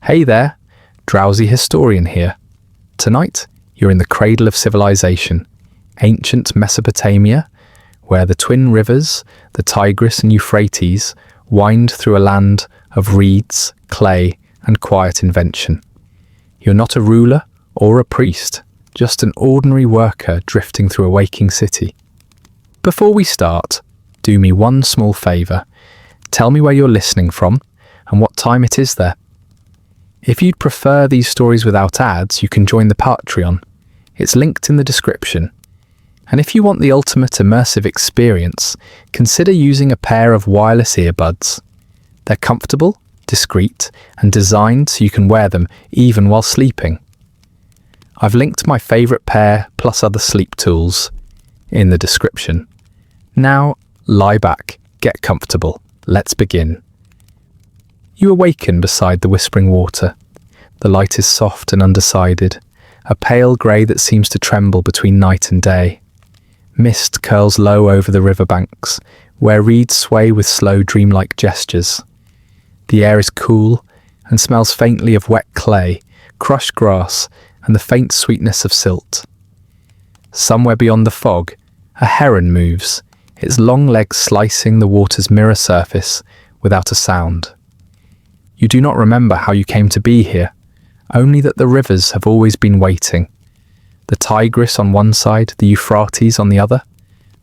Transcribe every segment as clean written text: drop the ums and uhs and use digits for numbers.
Hey there, Drowsy Historian here. Tonight, you're in the cradle of civilization, ancient Mesopotamia, where the twin rivers, the Tigris and Euphrates, wind through a land of reeds, clay, and quiet invention. You're not a ruler or a priest, just an ordinary worker drifting through a waking city. Before we start, do me one small favour. Tell me where you're listening from and what time it is there. If you'd prefer these stories without ads, you can join the Patreon. It's linked in the description. And if you want the ultimate immersive experience, consider using a pair of wireless earbuds. They're comfortable, discreet, and designed so you can wear them even while sleeping. I've linked my favourite pair plus other sleep tools in the description. Now, lie back, get comfortable. Let's begin. You awaken beside the whispering water. The light is soft and undecided, a pale grey that seems to tremble between night and day. Mist curls low over the riverbanks, where reeds sway with slow, dreamlike gestures. The air is cool and smells faintly of wet clay, crushed grass, and the faint sweetness of silt. Somewhere beyond the fog, a heron moves, its long legs slicing the water's mirror surface without a sound. You do not remember how you came to be here, only that the rivers have always been waiting. The Tigris on one side, the Euphrates on the other,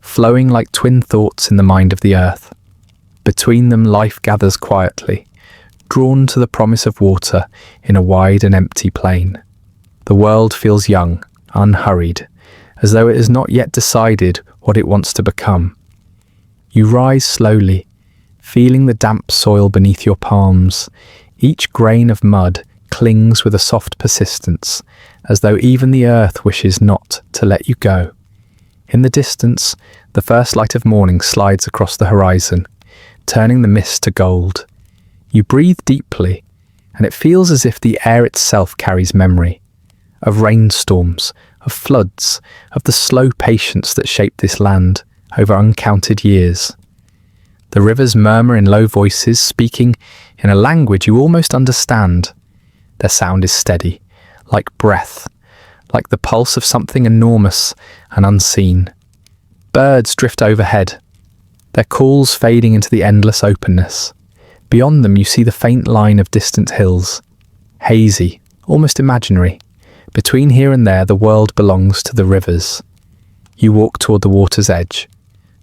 flowing like twin thoughts in the mind of the earth. Between them life gathers quietly, drawn to the promise of water in a wide and empty plain. The world feels young, unhurried, as though it has not yet decided what it wants to become. You rise slowly, feeling the damp soil beneath your palms. Each grain of mud clings with a soft persistence, as though even the earth wishes not to let you go. In the distance, the first light of morning slides across the horizon, turning the mist to gold. You breathe deeply, and it feels as if the air itself carries memory of rainstorms, of floods, of the slow patience that shaped this land over uncounted years. The rivers murmur in low voices, speaking in a language you almost understand. Their sound is steady, like breath, like the pulse of something enormous and unseen. Birds drift overhead, their calls fading into the endless openness. Beyond them you see the faint line of distant hills, hazy, almost imaginary. Between here and there the world belongs to the rivers. You walk toward the water's edge.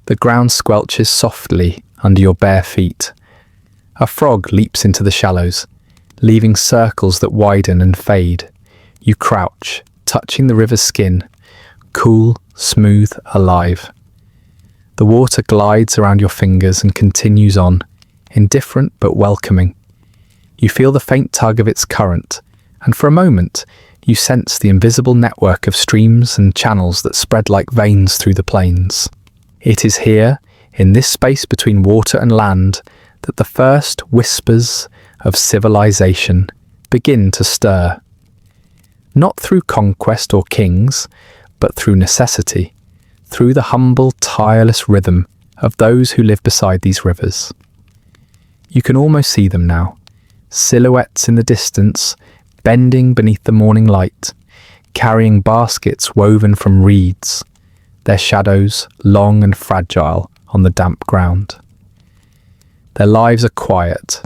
The ground squelches softly under your bare feet. A frog leaps into the shallows, leaving circles that widen and fade. You crouch, touching the river's skin, cool, smooth, alive. The water glides around your fingers and continues on, indifferent but welcoming. You feel the faint tug of its current, and for a moment, you sense the invisible network of streams and channels that spread like veins through the plains. It is here, in this space between water and land, that the first whispers of civilization begin to stir. Not through conquest or kings, but through necessity, through the humble, tireless rhythm of those who live beside these rivers. You can almost see them now, silhouettes in the distance, bending beneath the morning light, carrying baskets woven from reeds, their shadows long and fragile on the damp ground. Their lives are quiet,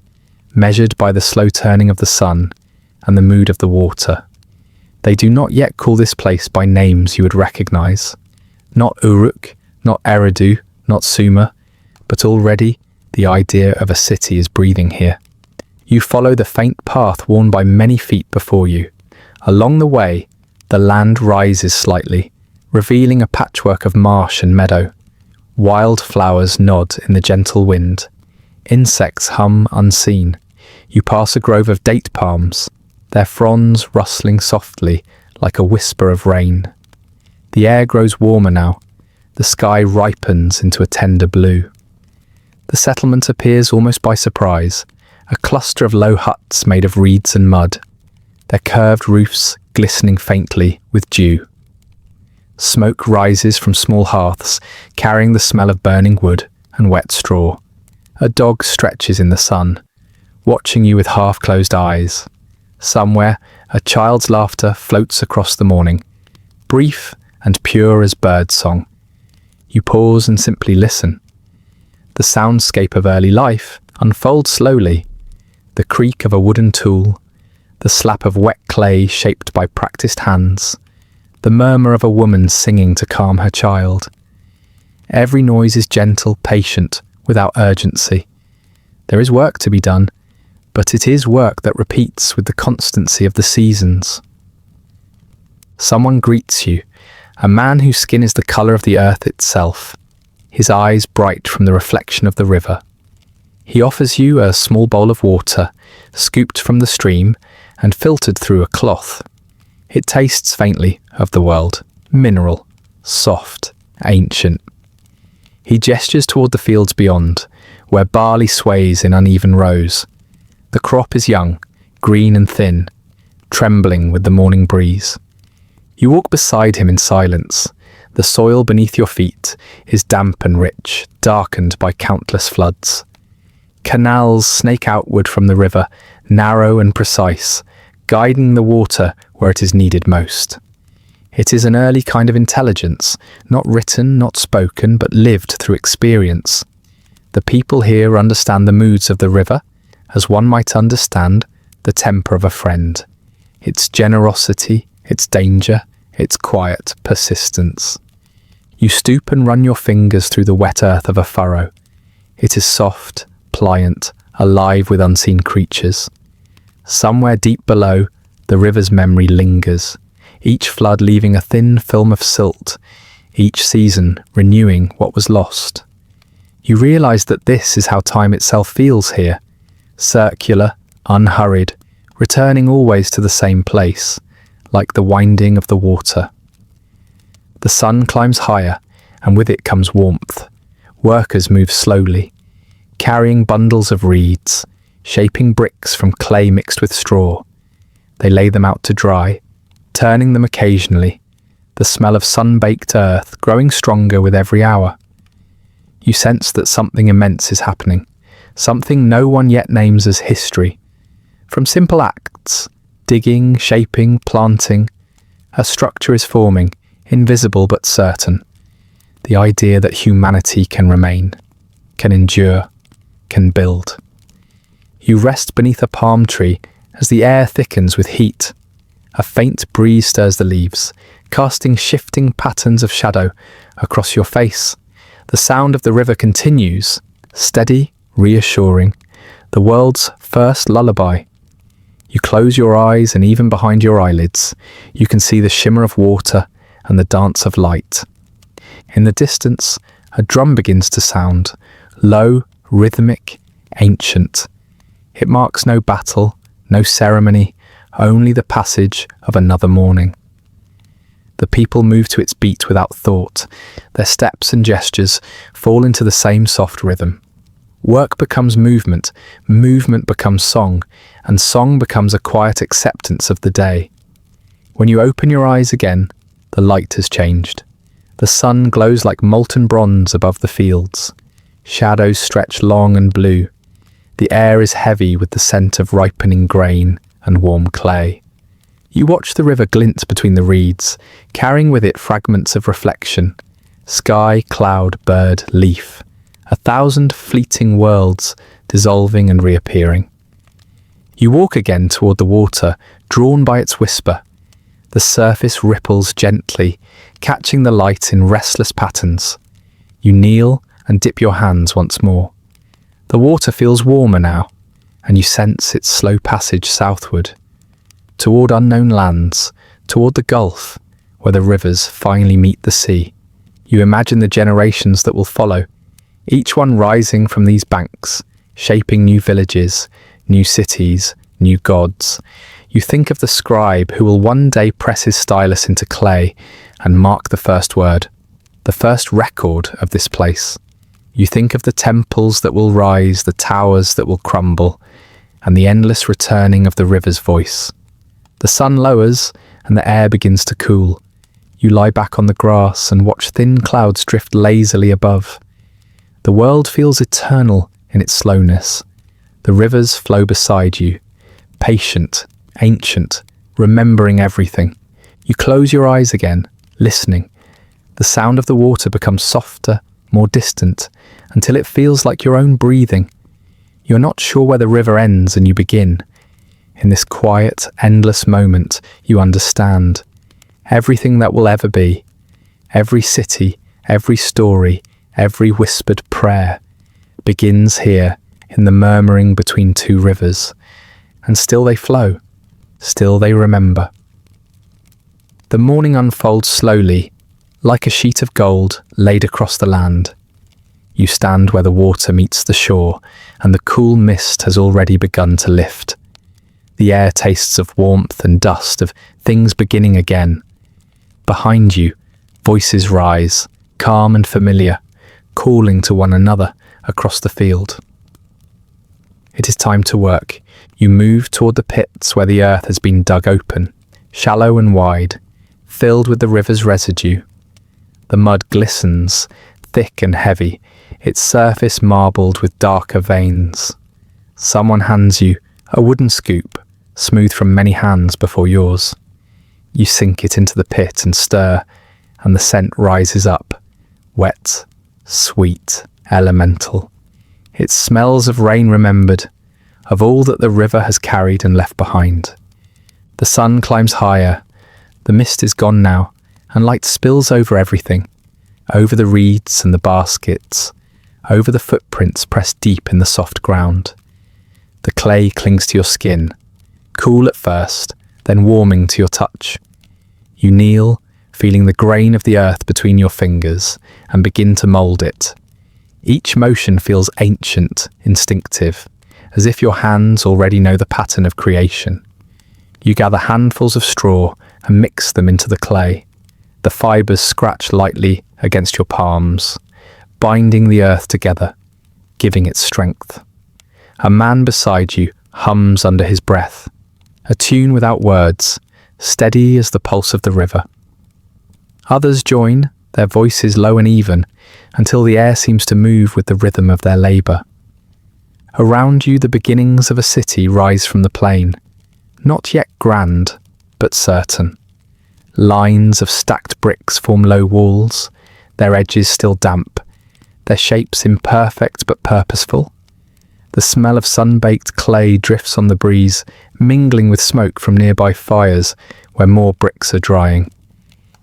measured by the slow turning of the sun and the mood of the water. They do not yet call this place by names you would recognize. Not Uruk, not Eridu, not Sumer, but already the idea of a city is breathing here. You follow the faint path worn by many feet before you. Along the way, the land rises slightly, revealing a patchwork of marsh and meadow. Wild flowers nod in the gentle wind. Insects hum unseen. You pass a grove of date palms, their fronds rustling softly like a whisper of rain. The air grows warmer now. The sky ripens into a tender blue. The settlement appears almost by surprise, a cluster of low huts made of reeds and mud, their curved roofs glistening faintly with dew. Smoke rises from small hearths, carrying the smell of burning wood and wet straw. A dog stretches in the sun, watching you with half-closed eyes. Somewhere, a child's laughter floats across the morning, brief and pure as bird song. You pause and simply listen. The soundscape of early life unfolds slowly. The creak of a wooden tool, the slap of wet clay shaped by practiced hands, the murmur of a woman singing to calm her child. Every noise is gentle, patient, without urgency. There is work to be done, but it is work that repeats with the constancy of the seasons. Someone greets you, a man whose skin is the colour of the earth itself, his eyes bright from the reflection of the river. He offers you a small bowl of water, scooped from the stream and filtered through a cloth. It tastes faintly of the world, mineral, soft, ancient. He gestures toward the fields beyond, where barley sways in uneven rows. The crop is young, green and thin, trembling with the morning breeze. You walk beside him in silence. The soil beneath your feet is damp and rich, darkened by countless floods. Canals snake outward from the river, narrow and precise, guiding the water where it is needed most. It is an early kind of intelligence, not written, not spoken, but lived through experience. The people here understand the moods of the river, as one might understand the temper of a friend. Its generosity, its danger, its quiet persistence. You stoop and run your fingers through the wet earth of a furrow. It is soft, pliant, alive with unseen creatures. Somewhere deep below, the river's memory lingers, each flood leaving a thin film of silt, each season renewing what was lost. You realize that this is how time itself feels here, circular, unhurried, returning always to the same place, like the winding of the water. The sun climbs higher, and with it comes warmth. Workers move slowly, carrying bundles of reeds, shaping bricks from clay mixed with straw. They lay them out to dry, turning them occasionally, the smell of sun-baked earth growing stronger with every hour. You sense that something immense is happening, something no one yet names as history. From simple acts, digging, shaping, planting, a structure is forming, invisible but certain. The idea that humanity can remain, can endure, can build. You rest beneath a palm tree as the air thickens with heat. A faint breeze stirs the leaves, casting shifting patterns of shadow across your face. The sound of the river continues, steady, reassuring, the world's first lullaby. You close your eyes, and even behind your eyelids, you can see the shimmer of water and the dance of light. In the distance, a drum begins to sound, low, rhythmic, ancient. It marks no battle, no ceremony, only the passage of another morning. The people move to its beat without thought. Their steps and gestures fall into the same soft rhythm. Work becomes movement, movement becomes song, and song becomes a quiet acceptance of the day. When you open your eyes again, the light has changed. The sun glows like molten bronze above the fields. Shadows stretch long and blue. The air is heavy with the scent of ripening grain and warm clay. You watch the river glint between the reeds, carrying with it fragments of reflection. Sky, cloud, bird, leaf. 1,000 fleeting worlds dissolving and reappearing. You walk again toward the water, drawn by its whisper. The surface ripples gently, catching the light in restless patterns. You kneel and dip your hands once more. The water feels warmer now, and you sense its slow passage southward, toward unknown lands, toward the Gulf, where the rivers finally meet the sea. You imagine the generations that will follow, each one rising from these banks, shaping new villages, new cities, new gods. You think of the scribe who will one day press his stylus into clay and mark the first word, the first record of this place. You think of the temples that will rise, the towers that will crumble, and the endless returning of the river's voice. The sun lowers and the air begins to cool. You lie back on the grass and watch thin clouds drift lazily above. The world feels eternal in its slowness. The rivers flow beside you, patient ancient, remembering everything. You close your eyes again, listening. The sound of the water becomes softer, more distant, until it feels like your own breathing. You're not sure where the river ends and you begin. In this quiet, endless moment, you understand. Everything that will ever be, every city, every story, every whispered prayer, begins here in the murmuring between two rivers. And still they flow, still they remember. The morning unfolds slowly, like a sheet of gold laid across the land. You stand where the water meets the shore, and the cool mist has already begun to lift. The air tastes of warmth and dust, of things beginning again. Behind you, voices rise, calm and familiar, calling to one another across the field. It is time to work. You move toward the pits where the earth has been dug open, shallow and wide, filled with the river's residue. The mud glistens, thick and heavy, its surface marbled with darker veins. Someone hands you a wooden scoop, smooth from many hands before yours. You sink it into the pit and stir, and the scent rises up, wet, sweet, elemental. It smells of rain remembered, of all that the river has carried and left behind. The sun climbs higher, the mist is gone now, and light spills over everything, over the reeds and the baskets, over the footprints pressed deep in the soft ground. The clay clings to your skin, cool at first, then warming to your touch. You kneel, feeling the grain of the earth between your fingers, and begin to mould it. Each motion feels ancient, instinctive, as if your hands already know the pattern of creation. You gather handfuls of straw and mix them into the clay. The fibres scratch lightly against your palms, binding the earth together, giving it strength. A man beside you hums under his breath, a tune without words, steady as the pulse of the river. Others join, their voices low and even, until the air seems to move with the rhythm of their labour. Around you the beginnings of a city rise from the plain, not yet grand, but certain. Lines of stacked bricks form low walls, their edges still damp, their shapes imperfect but purposeful. The smell of sun-baked clay drifts on the breeze, mingling with smoke from nearby fires where more bricks are drying.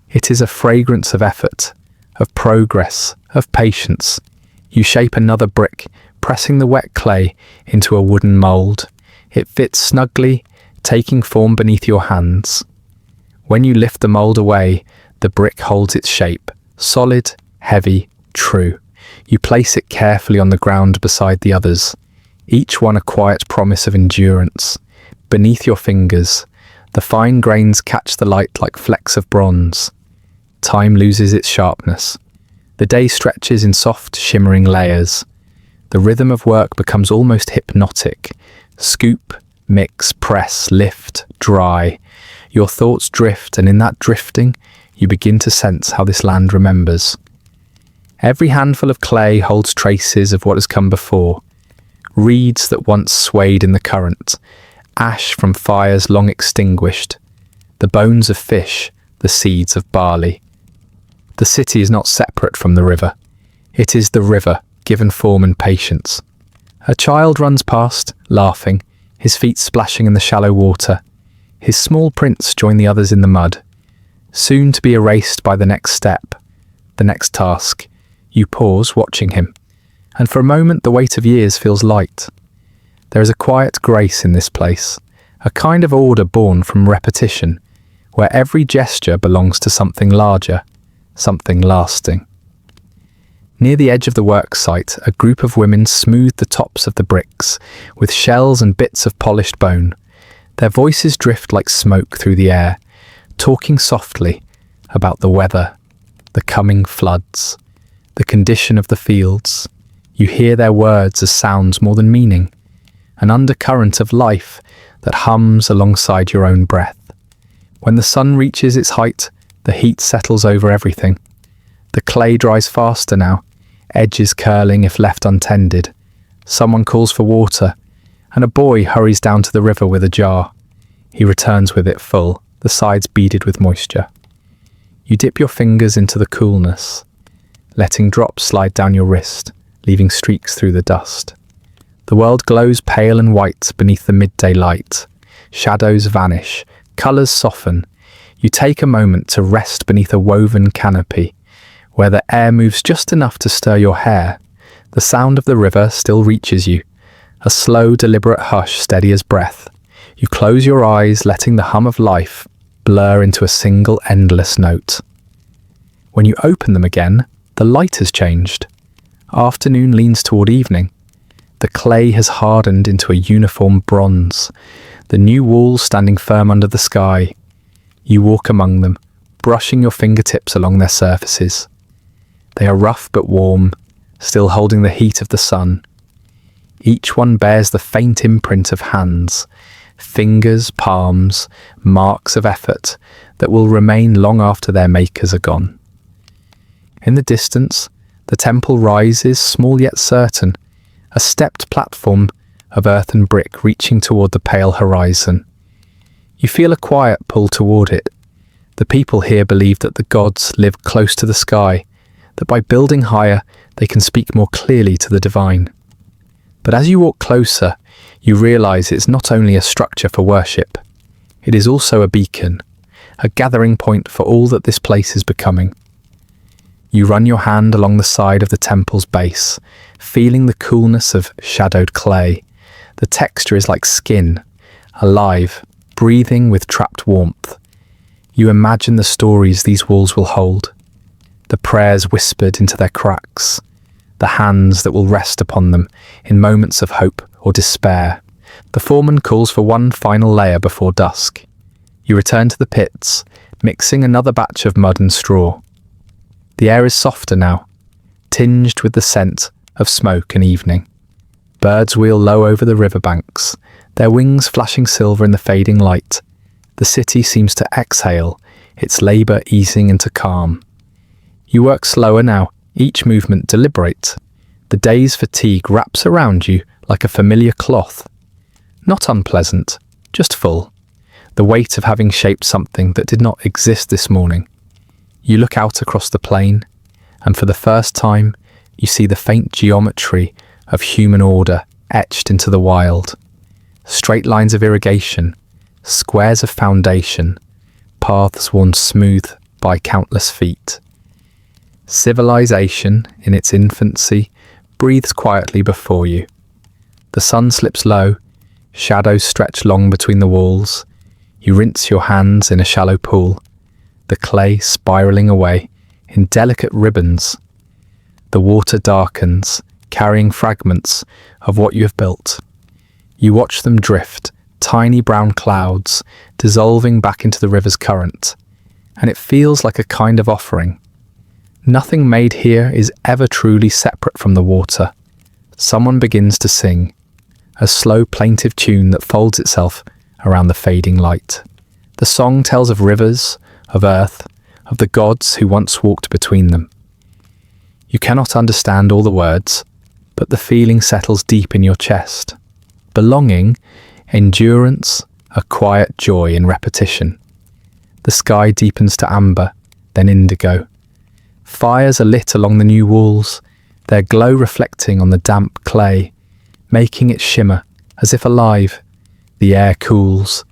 It is a fragrance of effort, of progress, of patience. You shape another brick, pressing the wet clay into a wooden mould. It fits snugly, taking form beneath your hands. When you lift the mould away, the brick holds its shape, solid, heavy, true. You place it carefully on the ground beside the others, each one a quiet promise of endurance. Beneath your fingers, the fine grains catch the light like flecks of bronze. Time loses its sharpness. The day stretches in soft, shimmering layers. The rhythm of work becomes almost hypnotic. Scoop, mix, press, lift, dry. Your thoughts drift, and in that drifting, you begin to sense how this land remembers. Every handful of clay holds traces of what has come before. Reeds that once swayed in the current, ash from fires long extinguished, the bones of fish, the seeds of barley. The city is not separate from the river. It is the river, given form and patience. A child runs past, laughing, his feet splashing in the shallow water. His small prints join the others in the mud. Soon to be erased by the next step, the next task. You pause, watching him, and for a moment the weight of years feels light. There is a quiet grace in this place, a kind of order born from repetition, where every gesture belongs to something larger, something lasting. Near the edge of the work site, a group of women smooth the tops of the bricks with shells and bits of polished bone. Their voices drift like smoke through the air, talking softly about the weather, the coming floods, the condition of the fields. You hear their words as sounds more than meaning, an undercurrent of life that hums alongside your own breath. When the sun reaches its height, the heat settles over everything. The clay dries faster now, edges curling if left untended. Someone calls for water, and a boy hurries down to the river with a jar. He returns with it full, the sides beaded with moisture. You dip your fingers into the coolness, letting drops slide down your wrist, leaving streaks through the dust. The world glows pale and white beneath the midday light. Shadows vanish, colours soften. You take a moment to rest beneath a woven canopy, where the air moves just enough to stir your hair. The sound of the river still reaches you, a slow, deliberate hush steady as breath. You close your eyes, letting the hum of life blur into a single endless note. When you open them again, the light has changed. Afternoon leans toward evening. The clay has hardened into a uniform bronze, the new walls standing firm under the sky. You walk among them, brushing your fingertips along their surfaces. They are rough but warm, still holding the heat of the sun. Each one bears the faint imprint of hands, fingers, palms, marks of effort that will remain long after their makers are gone. In the distance, the temple rises, small yet certain, a stepped platform of earth and brick reaching toward the pale horizon. You feel a quiet pull toward it. The people here believe that the gods live close to the sky, that by building higher, they can speak more clearly to the divine. But as you walk closer, you realize it's not only a structure for worship, it is also a beacon, a gathering point for all that this place is becoming. You run your hand along the side of the temple's base, feeling the coolness of shadowed clay. The texture is like skin, alive, breathing with trapped warmth. You imagine the stories these walls will hold, the prayers whispered into their cracks, the hands that will rest upon them in moments of hope or despair. The foreman calls for one final layer before dusk. You return to the pits, mixing another batch of mud and straw. The air is softer now, tinged with the scent of smoke and evening. Birds wheel low over the riverbanks, their wings flashing silver in the fading light. The city seems to exhale, its labour easing into calm. You work slower now, each movement deliberate. The day's fatigue wraps around you like a familiar cloth. Not unpleasant, just full. The weight of having shaped something that did not exist this morning. You look out across the plain, and for the first time, you see the faint geometry of human order etched into the wild. Straight lines of irrigation, squares of foundation, paths worn smooth by countless feet. Civilization, in its infancy, breathes quietly before you. The sun slips low, shadows stretch long between the walls. You rinse your hands in a shallow pool, the clay spiralling away in delicate ribbons. The water darkens, carrying fragments of what you have built. You watch them drift, tiny brown clouds, dissolving back into the river's current, and it feels like a kind of offering. Nothing made here is ever truly separate from the water. Someone begins to sing, a slow plaintive tune that folds itself around the fading light. The song tells of rivers, of earth, of the gods who once walked between them. You cannot understand all the words, but the feeling settles deep in your chest. Belonging, endurance, a quiet joy in repetition. The sky deepens to amber, then indigo. Fires are lit along the new walls, their glow reflecting on the damp clay, making it shimmer as if alive. The air cools.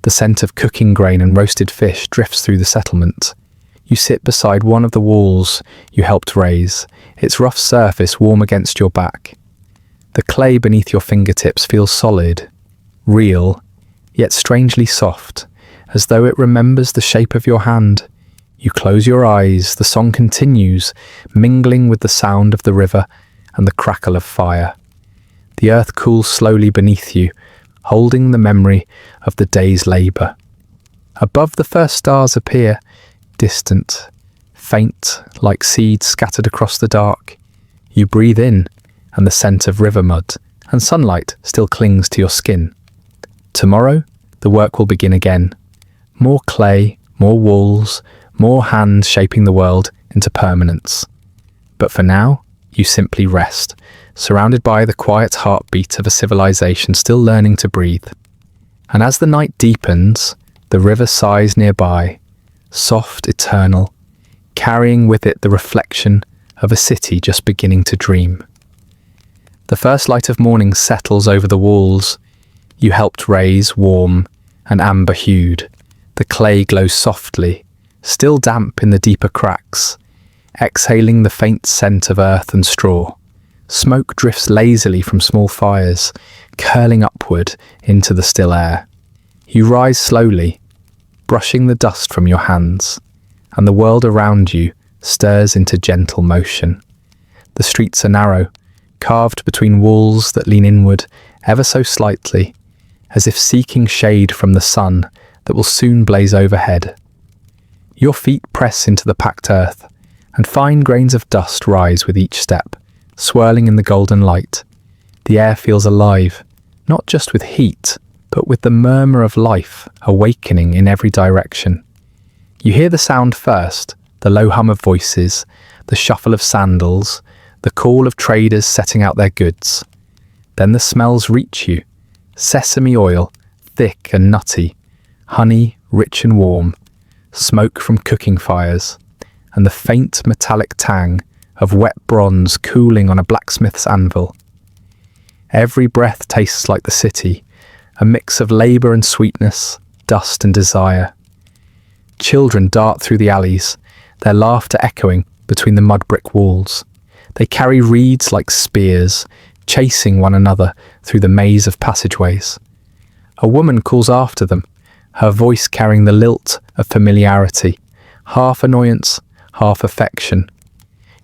The scent of cooking grain and roasted fish drifts through the settlement. You sit beside one of the walls you helped raise, its rough surface warm against your back. The clay beneath your fingertips feels solid, real, yet strangely soft, as though it remembers the shape of your hand. You close your eyes, the song continues, mingling with the sound of the river and the crackle of fire. The earth cools slowly beneath you, holding the memory of the day's labour. Above the first stars appear, distant, faint, like seeds scattered across the dark. You breathe in, and the scent of river mud and sunlight still clings to your skin. Tomorrow, the work will begin again. More clay, more walls, more hands shaping the world into permanence. But for now, you simply rest, surrounded by the quiet heartbeat of a civilization still learning to breathe. And as the night deepens, the river sighs nearby, soft, eternal, carrying with it the reflection of a city just beginning to dream. The first light of morning settles over the walls you helped raise, warm and amber-hued. The clay glows softly, still damp in the deeper cracks, exhaling the faint scent of earth and straw. Smoke drifts lazily from small fires, curling upward into the still air. You rise slowly, brushing the dust from your hands, and the world around you stirs into gentle motion. The streets are narrow, carved between walls that lean inward ever so slightly, as if seeking shade from the sun that will soon blaze overhead. Your feet press into the packed earth, and fine grains of dust rise with each step, swirling in the golden light. The air feels alive, not just with heat, but with the murmur of life awakening in every direction. You hear the sound first, the low hum of voices, the shuffle of sandals, the call of traders setting out their goods. Then the smells reach you: sesame oil, thick and nutty, honey, rich and warm, smoke from cooking fires, and the faint metallic tang of wet bronze cooling on a blacksmith's anvil. Every breath tastes like the city, a mix of labour and sweetness, dust and desire. Children dart through the alleys, their laughter echoing between the mud brick walls. They carry reeds like spears, chasing one another through the maze of passageways. A woman calls after them, her voice carrying the lilt of familiarity, half annoyance, half affection.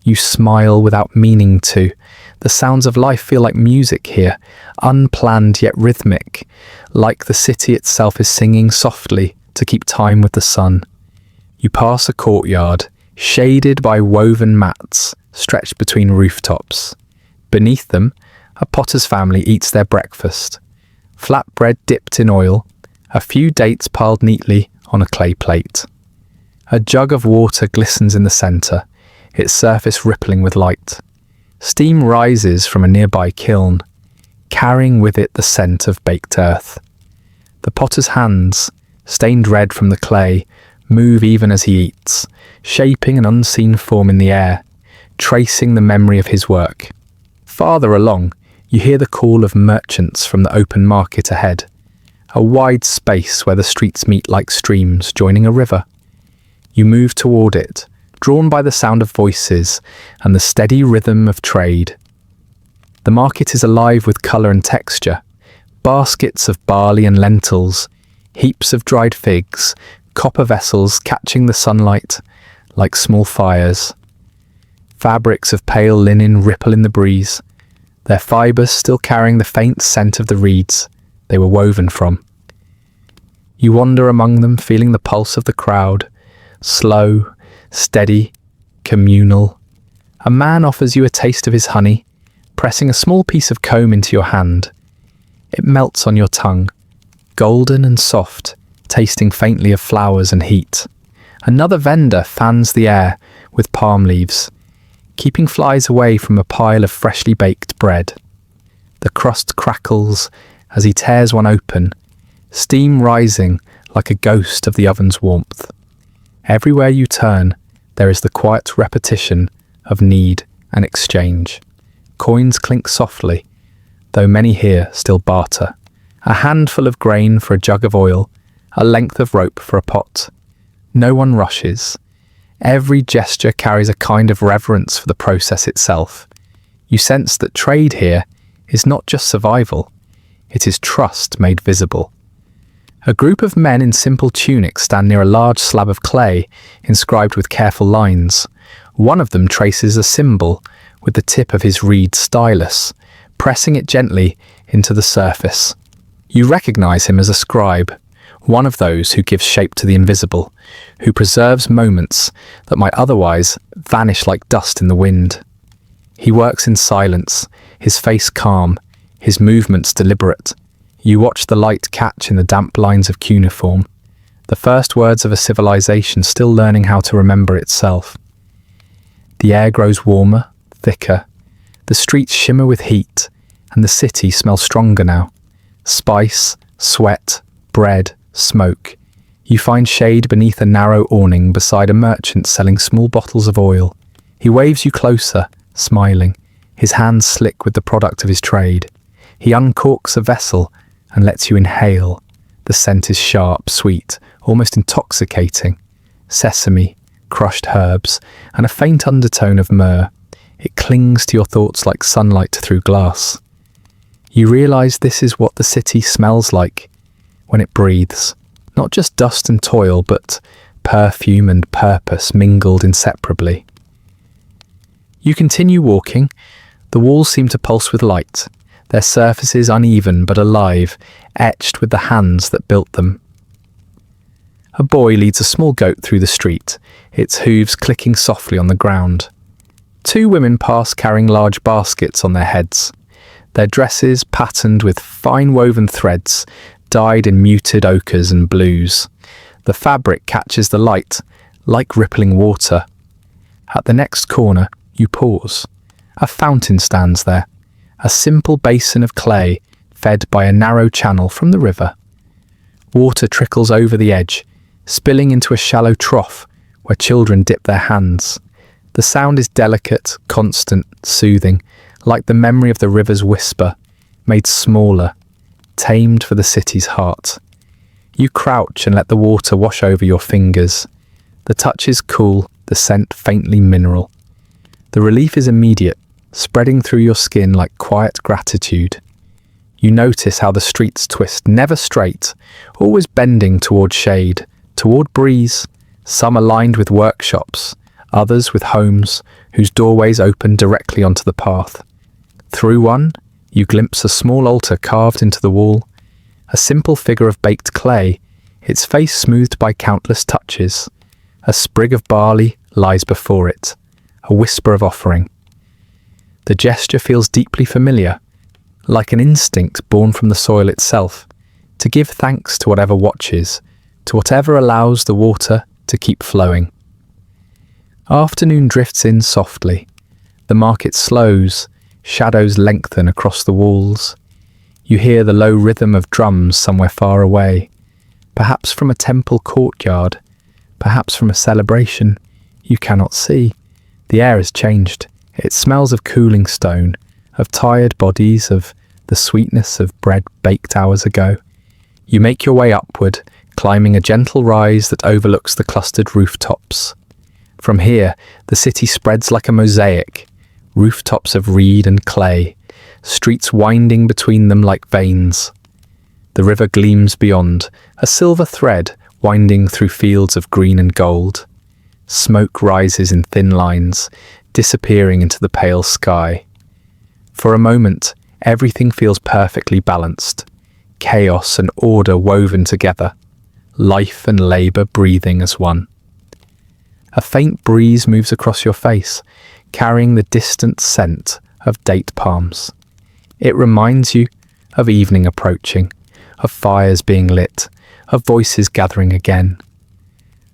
You smile without meaning to. The sounds of life feel like music here, unplanned yet rhythmic, like the city itself is singing softly to keep time with the sun. You pass a courtyard, shaded by woven mats stretched between rooftops. Beneath them, a potter's family eats their breakfast. Flatbread dipped in oil, a few dates piled neatly on a clay plate. A jug of water glistens in the centre, its surface rippling with light. Steam rises from a nearby kiln, carrying with it the scent of baked earth. The potter's hands, stained red from the clay, move even as he eats, shaping an unseen form in the air, tracing the memory of his work. Farther along, you hear the call of merchants from the open market ahead, a wide space where the streets meet like streams joining a river. You move toward it, drawn by the sound of voices and the steady rhythm of trade. The market is alive with colour and texture. Baskets of barley and lentils, heaps of dried figs, copper vessels catching the sunlight like small fires. Fabrics of pale linen ripple in the breeze, their fibres still carrying the faint scent of the reeds they were woven from. You wander among them, feeling the pulse of the crowd, slow, steady, communal. A man offers you a taste of his honey, pressing a small piece of comb into your hand. It melts on your tongue, golden and soft, tasting faintly of flowers and heat. Another vendor fans the air with palm leaves, keeping flies away from a pile of freshly baked bread. The crust crackles as he tears one open, steam rising like a ghost of the oven's warmth. Everywhere you turn, there is the quiet repetition of need and exchange. Coins clink softly, though many here still barter. A handful of grain for a jug of oil, a length of rope for a pot. No one rushes. Every gesture carries a kind of reverence for the process itself. You sense that trade here is not just survival, it is trust made visible. A group of men in simple tunics stand near a large slab of clay inscribed with careful lines. One of them traces a symbol with the tip of his reed stylus, pressing it gently into the surface. You recognize him as a scribe, one of those who gives shape to the invisible, who preserves moments that might otherwise vanish like dust in the wind. He works in silence, his face calm, his movements deliberate. You watch the light catch in the damp lines of cuneiform, the first words of a civilization still learning how to remember itself. The air grows warmer, thicker. The streets shimmer with heat, and the city smells stronger now. Spice, sweat, bread, smoke. You find shade beneath a narrow awning beside a merchant selling small bottles of oil. He waves you closer, smiling, his hands slick with the product of his trade. He uncorks a vessel and lets you inhale. The scent is sharp, sweet, almost intoxicating. Sesame, crushed herbs, and a faint undertone of myrrh. It clings to your thoughts like sunlight through glass. You realize this is what the city smells like when it breathes. Not just dust and toil, but perfume and purpose mingled inseparably. You continue walking. The walls seem to pulse with light, their surfaces uneven but alive, etched with the hands that built them. A boy leads a small goat through the street, its hooves clicking softly on the ground. Two women pass carrying large baskets on their heads, their dresses patterned with fine woven threads, dyed in muted ochres and blues. The fabric catches the light, like rippling water. At the next corner, you pause. A fountain stands there, a simple basin of clay fed by a narrow channel from the river. Water trickles over the edge, spilling into a shallow trough where children dip their hands. The sound is delicate, constant, soothing, like the memory of the river's whisper, made smaller, tamed for the city's heart. You crouch and let the water wash over your fingers. The touch is cool, the scent faintly mineral. The relief is immediate, spreading through your skin like quiet gratitude. You notice how the streets twist, never straight, always bending toward shade, toward breeze, some aligned with workshops, others with homes whose doorways open directly onto the path. Through one, you glimpse a small altar carved into the wall, a simple figure of baked clay, its face smoothed by countless touches. A sprig of barley lies before it, a whisper of offering. The gesture feels deeply familiar, like an instinct born from the soil itself, to give thanks to whatever watches, to whatever allows the water to keep flowing. Afternoon drifts in softly. The market slows, shadows lengthen across the walls. You hear the low rhythm of drums somewhere far away, perhaps from a temple courtyard, perhaps from a celebration you cannot see. The air has changed. It smells of cooling stone, of tired bodies, of the sweetness of bread baked hours ago. You make your way upward, climbing a gentle rise that overlooks the clustered rooftops. From here, the city spreads like a mosaic, rooftops of reed and clay, streets winding between them like veins. The river gleams beyond, a silver thread winding through fields of green and gold. Smoke rises in thin lines, disappearing into the pale sky. For a moment, everything feels perfectly balanced, chaos and order woven together, life and labour breathing as one. A faint breeze moves across your face, carrying the distant scent of date palms. It reminds you of evening approaching, of fires being lit, of voices gathering again.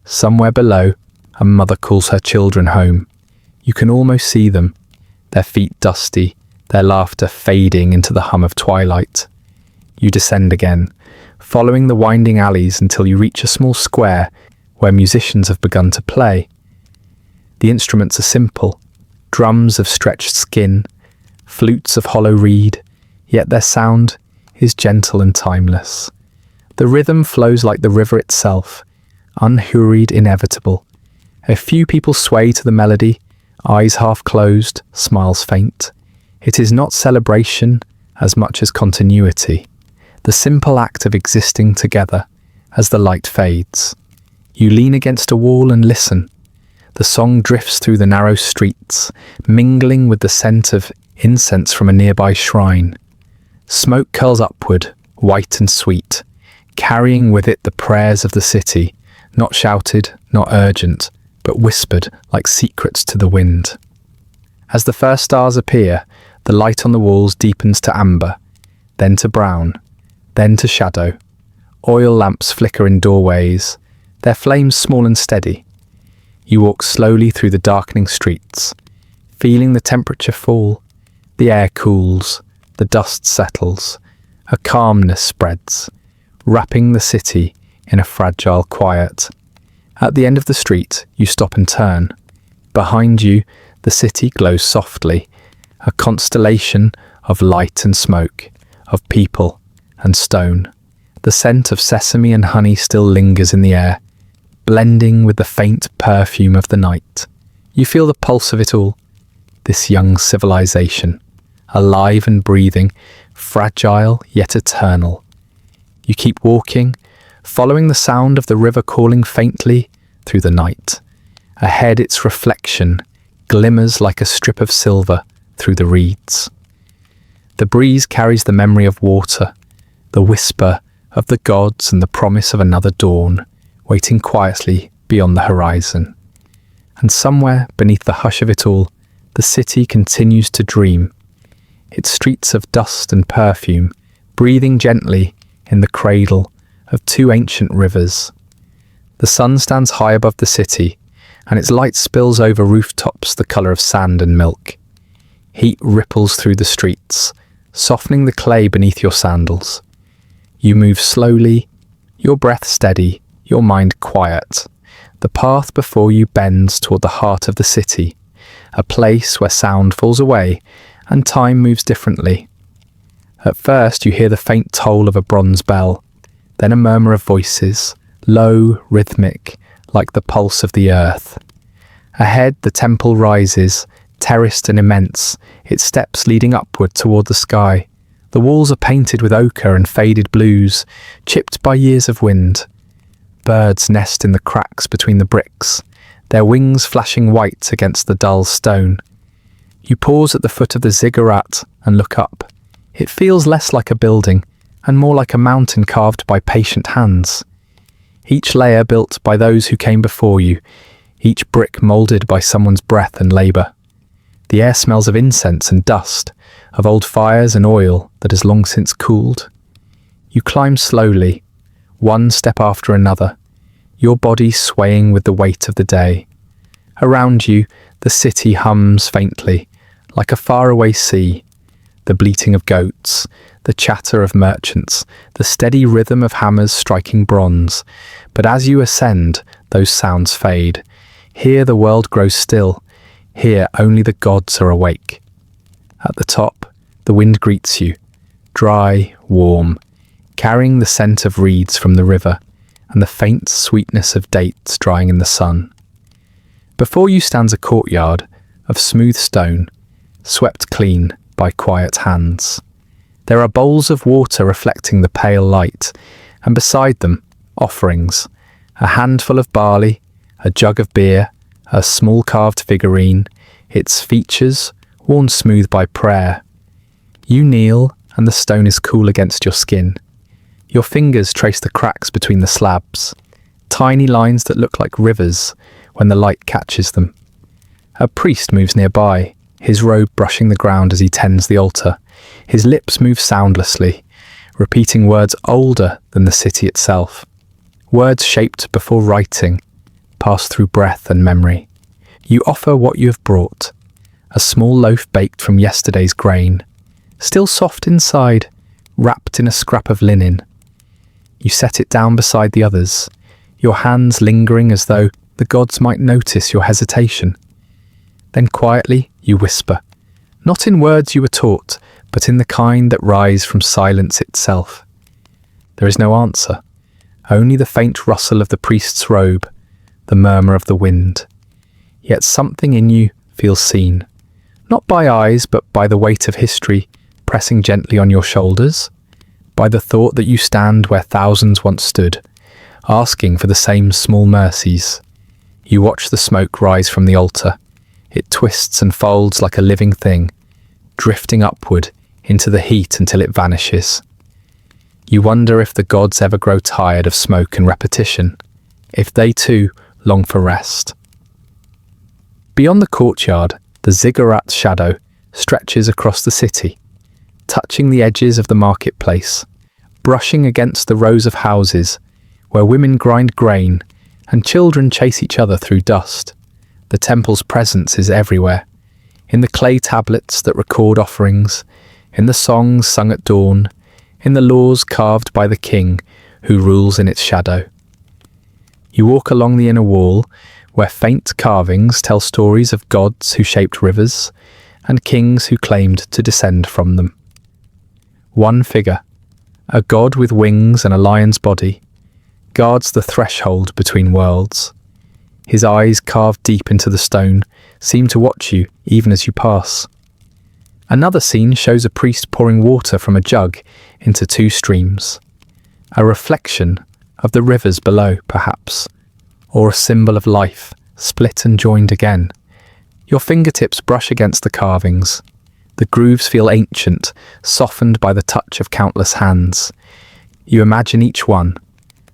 Somewhere below, a mother calls her children home. You can almost see them, their feet dusty, their laughter fading into the hum of twilight. You descend again, following the winding alleys until you reach a small square where musicians have begun to play. The instruments are simple, drums of stretched skin, flutes of hollow reed, yet their sound is gentle and timeless. The rhythm flows like the river itself, unhurried, inevitable. A few people sway to the melody, eyes half closed, smiles faint. It is not celebration as much as continuity, the simple act of existing together as the light fades. You lean against a wall and listen. The song drifts through the narrow streets, mingling with the scent of incense from a nearby shrine. Smoke curls upward, white and sweet, carrying with it the prayers of the city, not shouted, not urgent, but whispered like secrets to the wind. As the first stars appear, the light on the walls deepens to amber, then to brown, then to shadow. Oil lamps flicker in doorways, their flames small and steady. You walk slowly through the darkening streets, feeling the temperature fall. The air cools, the dust settles, a calmness spreads. wrapping the city in a fragile quiet. At the end of the street, you stop and turn. Behind you, the city glows softly, a constellation of light and smoke, of people and stone. The scent of sesame and honey still lingers in the air, blending with the faint perfume of the night. You feel the pulse of it all, this young civilization, alive and breathing, fragile yet eternal. You keep walking, following the sound of the river calling faintly through the night. Ahead, its reflection glimmers like a strip of silver through the reeds. The breeze carries the memory of water, the whisper of the gods and the promise of another dawn, waiting quietly beyond the horizon. And somewhere beneath the hush of it all, the city continues to dream, its streets of dust and perfume breathing gently in the cradle of two ancient rivers. The sun stands high above the city, and its light spills over rooftops the colour of sand and milk. Heat ripples through the streets, softening the clay beneath your sandals. You move slowly, your breath steady, your mind quiet. The path before you bends toward the heart of the city, a place where sound falls away and time moves differently. At first you hear the faint toll of a bronze bell, then a murmur of voices, low, rhythmic, like the pulse of the earth. Ahead the temple rises, terraced and immense, its steps leading upward toward the sky. The walls are painted with ochre and faded blues, chipped by years of wind. Birds nest in the cracks between the bricks, their wings flashing white against the dull stone. You pause at the foot of the ziggurat and look up. It feels less like a building and more like a mountain carved by patient hands. Each layer built by those who came before you, each brick moulded by someone's breath and labour. The air smells of incense and dust, of old fires and oil that has long since cooled. You climb slowly, one step after another, your body swaying with the weight of the day. Around you, the city hums faintly, like a faraway sea, the bleating of goats, the chatter of merchants, the steady rhythm of hammers striking bronze. But as you ascend, those sounds fade. Here the world grows still. Here only the gods are awake. At the top, the wind greets you, dry, warm, carrying the scent of reeds from the river and the faint sweetness of dates drying in the sun. Before you stands a courtyard of smooth stone, swept clean by quiet hands. There are bowls of water reflecting the pale light, and beside them, offerings, a handful of barley, a jug of beer, a small carved figurine, its features worn smooth by prayer. You kneel, and the stone is cool against your skin. Your fingers trace the cracks between the slabs, tiny lines that look like rivers when the light catches them. A priest moves nearby, his robe brushing the ground as he tends the altar. His lips move soundlessly, repeating words older than the city itself. Words shaped before writing, pass through breath and memory. You offer what you have brought, a small loaf baked from yesterday's grain, still soft inside, wrapped in a scrap of linen. You set it down beside the others, your hands lingering as though the gods might notice your hesitation. Then quietly you whisper, not in words you were taught, but in the kind that rise from silence itself. There is no answer, only the faint rustle of the priest's robe, the murmur of the wind. Yet something in you feels seen, not by eyes but by the weight of history pressing gently on your shoulders, by the thought that you stand where thousands once stood, asking for the same small mercies. You watch the smoke rise from the altar. It twists and folds like a living thing, drifting upward into the heat until it vanishes. You wonder if the gods ever grow tired of smoke and repetition, if they too long for rest. Beyond the courtyard, the ziggurat's shadow stretches across the city, touching the edges of the marketplace, brushing against the rows of houses where women grind grain and children chase each other through dust. The temple's presence is everywhere, in the clay tablets that record offerings, in the songs sung at dawn, in the laws carved by the king who rules in its shadow. You walk along the inner wall, where faint carvings tell stories of gods who shaped rivers and kings who claimed to descend from them. One figure, a god with wings and a lion's body, guards the threshold between worlds. His eyes, carved deep into the stone, seem to watch you even as you pass. Another scene shows a priest pouring water from a jug into two streams, a reflection of the rivers below, perhaps, or a symbol of life, split and joined again. Your fingertips brush against the carvings. The grooves feel ancient, softened by the touch of countless hands. You imagine each one,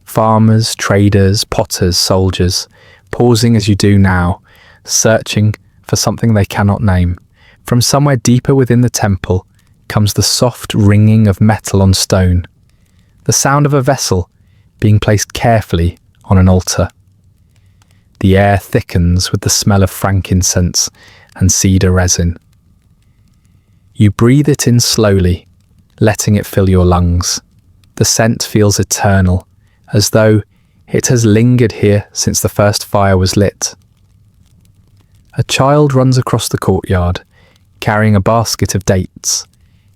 farmers, traders, potters, soldiers, pausing as you do now, searching for something they cannot name. From somewhere deeper within the temple comes the soft ringing of metal on stone, the sound of a vessel being placed carefully on an altar. The air thickens with the smell of frankincense and cedar resin. You breathe it in slowly, letting it fill your lungs. The scent feels eternal, as though it has lingered here since the first fire was lit. A child runs across the courtyard, carrying a basket of dates.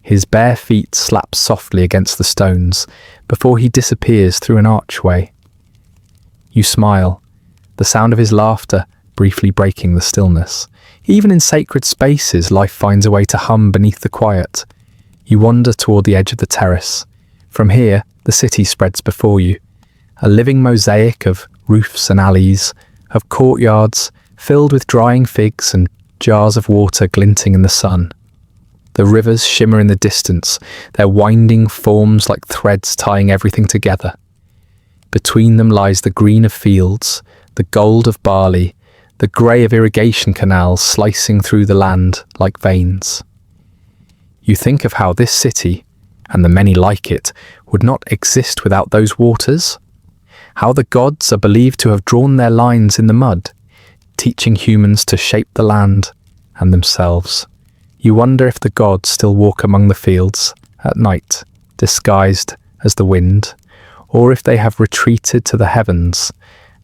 His bare feet slap softly against the stones before he disappears through an archway. You smile, the sound of his laughter briefly breaking the stillness. Even in sacred spaces, life finds a way to hum beneath the quiet. You wander toward the edge of the terrace. From here, the city spreads before you, a living mosaic of roofs and alleys, of courtyards filled with drying figs and jars of water glinting in the sun. The rivers shimmer in the distance, their winding forms like threads tying everything together. Between them lies the green of fields, the gold of barley, the grey of irrigation canals slicing through the land like veins. You think of how this city, and the many like it, would not exist without those waters, how the gods are believed to have drawn their lines in the mud, teaching humans to shape the land and themselves. You wonder if the gods still walk among the fields at night, disguised as the wind, or if they have retreated to the heavens,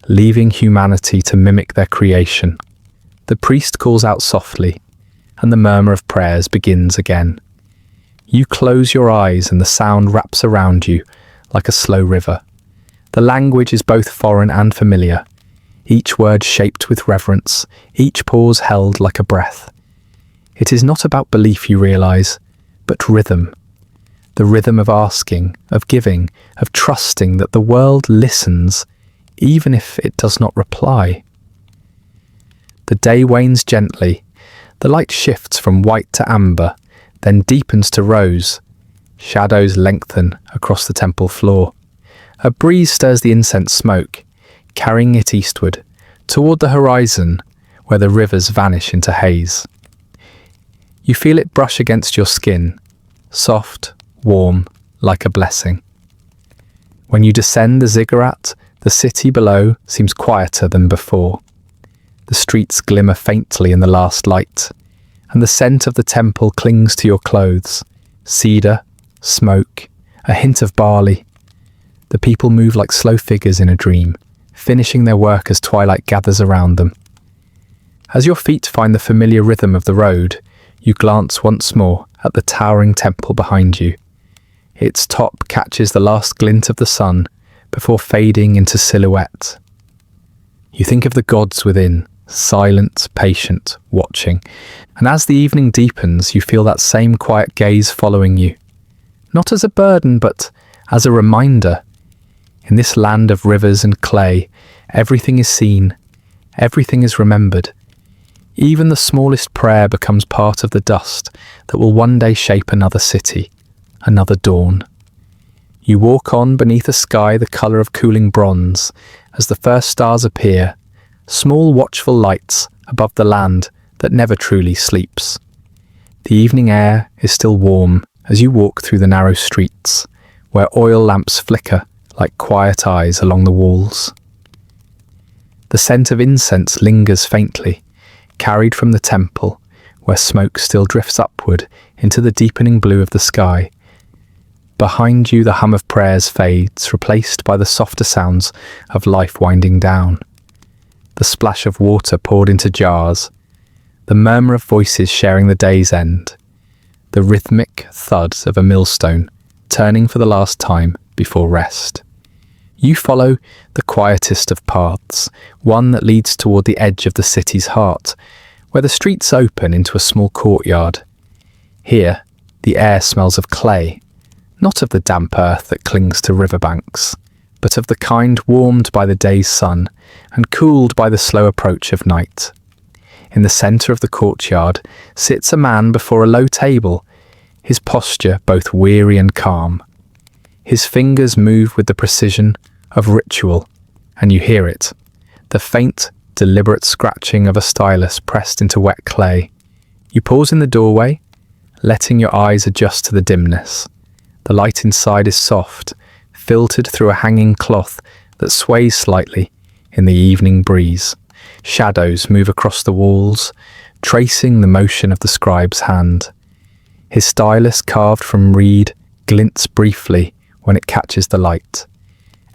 leaving humanity to mimic their creation. The priest calls out softly, and the murmur of prayers begins again. You close your eyes and the sound wraps around you like a slow river. The language is both foreign and familiar, each word shaped with reverence, each pause held like a breath. It is not about belief, you realize, but rhythm. The rhythm of asking, of giving, of trusting that the world listens, even if it does not reply. The day wanes gently. The light shifts from white to amber, then deepens to rose. Shadows lengthen across the temple floor. A breeze stirs the incense smoke, carrying it eastward, toward the horizon, where the rivers vanish into haze. You feel it brush against your skin, soft, warm, like a blessing. When you descend the ziggurat, the city below seems quieter than before. The streets glimmer faintly in the last light, and the scent of the temple clings to your clothes. Cedar, smoke, a hint of barley. The people move like slow figures in a dream, finishing their work as twilight gathers around them. As your feet find the familiar rhythm of the road, you glance once more at the towering temple behind you. Its top catches the last glint of the sun before fading into silhouette. You think of the gods within, silent, patient, watching, and as the evening deepens, you feel that same quiet gaze following you. Not as a burden, but as a reminder. In this land of rivers and clay, everything is seen, everything is remembered. Even the smallest prayer becomes part of the dust that will one day shape another city, another dawn. You walk on beneath a sky the colour of cooling bronze as the first stars appear, small watchful lights above the land that never truly sleeps. The evening air is still warm as you walk through the narrow streets, where oil lamps flicker like quiet eyes along the walls. The scent of incense lingers faintly, carried from the temple, where smoke still drifts upward into the deepening blue of the sky. Behind you, the hum of prayers fades, replaced by the softer sounds of life winding down. The splash of water poured into jars, the murmur of voices sharing the day's end, the rhythmic thud of a millstone turning for the last time before rest. You follow the quietest of paths, one that leads toward the edge of the city's heart, where the streets open into a small courtyard. Here, the air smells of clay, not of the damp earth that clings to riverbanks, but of the kind warmed by the day's sun and cooled by the slow approach of night. In the centre of the courtyard sits a man before a low table, his posture both weary and calm. His fingers move with the precision of ritual, and you hear it, the faint, deliberate scratching of a stylus pressed into wet clay. You pause in the doorway, letting your eyes adjust to the dimness. The light inside is soft, filtered through a hanging cloth that sways slightly in the evening breeze. Shadows move across the walls, tracing the motion of the scribe's hand. His stylus, carved from reed, glints briefly when it catches the light.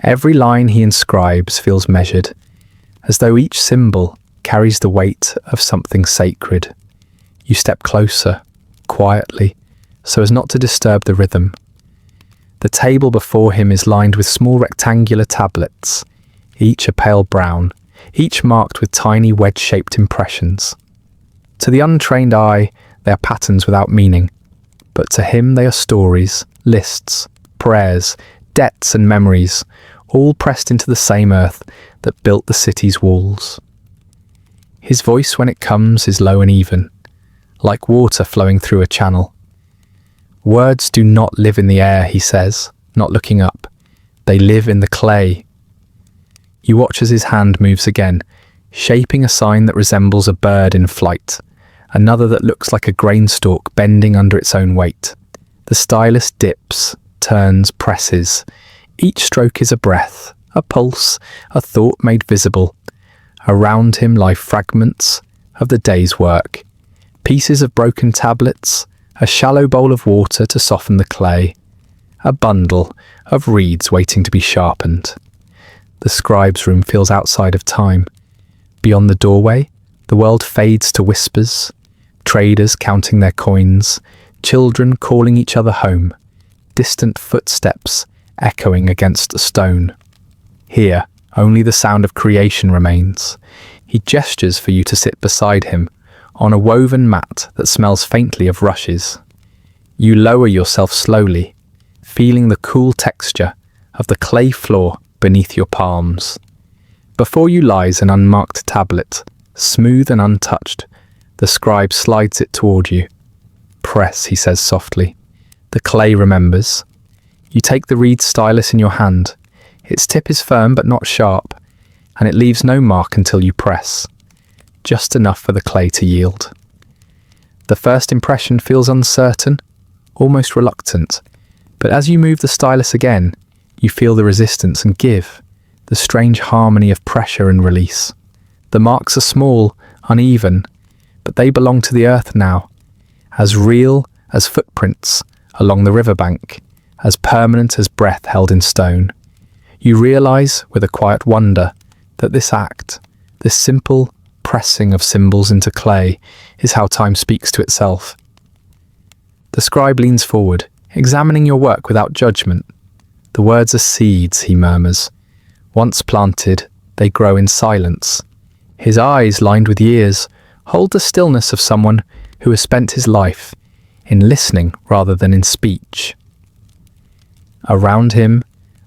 Every line he inscribes feels measured, as though each symbol carries the weight of something sacred. You step closer, quietly, so as not to disturb the rhythm. The table before him is lined with small rectangular tablets, each a pale brown, each marked with tiny wedge-shaped impressions. To the untrained eye, they are patterns without meaning, but to him they are stories, lists, prayers, debts and memories, all pressed into the same earth that built the city's walls. His voice, when it comes, is low and even, like water flowing through a channel. Words do not live in the air, he says, not looking up. They live in the clay. You watch as his hand moves again, shaping a sign that resembles a bird in flight, another that looks like a grain stalk bending under its own weight. The stylus dips, turns, presses. Each stroke is a breath, a pulse, a thought made visible. Around him lie fragments of the day's work, pieces of broken tablets, a shallow bowl of water to soften the clay, a bundle of reeds waiting to be sharpened. The scribe's room feels outside of time. Beyond the doorway, the world fades to whispers, traders counting their coins, children calling each other home, distant footsteps echoing against a stone. Here, only the sound of creation remains. He gestures for you to sit beside him, on a woven mat that smells faintly of rushes. You lower yourself slowly, feeling the cool texture of the clay floor beneath your palms. Before you lies an unmarked tablet, smooth and untouched. The scribe slides it toward you. Press, he says softly. The clay remembers. You take the reed stylus in your hand. Its tip is firm but not sharp, and it leaves no mark until you press. Just enough for the clay to yield. The first impression feels uncertain, almost reluctant, but as you move the stylus again, you feel the resistance and give, the strange harmony of pressure and release. The marks are small, uneven, but they belong to the earth now, as real as footprints along the riverbank, as permanent as breath held in stone. You realize, with a quiet wonder, that this act, this simple pressing of symbols into clay, is how time speaks to itself. The scribe leans forward, examining your work without judgment. The words are seeds, he murmurs. Once planted, they grow in silence. His eyes, lined with years, hold the stillness of someone who has spent his life in listening rather than in speech. Around him,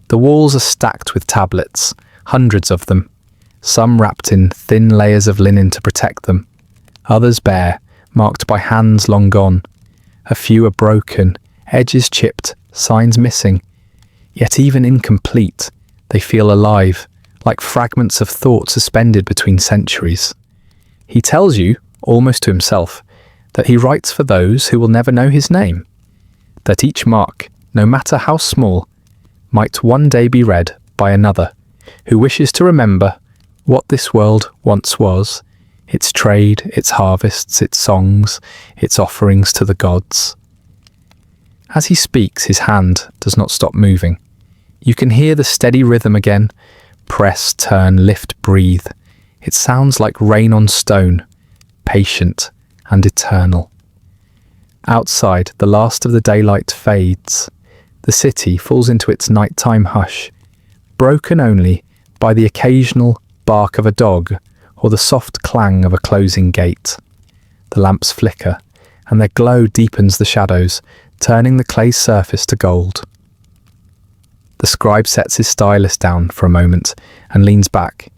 the walls are stacked with tablets, hundreds of them, some wrapped in thin layers of linen to protect them, others bare, marked by hands long gone. A few are broken, edges chipped, signs missing. Yet even incomplete, they feel alive, like fragments of thought suspended between centuries. He tells you, almost to himself, that he writes for those who will never know his name, that each mark, no matter how small, might one day be read by another who wishes to remember what this world once was, its trade, its harvests, its songs, its offerings to the gods. As he speaks, his hand does not stop moving. You can hear the steady rhythm again. Press, turn, lift, breathe. It sounds like rain on stone, patient and eternal. Outside, the last of the daylight fades. The city falls into its nighttime hush, broken only by the occasional bark of a dog or the soft clang of a closing gate. The lamps flicker, and their glow deepens the shadows, turning the clay surface to gold. The scribe sets his stylus down for a moment and leans back,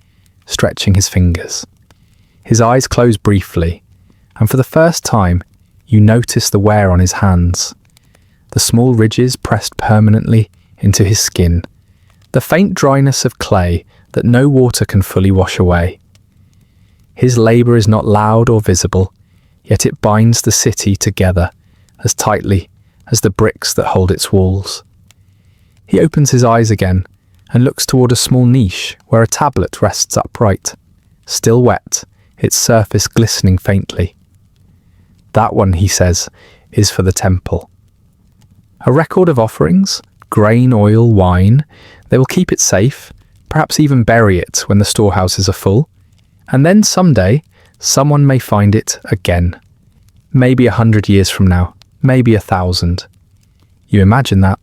stretching his fingers. His eyes close briefly, and for the first time, you notice the wear on his hands. The small ridges pressed permanently into his skin, the faint dryness of clay that no water can fully wash away. His labour is not loud or visible, yet it binds the city together as tightly as the bricks that hold its walls. He opens his eyes again and looks toward a small niche where a tablet rests upright, still wet, its surface glistening faintly. That one, he says, is for the temple. A record of offerings, grain, oil, wine. They will keep it safe, perhaps even bury it when the storehouses are full. And then someday, someone may find it again. Maybe 100 years from now, maybe 1,000. You imagine that,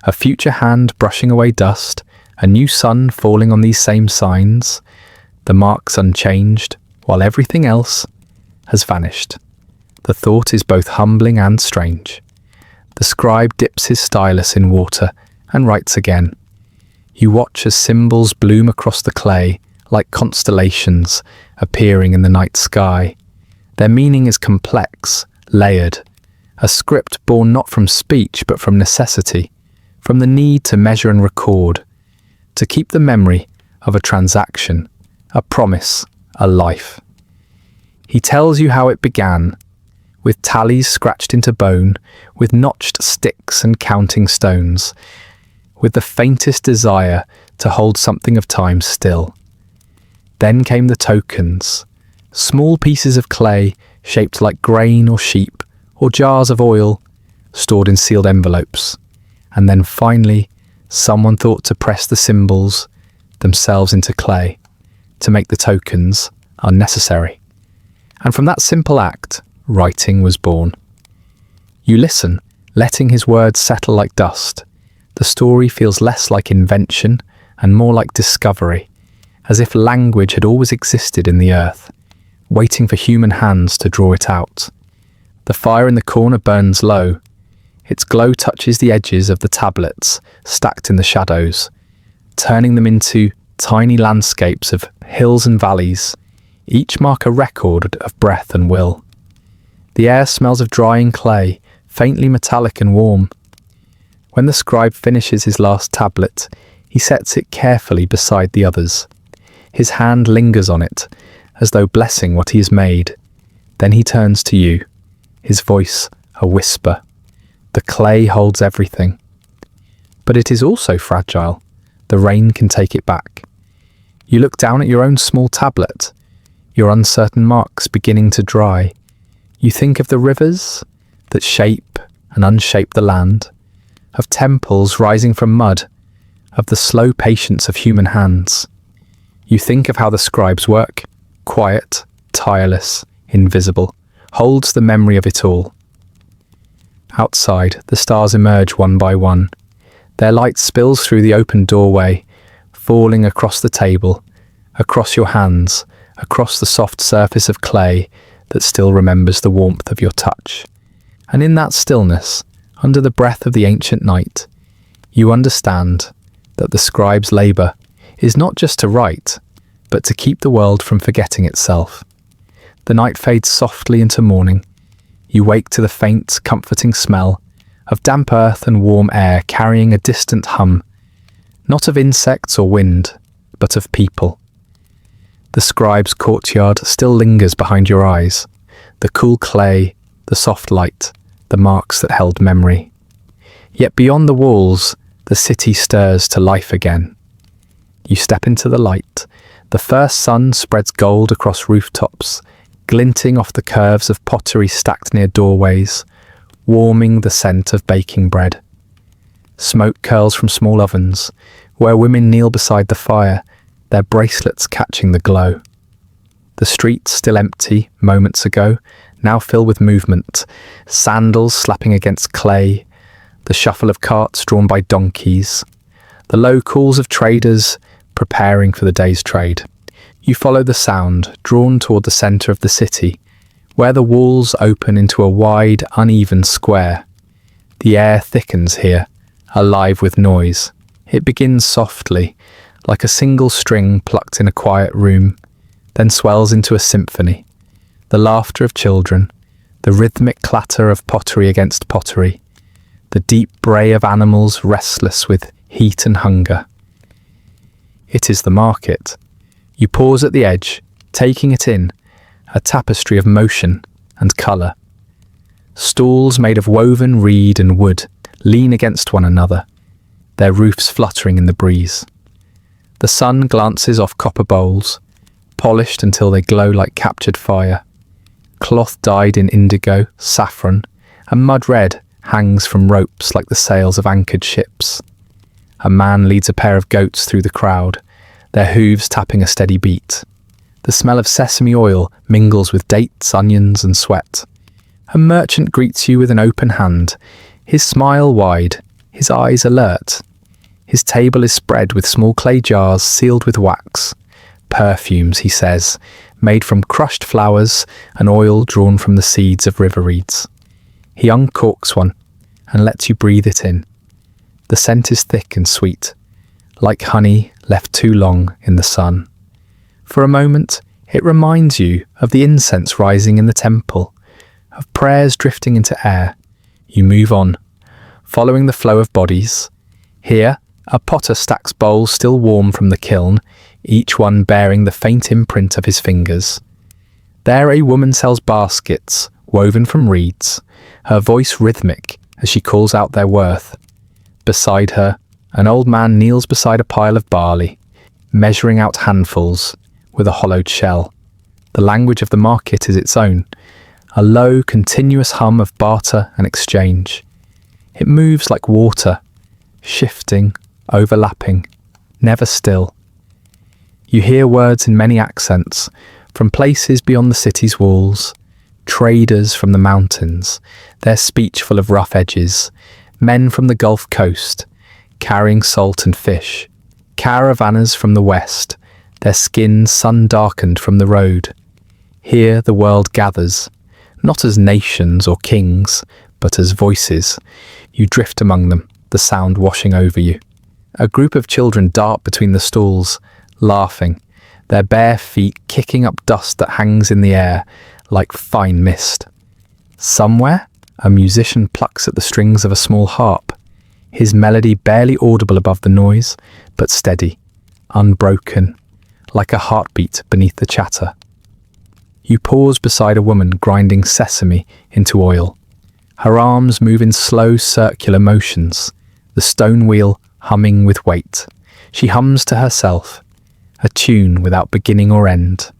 a future hand brushing away dust, a new sun falling on these same signs, the marks unchanged, while everything else has vanished. The thought is both humbling and strange. The scribe dips his stylus in water and writes again. You watch as symbols bloom across the clay, like constellations appearing in the night sky. Their meaning is complex, layered, a script born not from speech but from necessity, from the need to measure and record, to keep the memory of a transaction, a promise, a life. He tells you how it began, with tallies scratched into bone, with notched sticks and counting stones, with the faintest desire to hold something of time still. Then came the tokens, small pieces of clay shaped like grain or sheep, or jars of oil, stored in sealed envelopes. And then finally, someone thought to press the symbols themselves into clay, to make the tokens unnecessary. And from that simple act, writing was born. You listen, letting his words settle like dust. The story feels less like invention and more like discovery, as if language had always existed in the earth, waiting for human hands to draw it out. The fire in the corner burns low. Its glow touches the edges of the tablets stacked in the shadows, turning them into tiny landscapes of hills and valleys, each mark a record of breath and will. The air smells of drying clay, faintly metallic and warm. When the scribe finishes his last tablet, he sets it carefully beside the others. His hand lingers on it, as though blessing what he has made. Then he turns to you, his voice a whisper. The clay holds everything. But it is also fragile. The rain can take it back. You look down at your own small tablet, your uncertain marks beginning to dry. You think of the rivers that shape and unshape the land, of temples rising from mud, of the slow patience of human hands. You think of how the scribe's work, quiet, tireless, invisible, holds the memory of it all. Outside, the stars emerge one by one. Their light spills through the open doorway, falling across the table, across your hands, across the soft surface of clay that still remembers the warmth of your touch. And in that stillness, under the breath of the ancient night, you understand that the scribe's labour is not just to write, but to keep the world from forgetting itself. The night fades softly into morning. You wake to the faint, comforting smell of damp earth and warm air carrying a distant hum, not of insects or wind, but of people. The scribe's courtyard still lingers behind your eyes, the cool clay, the soft light, the marks that held memory. Yet beyond the walls, the city stirs to life again. You step into the light. The first sun spreads gold across rooftops, glinting off the curves of pottery stacked near doorways. warming the scent of baking bread. Smoke curls from small ovens, where women kneel beside the fire, their bracelets catching the glow. The streets, still empty moments ago, now fill with movement, sandals slapping against clay, the shuffle of carts drawn by donkeys, the low calls of traders preparing for the day's trade. You follow the sound, drawn toward the centre of the city, where the walls open into a wide, uneven square. The air thickens here, alive with noise. It begins softly, like a single string plucked in a quiet room, then swells into a symphony. The laughter of children, the rhythmic clatter of pottery against pottery, the deep bray of animals restless with heat and hunger. It is the market. You pause at the edge, taking it in, a tapestry of motion and colour. Stalls made of woven reed and wood lean against one another, their roofs fluttering in the breeze. The sun glances off copper bowls, polished until they glow like captured fire. Cloth dyed in indigo, saffron, and mud red hangs from ropes like the sails of anchored ships. A man leads a pair of goats through the crowd, their hooves tapping a steady beat. The smell of sesame oil mingles with dates, onions, and sweat. A merchant greets you with an open hand, his smile wide, his eyes alert. His table is spread with small clay jars sealed with wax. Perfumes, he says, made from crushed flowers and oil drawn from the seeds of river reeds. He uncorks one and lets you breathe it in. The scent is thick and sweet, like honey left too long in the sun. For a moment, it reminds you of the incense rising in the temple, of prayers drifting into air. You move on, following the flow of bodies. Here, a potter stacks bowls still warm from the kiln, each one bearing the faint imprint of his fingers. There a woman sells baskets, woven from reeds, her voice rhythmic as she calls out their worth. Beside her, an old man kneels beside a pile of barley, measuring out handfuls with a hollowed shell. The language of the market is its own, a low, continuous hum of barter and exchange. It moves like water, shifting, overlapping, never still. You hear words in many accents, from places beyond the city's walls, traders from the mountains, their speech full of rough edges, men from the Gulf Coast, carrying salt and fish, caravanners from the west, their skins sun-darkened from the road. Here the world gathers, not as nations or kings, but as voices. You drift among them, the sound washing over you. A group of children dart between the stalls, laughing, their bare feet kicking up dust that hangs in the air like fine mist. Somewhere, a musician plucks at the strings of a small harp, his melody barely audible above the noise, but steady, unbroken, like a heartbeat beneath the chatter. You pause beside a woman grinding sesame into oil. Her arms move in slow circular motions, the stone wheel humming with weight. She hums to herself, a tune without beginning or end.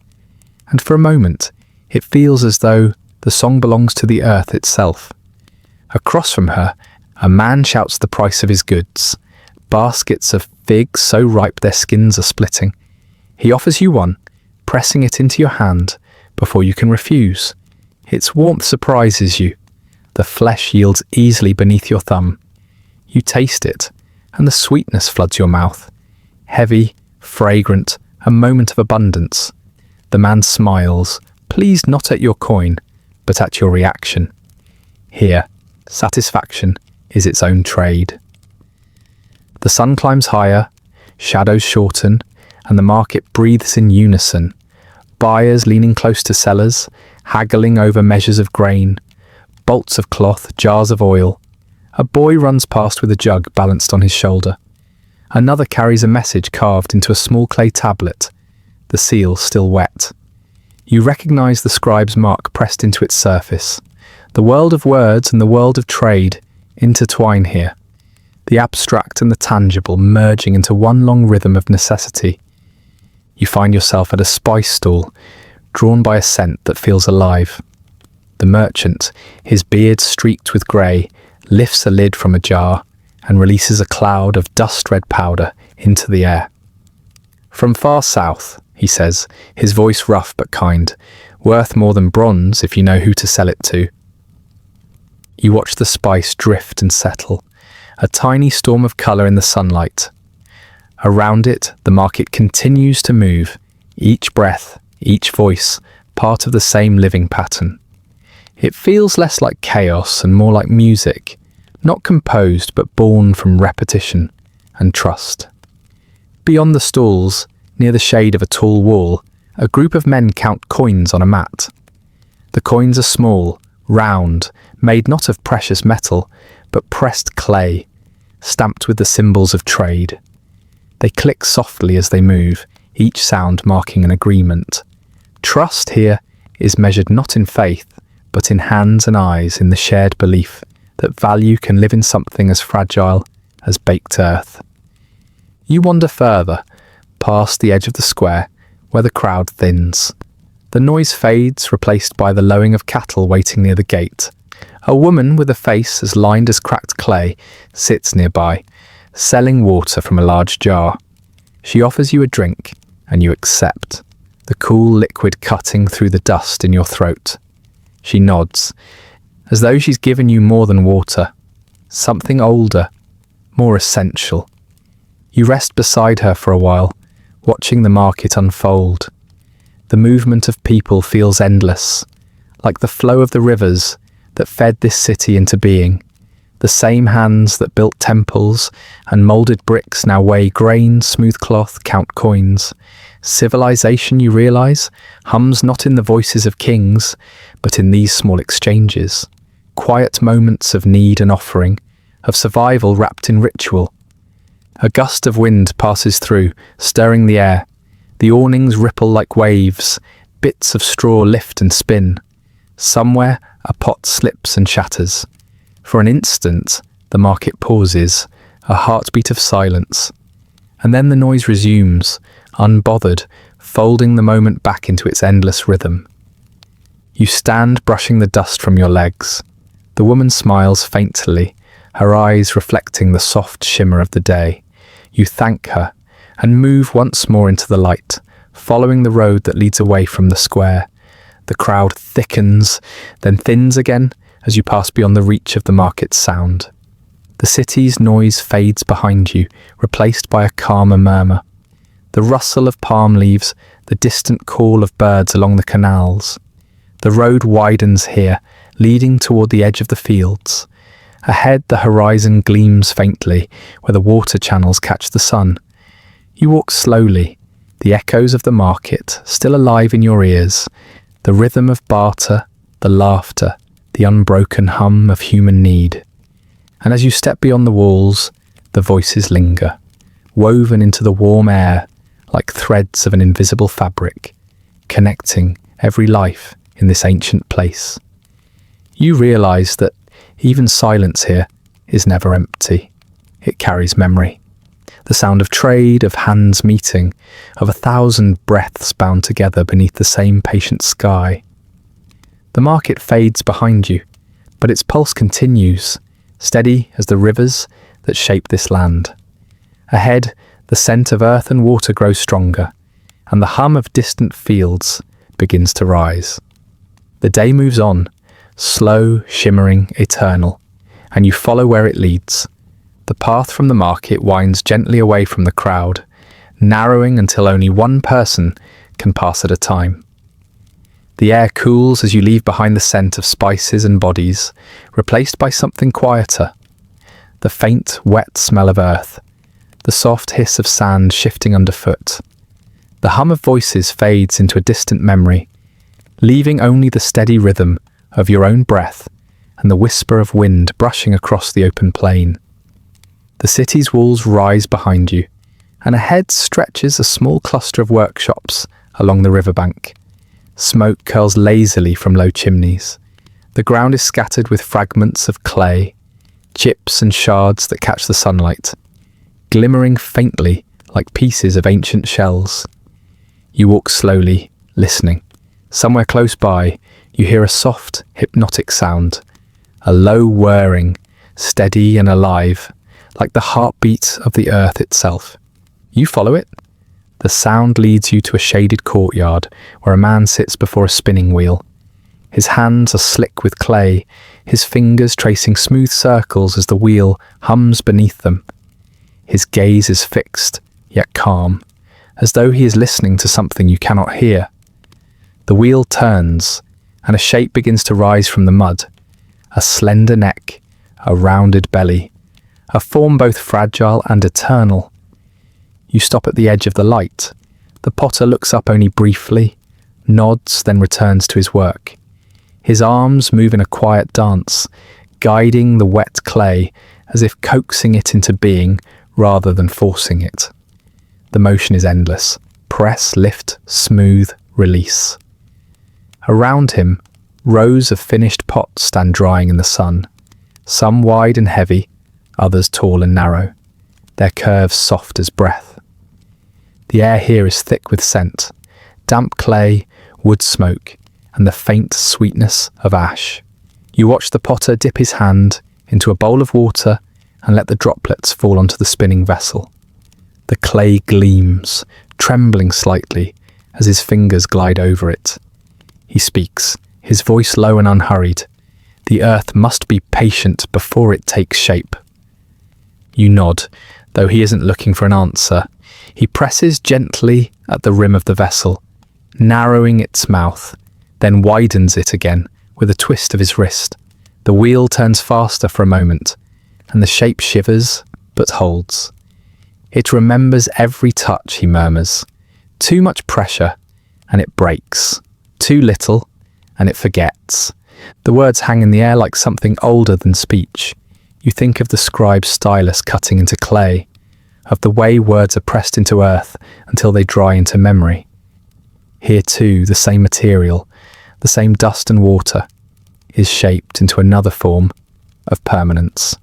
And for a moment, it feels as though the song belongs to the earth itself. Across from her, a man shouts the price of his goods, baskets of figs so ripe their skins are splitting. He offers you one, pressing it into your hand before you can refuse. Its warmth surprises you. The flesh yields easily beneath your thumb. You taste it, and the sweetness floods your mouth. Heavy, fragrant, a moment of abundance. The man smiles, pleased not at your coin, but at your reaction. Here, satisfaction is its own trade. The sun climbs higher, shadows shorten, and the market breathes in unison. Buyers leaning close to sellers, haggling over measures of grain, bolts of cloth, jars of oil. A boy runs past with a jug balanced on his shoulder. Another carries a message carved into a small clay tablet, the seal still wet. You recognize the scribe's mark pressed into its surface. The world of words and the world of trade intertwine here, the abstract and the tangible merging into one long rhythm of necessity. You find yourself at a spice stall, drawn by a scent that feels alive. The merchant, his beard streaked with grey, lifts a lid from a jar and releases a cloud of dust-red powder into the air. "From far south," he says, his voice rough but kind, "worth more than bronze if you know who to sell it to." You watch the spice drift and settle, a tiny storm of colour in the sunlight. Around it, the market continues to move, each breath, each voice, part of the same living pattern. It feels less like chaos and more like music, not composed but born from repetition and trust. Beyond the stalls, near the shade of a tall wall, a group of men count coins on a mat. The coins are small, round, made not of precious metal, but pressed clay, stamped with the symbols of trade. They click softly as they move, each sound marking an agreement. Trust here is measured not in faith, but in hands and eyes, in the shared belief that value can live in something as fragile as baked earth. You wander further, past the edge of the square, where the crowd thins. The noise fades, replaced by the lowing of cattle waiting near the gate. A woman with a face as lined as cracked clay sits nearby, selling water from a large jar. She offers you a drink, and you accept, the cool liquid cutting through the dust in your throat. She nods, as though she's given you more than water, something older, more essential. You rest beside her for a while, watching the market unfold. The movement of people feels endless, like the flow of the rivers that fed this city into being. The same hands that built temples and moulded bricks now weigh grain, smooth cloth, count coins. Civilization, you realize, hums not in the voices of kings, but in these small exchanges. Quiet moments of need and offering, of survival wrapped in ritual. A gust of wind passes through, stirring the air. The awnings ripple like waves, bits of straw lift and spin. Somewhere, a pot slips and shatters. For an instant, the market pauses, a heartbeat of silence. And then the noise resumes, unbothered, folding the moment back into its endless rhythm. You stand brushing the dust from your legs. The woman smiles faintly, her eyes reflecting the soft shimmer of the day. You thank her and move once more into the light, following the road that leads away from the square. The crowd thickens, then thins again as you pass beyond the reach of the market's sound. The city's noise fades behind you, replaced by a calmer murmur. The rustle of palm leaves, the distant call of birds along the canals. The road widens here, leading toward the edge of the fields. Ahead, the horizon gleams faintly, where the water channels catch the sun. You walk slowly, the echoes of the market still alive in your ears, the rhythm of barter, the laughter, the unbroken hum of human need. And as you step beyond the walls, the voices linger, woven into the warm air like threads of an invisible fabric, connecting every life in this ancient place. You realize that even silence here is never empty. It carries memory. The sound of trade, of hands meeting, of 1,000 breaths bound together beneath the same patient sky. The market fades behind you, but its pulse continues, steady as the rivers that shape this land. Ahead, the scent of earth and water grows stronger, and the hum of distant fields begins to rise. The day moves on, slow, shimmering, eternal, and you follow where it leads. The path from the market winds gently away from the crowd, narrowing until only one person can pass at a time. The air cools as you leave behind the scent of spices and bodies, replaced by something quieter. The faint, wet smell of earth, the soft hiss of sand shifting underfoot. The hum of voices fades into a distant memory, leaving only the steady rhythm of your own breath and the whisper of wind brushing across the open plain. The city's walls rise behind you, and ahead stretches a small cluster of workshops along the riverbank. Smoke curls lazily from low chimneys. The ground is scattered with fragments of clay, chips and shards that catch the sunlight, glimmering faintly like pieces of ancient shells. You walk slowly, listening. Somewhere close by, You hear a soft, hypnotic sound, a low whirring, steady and alive, like the heartbeat of the earth itself. You follow it. The sound leads you to a shaded courtyard where a man sits before a spinning wheel. His hands are slick with clay, his fingers tracing smooth circles as the wheel hums beneath them. His gaze is fixed, yet calm, as though he is listening to something you cannot hear. The wheel turns, and a shape begins to rise from the mud. A slender neck, a rounded belly, a form both fragile and eternal. You stop at the edge of the light. The potter looks up only briefly, nods, then returns to his work. His arms move in a quiet dance, guiding the wet clay as if coaxing it into being rather than forcing it. The motion is endless. Press, lift, smooth, release. Around him, rows of finished pots stand drying in the sun, some wide and heavy, others tall and narrow, their curves soft as breath. The air here is thick with scent, damp clay, wood smoke, and the faint sweetness of ash. You watch the potter dip his hand into a bowl of water and let the droplets fall onto the spinning vessel. The clay gleams, trembling slightly as his fingers glide over it. He speaks, his voice low and unhurried. The earth must be patient before it takes shape. You nod, though he isn't looking for an answer. He presses gently at the rim of the vessel, narrowing its mouth, then widens it again with a twist of his wrist. The wheel turns faster for a moment, and the shape shivers but holds. It remembers every touch, he murmurs. Too much pressure, and it breaks. Too little, and it forgets. The words hang in the air like something older than speech. You think of the scribe's stylus cutting into clay, of the way words are pressed into earth until they dry into memory. Here too, the same material, the same dust and water, is shaped into another form of permanence.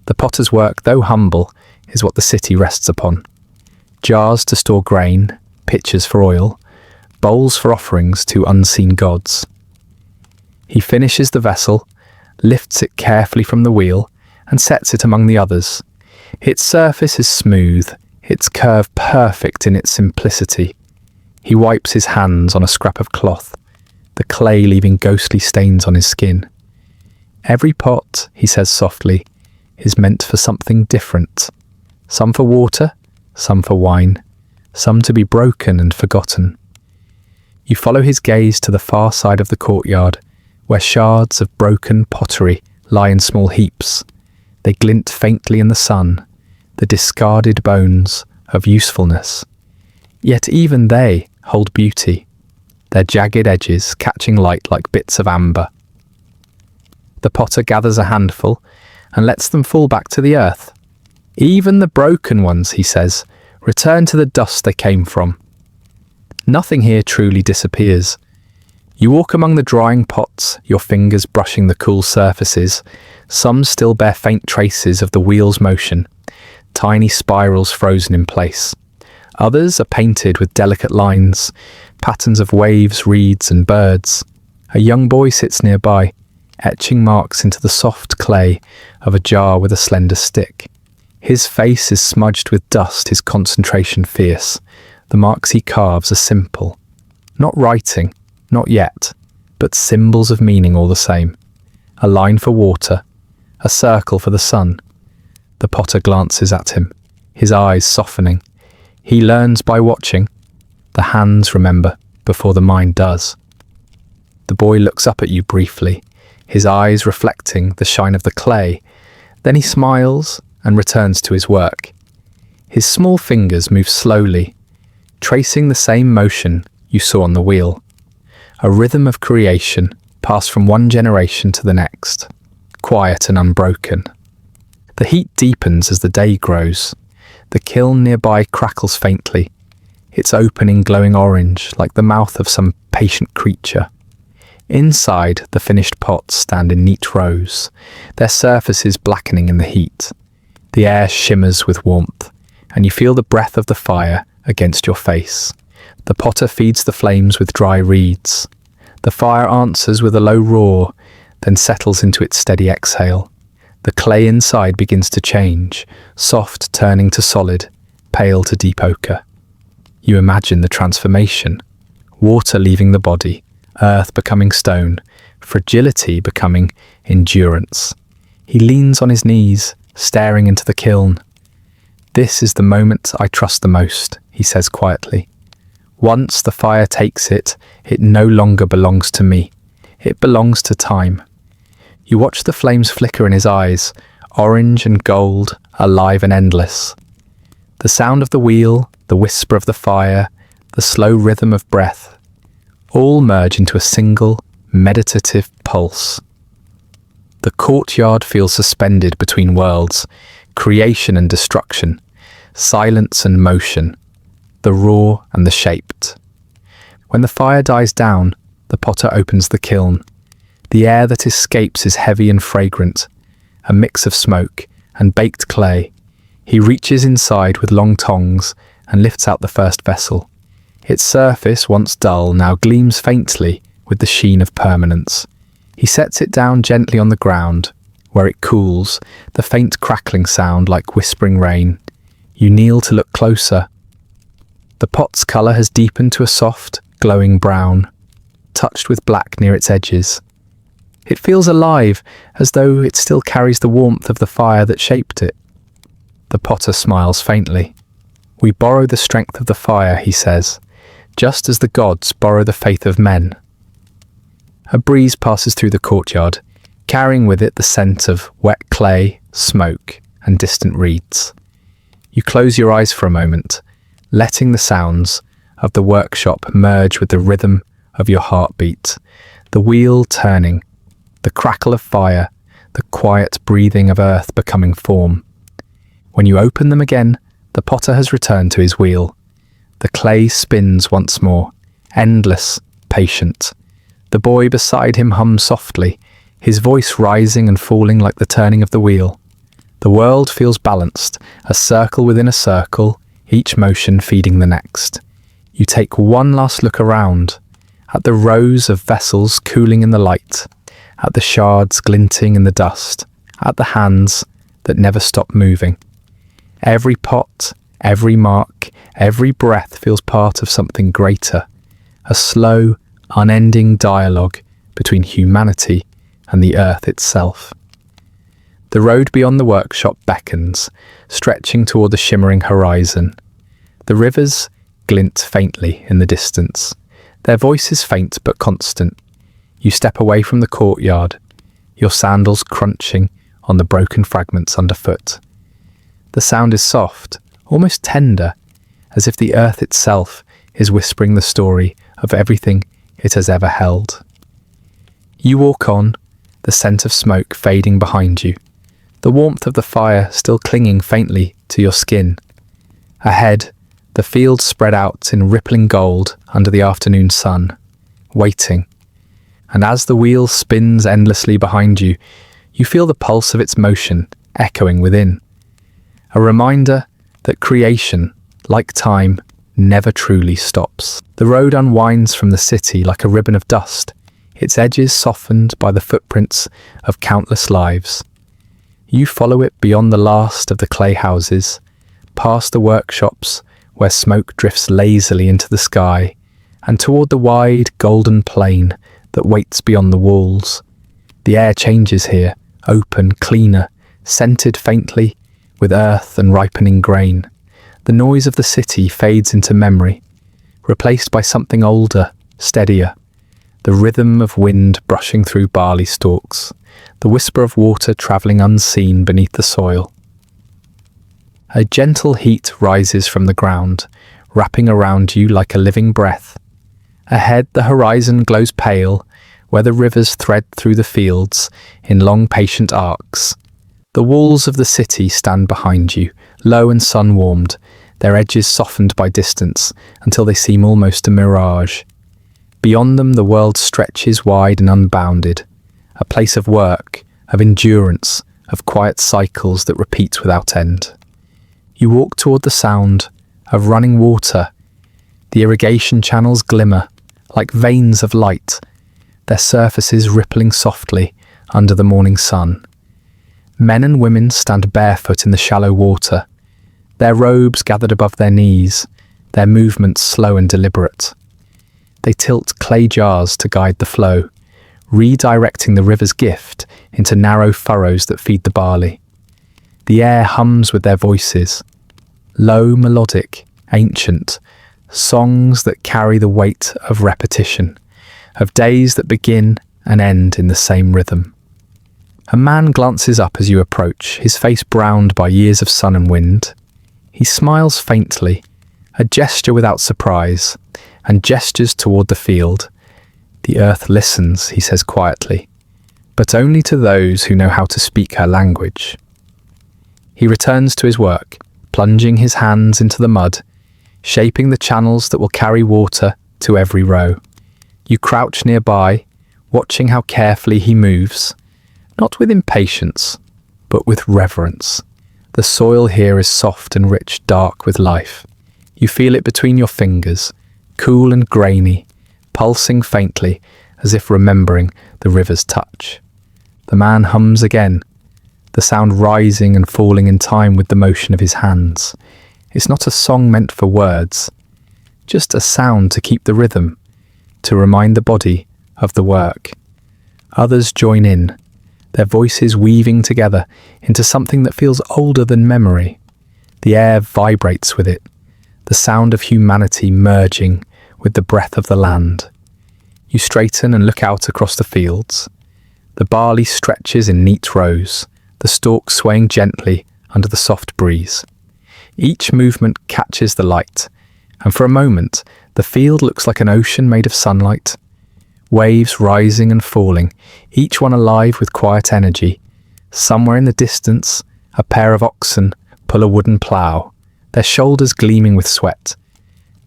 The potter's work, though humble, is what the city rests upon. Jars to store grain, pitchers for oil, bowls for offerings to unseen gods. He finishes the vessel, lifts it carefully from the wheel, and sets it among the others. Its surface is smooth, its curve perfect in its simplicity. He wipes his hands on a scrap of cloth, the clay leaving ghostly stains on his skin. Every pot, he says softly, is meant for something different. Some for water, some for wine, some to be broken and forgotten. You follow his gaze to the far side of the courtyard, where shards of broken pottery lie in small heaps. They glint faintly in the sun, the discarded bones of usefulness. Yet even they hold beauty, their jagged edges catching light like bits of amber. The potter gathers a handful and lets them fall back to the earth. Even the broken ones, he says, return to the dust they came from. Nothing here truly disappears. You walk among the drying pots, your fingers brushing the cool surfaces. Some still bear faint traces of the wheel's motion, tiny spirals frozen in place. Others are painted with delicate lines, patterns of waves, reeds, and birds. A young boy sits nearby, etching marks into the soft clay of a jar with a slender stick. His face is smudged with dust, his concentration fierce. The marks he carves are simple. Not writing, not yet, but symbols of meaning all the same. A line for water, a circle for the sun. The potter glances at him, his eyes softening. He learns by watching. The hands remember before the mind does. The boy looks up at you briefly, his eyes reflecting the shine of the clay. Then he smiles and returns to his work. His small fingers move slowly, tracing the same motion you saw on the wheel. A rhythm of creation passed from one generation to the next, quiet and unbroken. The heat deepens as the day grows. The kiln nearby crackles faintly, its opening glowing orange like the mouth of some patient creature. Inside, the finished pots stand in neat rows, their surfaces blackening in the heat. The air shimmers with warmth, and you feel the breath of the fire against your face. The potter feeds the flames with dry reeds. The fire answers with a low roar, then settles into its steady exhale. The clay inside begins to change, soft turning to solid, pale to deep ochre. You imagine the transformation. Water leaving the body, earth becoming stone, fragility becoming endurance. He leans on his knees, staring into the kiln. "This is the moment I trust the most," he says quietly. "Once the fire takes it, it no longer belongs to me. It belongs to time." You watch the flames flicker in his eyes, orange and gold, alive and endless. The sound of the wheel, the whisper of the fire, the slow rhythm of breath, all merge into a single, meditative pulse. The courtyard feels suspended between worlds, creation and destruction, silence and motion, the raw and the shaped. When the fire dies down, the potter opens the kiln. The air that escapes is heavy and fragrant, a mix of smoke and baked clay. He reaches inside with long tongs and lifts out the first vessel. Its surface, once dull, now gleams faintly with the sheen of permanence. He sets it down gently on the ground, where it cools, the faint crackling sound like whispering rain. You kneel to look closer. The pot's colour has deepened to a soft, glowing brown, touched with black near its edges. It feels alive, as though it still carries the warmth of the fire that shaped it. The potter smiles faintly. "We borrow the strength of the fire," he says, "just as the gods borrow the faith of men." A breeze passes through the courtyard, carrying with it the scent of wet clay, smoke, and distant reeds. You close your eyes for a moment, letting the sounds of the workshop merge with the rhythm of your heartbeat, the wheel turning, the crackle of fire, the quiet breathing of earth becoming form. When you open them again, the potter has returned to his wheel. The clay spins once more, endless, patient. The boy beside him hums softly, his voice rising and falling like the turning of the wheel. The world feels balanced, a circle within a circle, each motion feeding the next. You take one last look around, at the rows of vessels cooling in the light, at the shards glinting in the dust, at the hands that never stop moving. Every pot, every mark, every breath feels part of something greater, a slow, unending dialogue between humanity and the earth itself. The road beyond the workshop beckons, stretching toward the shimmering horizon. The rivers glint faintly in the distance, their voices faint but constant. You step away from the courtyard, your sandals crunching on the broken fragments underfoot. The sound is soft, almost tender, as if the earth itself is whispering the story of everything it has ever held. You walk on, the scent of smoke fading behind you, the warmth of the fire still clinging faintly to your skin. Ahead, the fields spread out in rippling gold under the afternoon sun, waiting. And as the wheel spins endlessly behind you, you feel the pulse of its motion echoing within. A reminder that creation, like time, never truly stops. The road unwinds from the city like a ribbon of dust, its edges softened by the footprints of countless lives. You follow it beyond the last of the clay houses, past the workshops where smoke drifts lazily into the sky, and toward the wide golden plain that waits beyond the walls. The air changes here, open, cleaner, scented faintly with earth and ripening grain. The noise of the city fades into memory, replaced by something older, steadier. The rhythm of wind brushing through barley stalks, the whisper of water travelling unseen beneath the soil. A gentle heat rises from the ground, wrapping around you like a living breath. Ahead, the horizon glows pale, where the rivers thread through the fields in long, patient arcs. The walls of the city stand behind you, low and sun-warmed, their edges softened by distance until they seem almost a mirage. Beyond them, the world stretches wide and unbounded, a place of work, of endurance, of quiet cycles that repeat without end. You walk toward the sound of running water. The irrigation channels glimmer like veins of light, their surfaces rippling softly under the morning sun. Men and women stand barefoot in the shallow water, their robes gathered above their knees, their movements slow and deliberate. They tilt clay jars to guide the flow, redirecting the river's gift into narrow furrows that feed the barley. The air hums with their voices, low, melodic, ancient, songs that carry the weight of repetition, of days that begin and end in the same rhythm. A man glances up as you approach, his face browned by years of sun and wind. He smiles faintly, a gesture without surprise, and gestures toward the field. The earth listens, he says quietly, but only to those who know how to speak her language. He returns to his work, plunging his hands into the mud, shaping the channels that will carry water to every row. You crouch nearby, watching how carefully he moves, not with impatience, but with reverence. The soil here is soft and rich, dark with life. You feel it between your fingers, cool and grainy, pulsing faintly as if remembering the river's touch. The man hums again, the sound rising and falling in time with the motion of his hands. It's not a song meant for words, just a sound to keep the rhythm, to remind the body of the work. Others join in, their voices weaving together into something that feels older than memory. The air vibrates with it, the sound of humanity merging with the breath of the land. You straighten and look out across the fields. The barley stretches in neat rows, the stalks swaying gently under the soft breeze. Each movement catches the light, and for a moment, the field looks like an ocean made of sunlight. Waves rising and falling, each one alive with quiet energy. Somewhere in the distance, a pair of oxen pull a wooden plough, their shoulders gleaming with sweat,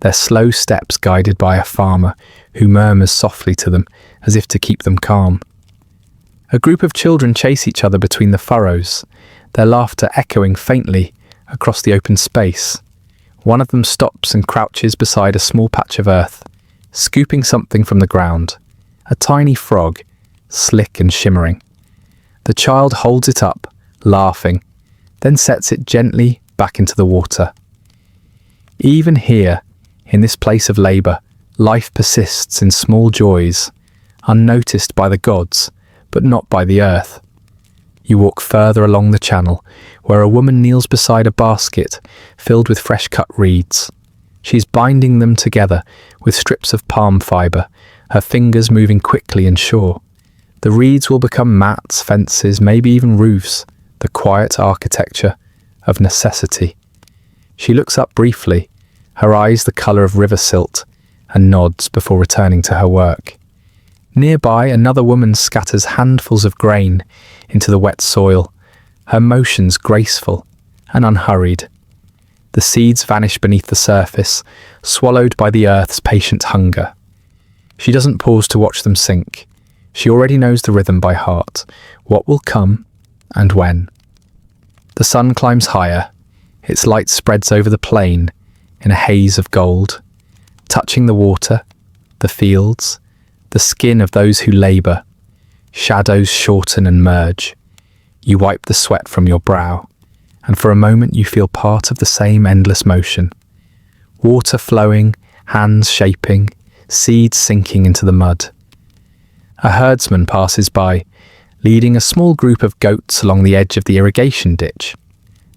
their slow steps guided by a farmer who murmurs softly to them as if to keep them calm. A group of children chase each other between the furrows, their laughter echoing faintly across the open space. One of them stops and crouches beside a small patch of earth, scooping something from the ground. A tiny frog, slick and shimmering. The child holds it up, laughing, then sets it gently back into the water. Even here, in this place of labour, life persists in small joys, unnoticed by the gods, but not by the earth. You walk further along the channel, where a woman kneels beside a basket filled with fresh-cut reeds. She's binding them together with strips of palm fibre, her fingers moving quickly and sure. The reeds will become mats, fences, maybe even roofs, the quiet architecture of necessity. She looks up briefly, her eyes the colour of river silt, and nods before returning to her work. Nearby, another woman scatters handfuls of grain into the wet soil, her motions graceful and unhurried. The seeds vanish beneath the surface, swallowed by the earth's patient hunger. She doesn't pause to watch them sink. She already knows the rhythm by heart, what will come and when. The sun climbs higher, its light spreads over the plain in a haze of gold, touching the water, the fields, the skin of those who labour. Shadows shorten and merge. You wipe the sweat from your brow, and for a moment you feel part of the same endless motion. Water flowing, hands shaping, seeds sinking into the mud. A herdsman passes by, leading a small group of goats along the edge of the irrigation ditch.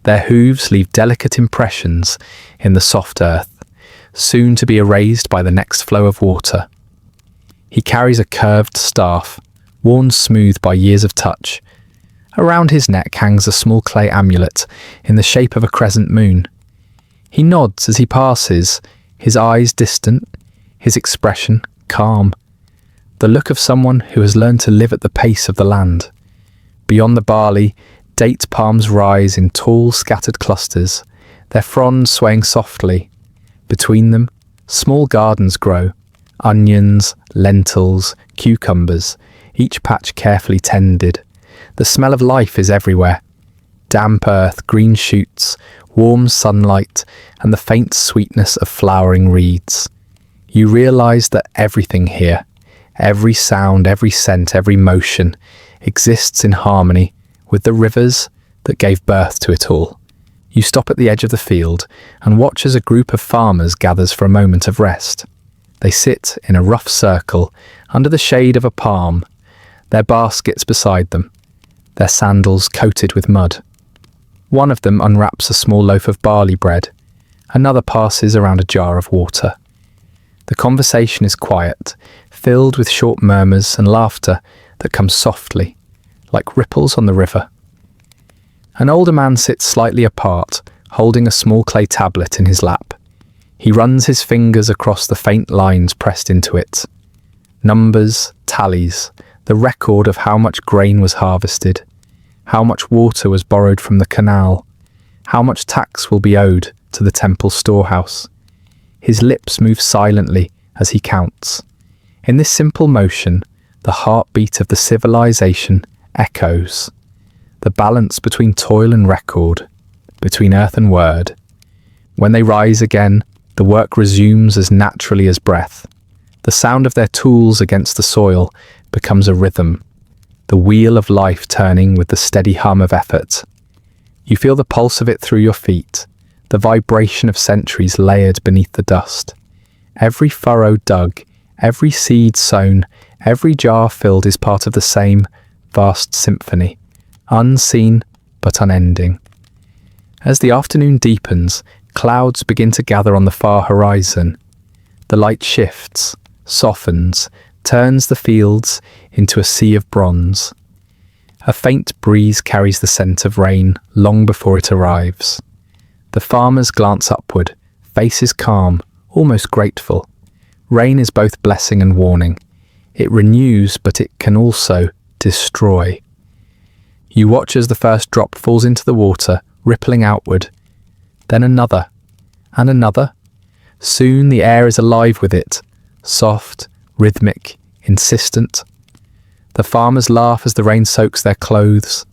Their hooves leave delicate impressions in the soft earth, soon to be erased by the next flow of water. He carries a curved staff, worn smooth by years of touch. Around his neck hangs a small clay amulet in the shape of a crescent moon. He nods as he passes, his eyes distant, his expression calm. The look of someone who has learned to live at the pace of the land. Beyond the barley, date palms rise in tall, scattered clusters, their fronds swaying softly. Between them, small gardens grow, onions, lentils, cucumbers, each patch carefully tended. The smell of life is everywhere. Damp earth, green shoots, warm sunlight, and the faint sweetness of flowering reeds. You realise that everything here, Every sound, every scent, every motion exists in harmony with the rivers that gave birth to it all. You stop at the edge of the field and watch as a group of farmers gathers for a moment of rest. They sit in a rough circle under the shade of a palm, their baskets beside them, their sandals coated with mud. One of them unwraps a small loaf of barley bread. Another passes around a jar of water. The conversation is quiet, filled with short murmurs and laughter that comes softly, like ripples on the river. An older man sits slightly apart, holding a small clay tablet in his lap. He runs his fingers across the faint lines pressed into it. Numbers, tallies, the record of how much grain was harvested, how much water was borrowed from the canal, how much tax will be owed to the temple storehouse. His lips move silently as he counts. In this simple motion, the heartbeat of the civilization echoes. The balance between toil and record, between earth and word. When they rise again, the work resumes as naturally as breath. The sound of their tools against the soil becomes a rhythm, the wheel of life turning with the steady hum of effort. You feel the pulse of it through your feet, the vibration of centuries layered beneath the dust. Every furrow dug, every seed sown, every jar filled is part of the same vast symphony, unseen but unending. As the afternoon deepens, clouds begin to gather on the far horizon. The light shifts, softens, turns the fields into a sea of bronze. A faint breeze carries the scent of rain long before it arrives. The farmers glance upward, faces calm, almost grateful. Rain is both blessing and warning. It renews, but it can also destroy. You watch as the first drop falls into the water, rippling outward. Then another, and another. Soon the air is alive with it, soft, rhythmic, insistent. The farmers laugh as the rain soaks their clothes,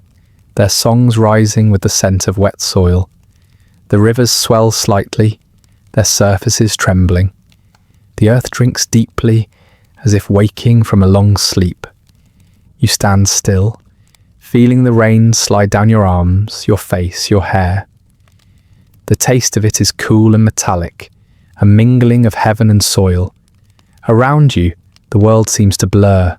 their songs rising with the scent of wet soil. The rivers swell slightly, their surfaces trembling. The earth drinks deeply, as if waking from a long sleep. You stand still, feeling the rain slide down your arms, your face, your hair. The taste of it is cool and metallic, a mingling of heaven and soil. Around you, the world seems to blur,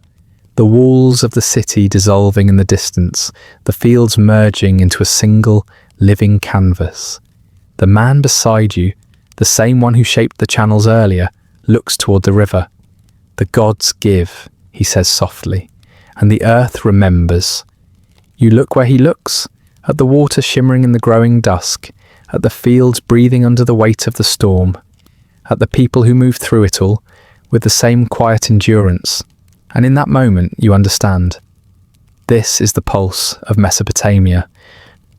the walls of the city dissolving in the distance, the fields merging into a single, living canvas. The man beside you, the same one who shaped the channels earlier, looks toward the river. The gods give, he says softly, and the earth remembers. You look where he looks, at the water shimmering in the growing dusk, at the fields breathing under the weight of the storm, at the people who move through it all with the same quiet endurance. And in that moment, you understand. This is the pulse of Mesopotamia,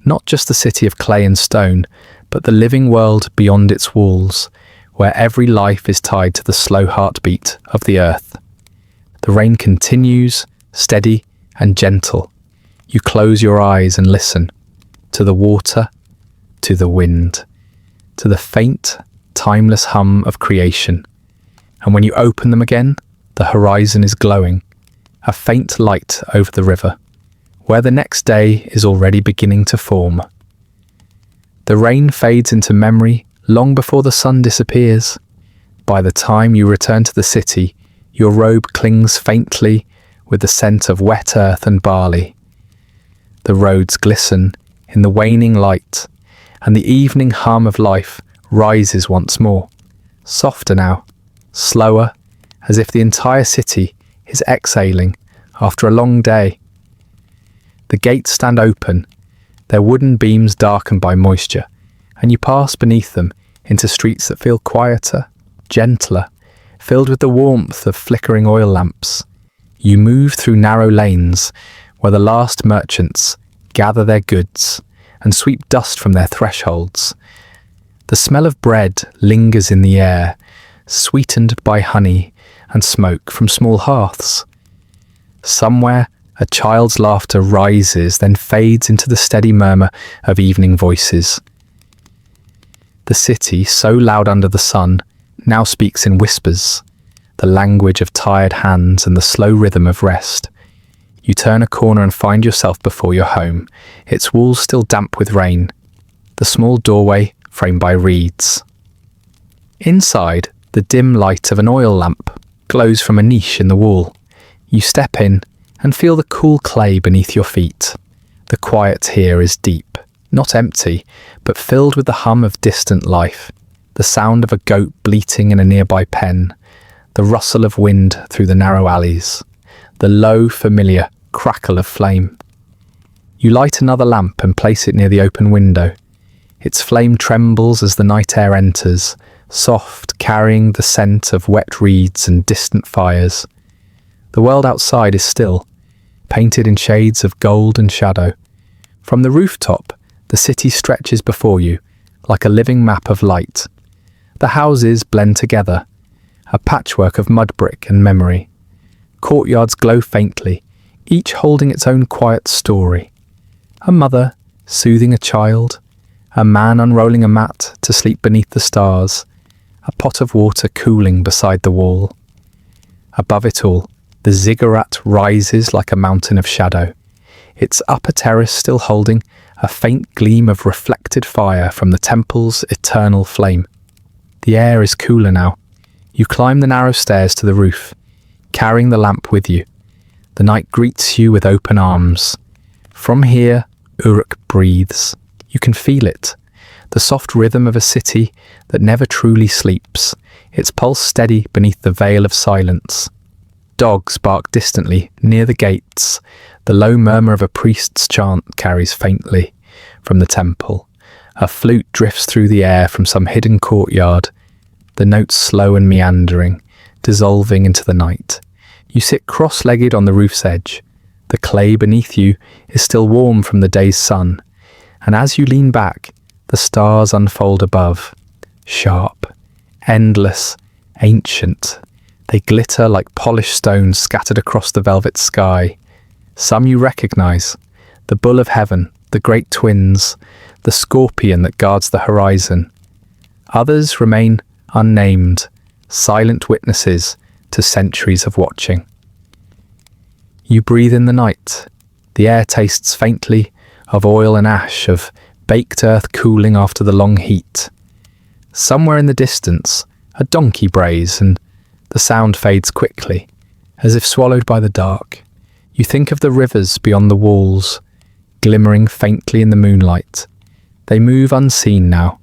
not just the city of clay and stone, but the living world beyond its walls, where every life is tied to the slow heartbeat of the earth. The rain continues, steady and gentle. You close your eyes and listen to the water, to the wind, to the faint, timeless hum of creation. And when you open them again, the horizon is glowing, a faint light over the river, where the next day is already beginning to form. The rain fades into memory long before the sun disappears. By the time you return to the city, your robe clings faintly with the scent of wet earth and barley. The roads glisten in the waning light, and the evening hum of life rises once more, softer now, slower, as if the entire city is exhaling after a long day. The gates stand open, their wooden beams darkened by moisture, and you pass beneath them into streets that feel quieter, gentler, filled with the warmth of flickering oil lamps. You move through narrow lanes where the last merchants gather their goods and sweep dust from their thresholds. The smell of bread lingers in the air, sweetened by honey and smoke from small hearths. Somewhere, a child's laughter rises, then fades into the steady murmur of evening voices. The city, so loud under the sun, now speaks in whispers. the language of tired hands and the slow rhythm of rest. You turn a corner and find yourself before your home, its walls still damp with rain, the small doorway framed by reeds. Inside, the dim light of an oil lamp glows from a niche in the wall. You step in and feel the cool clay beneath your feet. The quiet here is deep, not empty, but filled with the hum of distant life, the sound of a goat bleating in a nearby pen, the rustle of wind through the narrow alleys, the low, familiar crackle of flame. You light another lamp and place it near the open window. Its flame trembles as the night air enters, soft, carrying the scent of wet reeds and distant fires. The world outside is still, painted in shades of gold and shadow. From the rooftop, the city stretches before you, like a living map of light. The houses blend together, a patchwork of mud brick and memory. Courtyards glow faintly, each holding its own quiet story. A mother soothing a child, a man unrolling a mat to sleep beneath the stars, a pot of water cooling beside the wall. Above it all, the ziggurat rises like a mountain of shadow, its upper terrace still holding a faint gleam of reflected fire from the temple's eternal flame. The air is cooler now. You climb the narrow stairs to the roof, carrying the lamp with you. The night greets you with open arms. From here, Uruk breathes. You can feel it, the soft rhythm of a city that never truly sleeps, its pulse steady beneath the veil of silence. Dogs bark distantly near the gates. The low murmur of a priest's chant carries faintly from the temple. A flute drifts through the air from some hidden courtyard, the notes slow and meandering, dissolving into the night. You sit cross-legged on the roof's edge. The clay beneath you is still warm from the day's sun, and as you lean back, the stars unfold above. Sharp, endless, ancient. They glitter like polished stones scattered across the velvet sky. Some you recognize, the bull of heaven, the great twins, the scorpion that guards the horizon. Others remain unnamed, silent witnesses to centuries of watching. You breathe in the night. The air tastes faintly of oil and ash, of baked earth cooling after the long heat. Somewhere in the distance, a donkey brays, and the sound fades quickly, as if swallowed by the dark. You think of the rivers beyond the walls, glimmering faintly in the moonlight. They move unseen now,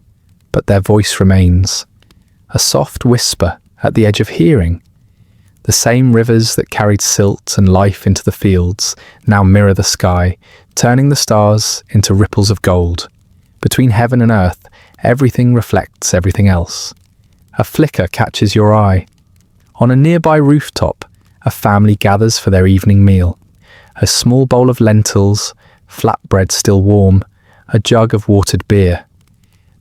but their voice remains. A soft whisper at the edge of hearing. The same rivers that carried silt and life into the fields now mirror the sky, turning the stars into ripples of gold. Between heaven and earth, everything reflects everything else. A flicker catches your eye. On a nearby rooftop, a family gathers for their evening meal. A small bowl of lentils, flatbread still warm, a jug of watered beer.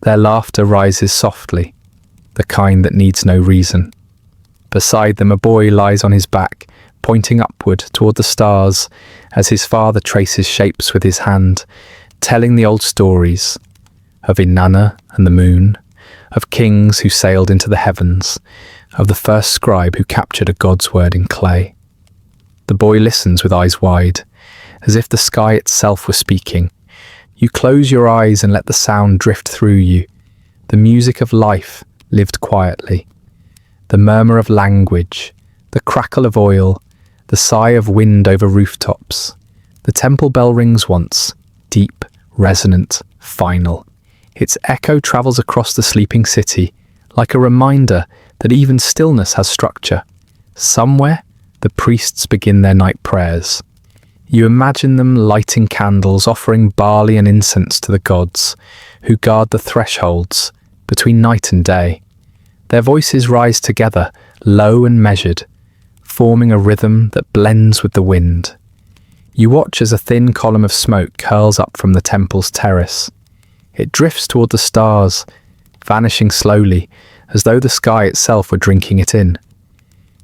Their laughter rises softly, the kind that needs no reason. Beside them, a boy lies on his back, pointing upward toward the stars as his father traces shapes with his hand, telling the old stories of Inanna and the moon, of kings who sailed into the heavens, of the first scribe who captured a god's word in clay. The boy listens with eyes wide, as if the sky itself were speaking. You close your eyes and let the sound drift through you, the music of life lived quietly. The murmur of language, the crackle of oil, the sigh of wind over rooftops. The temple bell rings once, deep, resonant, final. Its echo travels across the sleeping city, like a reminder that even stillness has structure. Somewhere, the priests begin their night prayers. You imagine them lighting candles, offering barley and incense to the gods, who guard the thresholds between night and day. Their voices rise together, low and measured, forming a rhythm that blends with the wind. You watch as a thin column of smoke curls up from the temple's terrace. It drifts toward the stars, vanishing slowly, as though the sky itself were drinking it in.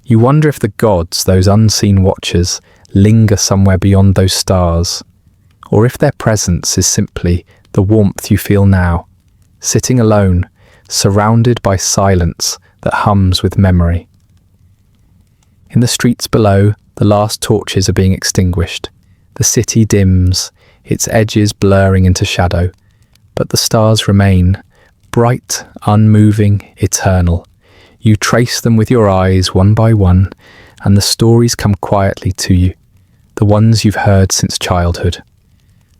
You wonder if the gods, those unseen watchers, linger somewhere beyond those stars, or if their presence is simply the warmth you feel now, sitting alone, surrounded by silence that hums with memory. In the streets below, the last torches are being extinguished. The city dims, its edges blurring into shadow, but the stars remain, bright, unmoving, eternal. You trace them with your eyes one by one, and the stories come quietly to you, the ones you've heard since childhood.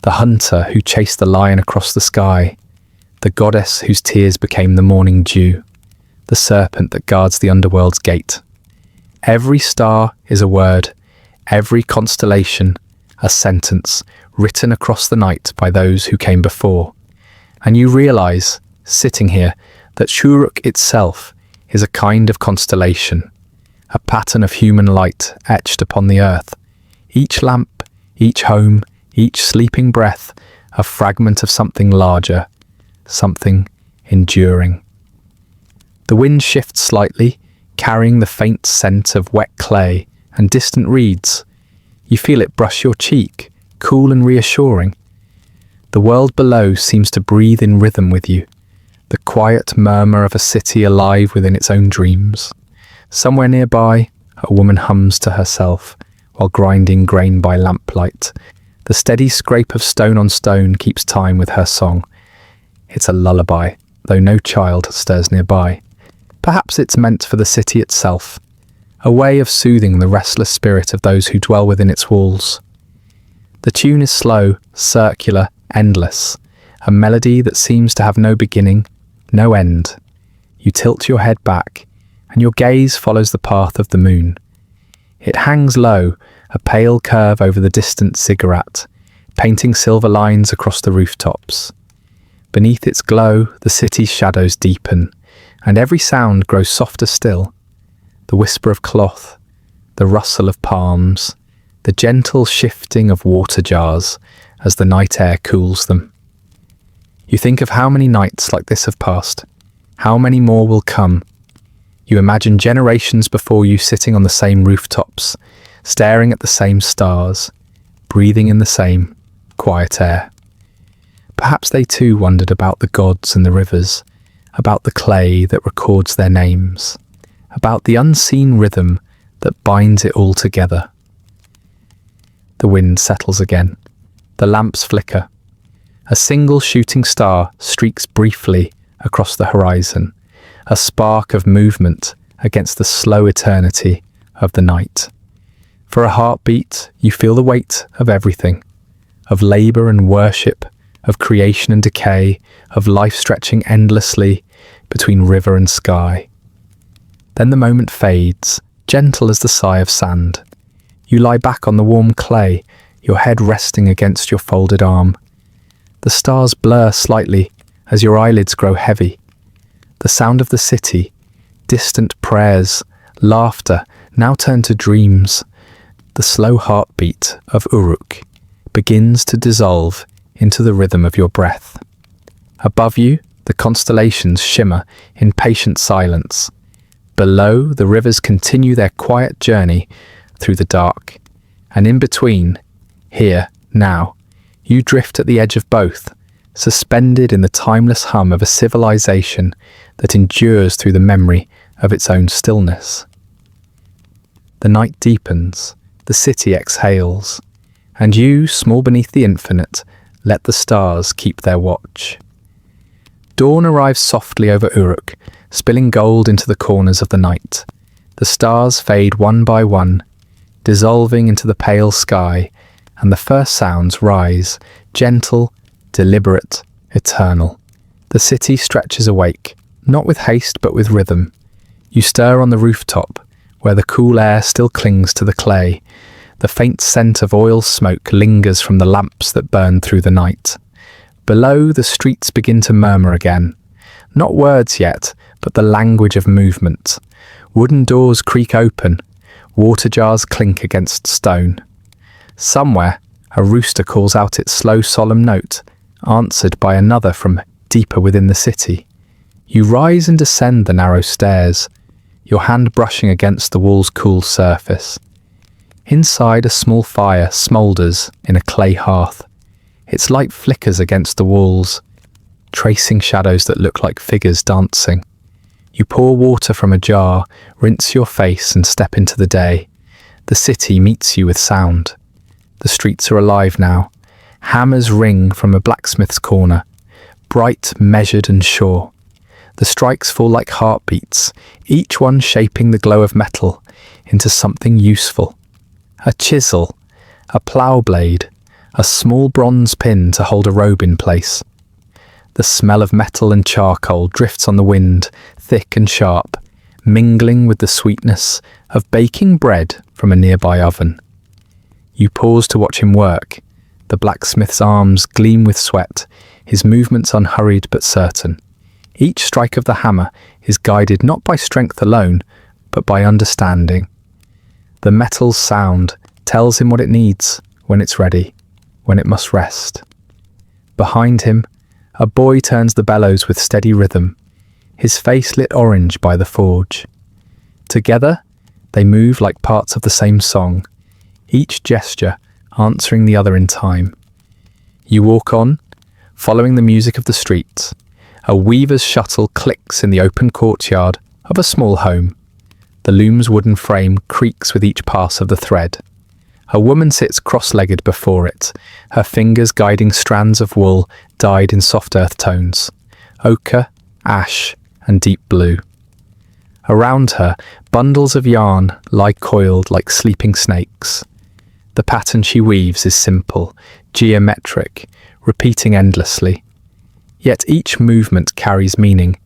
The hunter who chased the lion across the sky, the goddess whose tears became the morning dew, the serpent that guards the underworld's gate. Every star is a word, every constellation a sentence written across the night by those who came before. And you realize, sitting here, that Shuruk itself is a kind of constellation, a pattern of human light etched upon the earth. Each lamp, each home, each sleeping breath, a fragment of something larger, something enduring. The wind shifts slightly, carrying the faint scent of wet clay and distant reeds. You feel it brush your cheek, cool and reassuring. The world below seems to breathe in rhythm with you, the quiet murmur of a city alive within its own dreams. Somewhere nearby, a woman hums to herself while grinding grain by lamplight. The steady scrape of stone on stone keeps time with her song. It's a lullaby, though no child stirs nearby. Perhaps it's meant for the city itself, a way of soothing the restless spirit of those who dwell within its walls. The tune is slow, circular, endless, a melody that seems to have no beginning, no end. You tilt your head back, and your gaze follows the path of the moon. It hangs low, a pale curve over the distant ziggurat, painting silver lines across the rooftops. Beneath its glow, the city's shadows deepen, and every sound grows softer still. The whisper of cloth, the rustle of palms, the gentle shifting of water jars as the night air cools them. You think of how many nights like this have passed, how many more will come. You imagine generations before you sitting on the same rooftops, staring at the same stars, breathing in the same quiet air. Perhaps they too wondered about the gods and the rivers, about the clay that records their names, about the unseen rhythm that binds it all together. The wind settles again. The lamps flicker. A single shooting star streaks briefly across the horizon, a spark of movement against the slow eternity of the night. For a heartbeat, you feel the weight of everything, of labour and worship, of creation and decay, of life stretching endlessly between river and sky. Then the moment fades, gentle as the sigh of sand. You lie back on the warm clay, your head resting against your folded arm. The stars blur slightly as your eyelids grow heavy. The sound of the city, distant prayers, laughter, now turn to dreams. The slow heartbeat of Uruk begins to dissolve into the rhythm of your breath. Above you, the constellations shimmer in patient silence. Below, the rivers continue their quiet journey through the dark. And in between, here, now, you drift at the edge of both, suspended in the timeless hum of a civilization that endures through the memory of its own stillness. The night deepens, the city exhales, and you, small beneath the infinite, let the stars keep their watch. Dawn arrives softly over Uruk, spilling gold into the corners of the night. The stars fade one by one, dissolving into the pale sky, and the first sounds rise, gentle, deliberate, eternal. The city stretches awake, not with haste but with rhythm. You stir on the rooftop, where the cool air still clings to the clay. The faint scent of oil smoke lingers from the lamps that burn through the night. Below, the streets begin to murmur again. Not words yet, but the language of movement. Wooden doors creak open. Water jars clink against stone. Somewhere, a rooster calls out its slow, solemn note, answered by another from deeper within the city. You rise and descend the narrow stairs, your hand brushing against the wall's cool surface. Inside, a small fire smoulders in a clay hearth. Its light flickers against the walls, tracing shadows that look like figures dancing. You pour water from a jar, rinse your face and step into the day. The city meets you with sound. The streets are alive now. Hammers ring from a blacksmith's corner, bright, measured and sure. The strikes fall like heartbeats, each one shaping the glow of metal into something useful. A chisel, a plough blade, a small bronze pin to hold a robe in place. The smell of metal and charcoal drifts on the wind, thick and sharp, mingling with the sweetness of baking bread from a nearby oven. You pause to watch him work. The blacksmith's arms gleam with sweat, his movements unhurried but certain. Each strike of the hammer is guided not by strength alone, but by understanding. The metal's sound tells him what it needs, when it's ready, when it must rest. Behind him, a boy turns the bellows with steady rhythm, his face lit orange by the forge. Together, they move like parts of the same song, each gesture answering the other in time. You walk on, following the music of the streets. A weaver's shuttle clicks in the open courtyard of a small home. The loom's wooden frame creaks with each pass of the thread. A woman sits cross-legged before it, her fingers guiding strands of wool dyed in soft earth tones, ochre, ash, and deep blue. Around her, bundles of yarn lie coiled like sleeping snakes. The pattern she weaves is simple, geometric, repeating endlessly. Yet each movement carries meaning,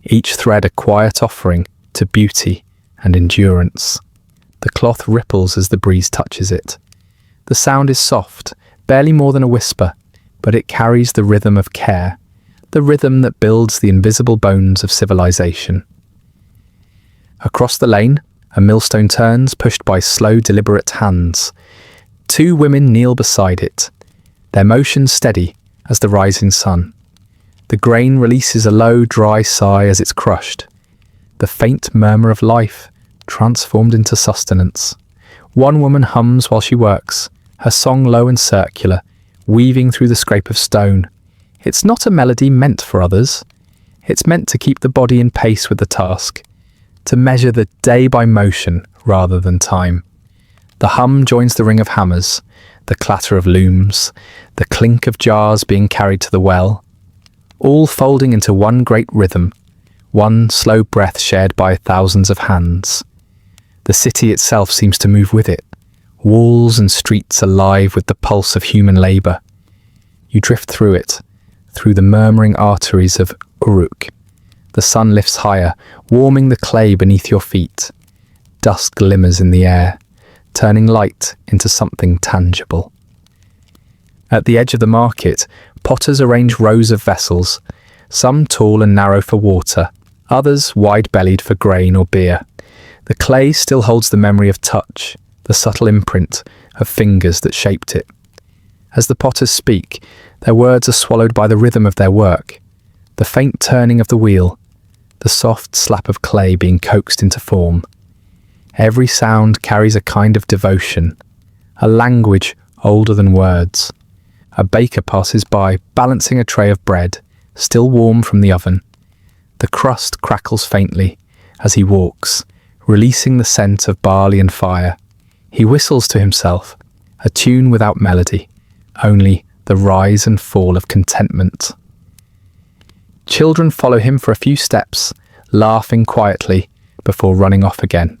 each thread a quiet offering to beauty and endurance. The cloth ripples as the breeze touches it. The sound is soft, barely more than a whisper, but it carries the rhythm of care, the rhythm that builds the invisible bones of civilization. Across the lane, a millstone turns, pushed by slow, deliberate hands. Two women kneel beside it, their motion steady as the rising sun. The grain releases a low, dry sigh as it's crushed. The faint murmur of life transformed into sustenance. One woman hums while she works, her song low and circular, weaving through the scrape of stone. It's not a melody meant for others. It's meant to keep the body in pace with the task, to measure the day by motion rather than time. The hum joins the ring of hammers, the clatter of looms, the clink of jars being carried to the well, all folding into one great rhythm, one slow breath shared by thousands of hands. The city itself seems to move with it, walls and streets alive with the pulse of human labour. You drift through it, through the murmuring arteries of Uruk. The sun lifts higher, warming the clay beneath your feet. Dust glimmers in the air, turning light into something tangible. At the edge of the market, potters arrange rows of vessels, some tall and narrow for water, others wide-bellied for grain or beer. The clay still holds the memory of touch, the subtle imprint of fingers that shaped it. As the potters speak, their words are swallowed by the rhythm of their work, the faint turning of the wheel, the soft slap of clay being coaxed into form. Every sound carries a kind of devotion, a language older than words. A baker passes by, balancing a tray of bread, still warm from the oven. The crust crackles faintly as he walks, releasing the scent of barley and fire. He whistles to himself, a tune without melody, only the rise and fall of contentment. Children follow him for a few steps, laughing quietly before running off again,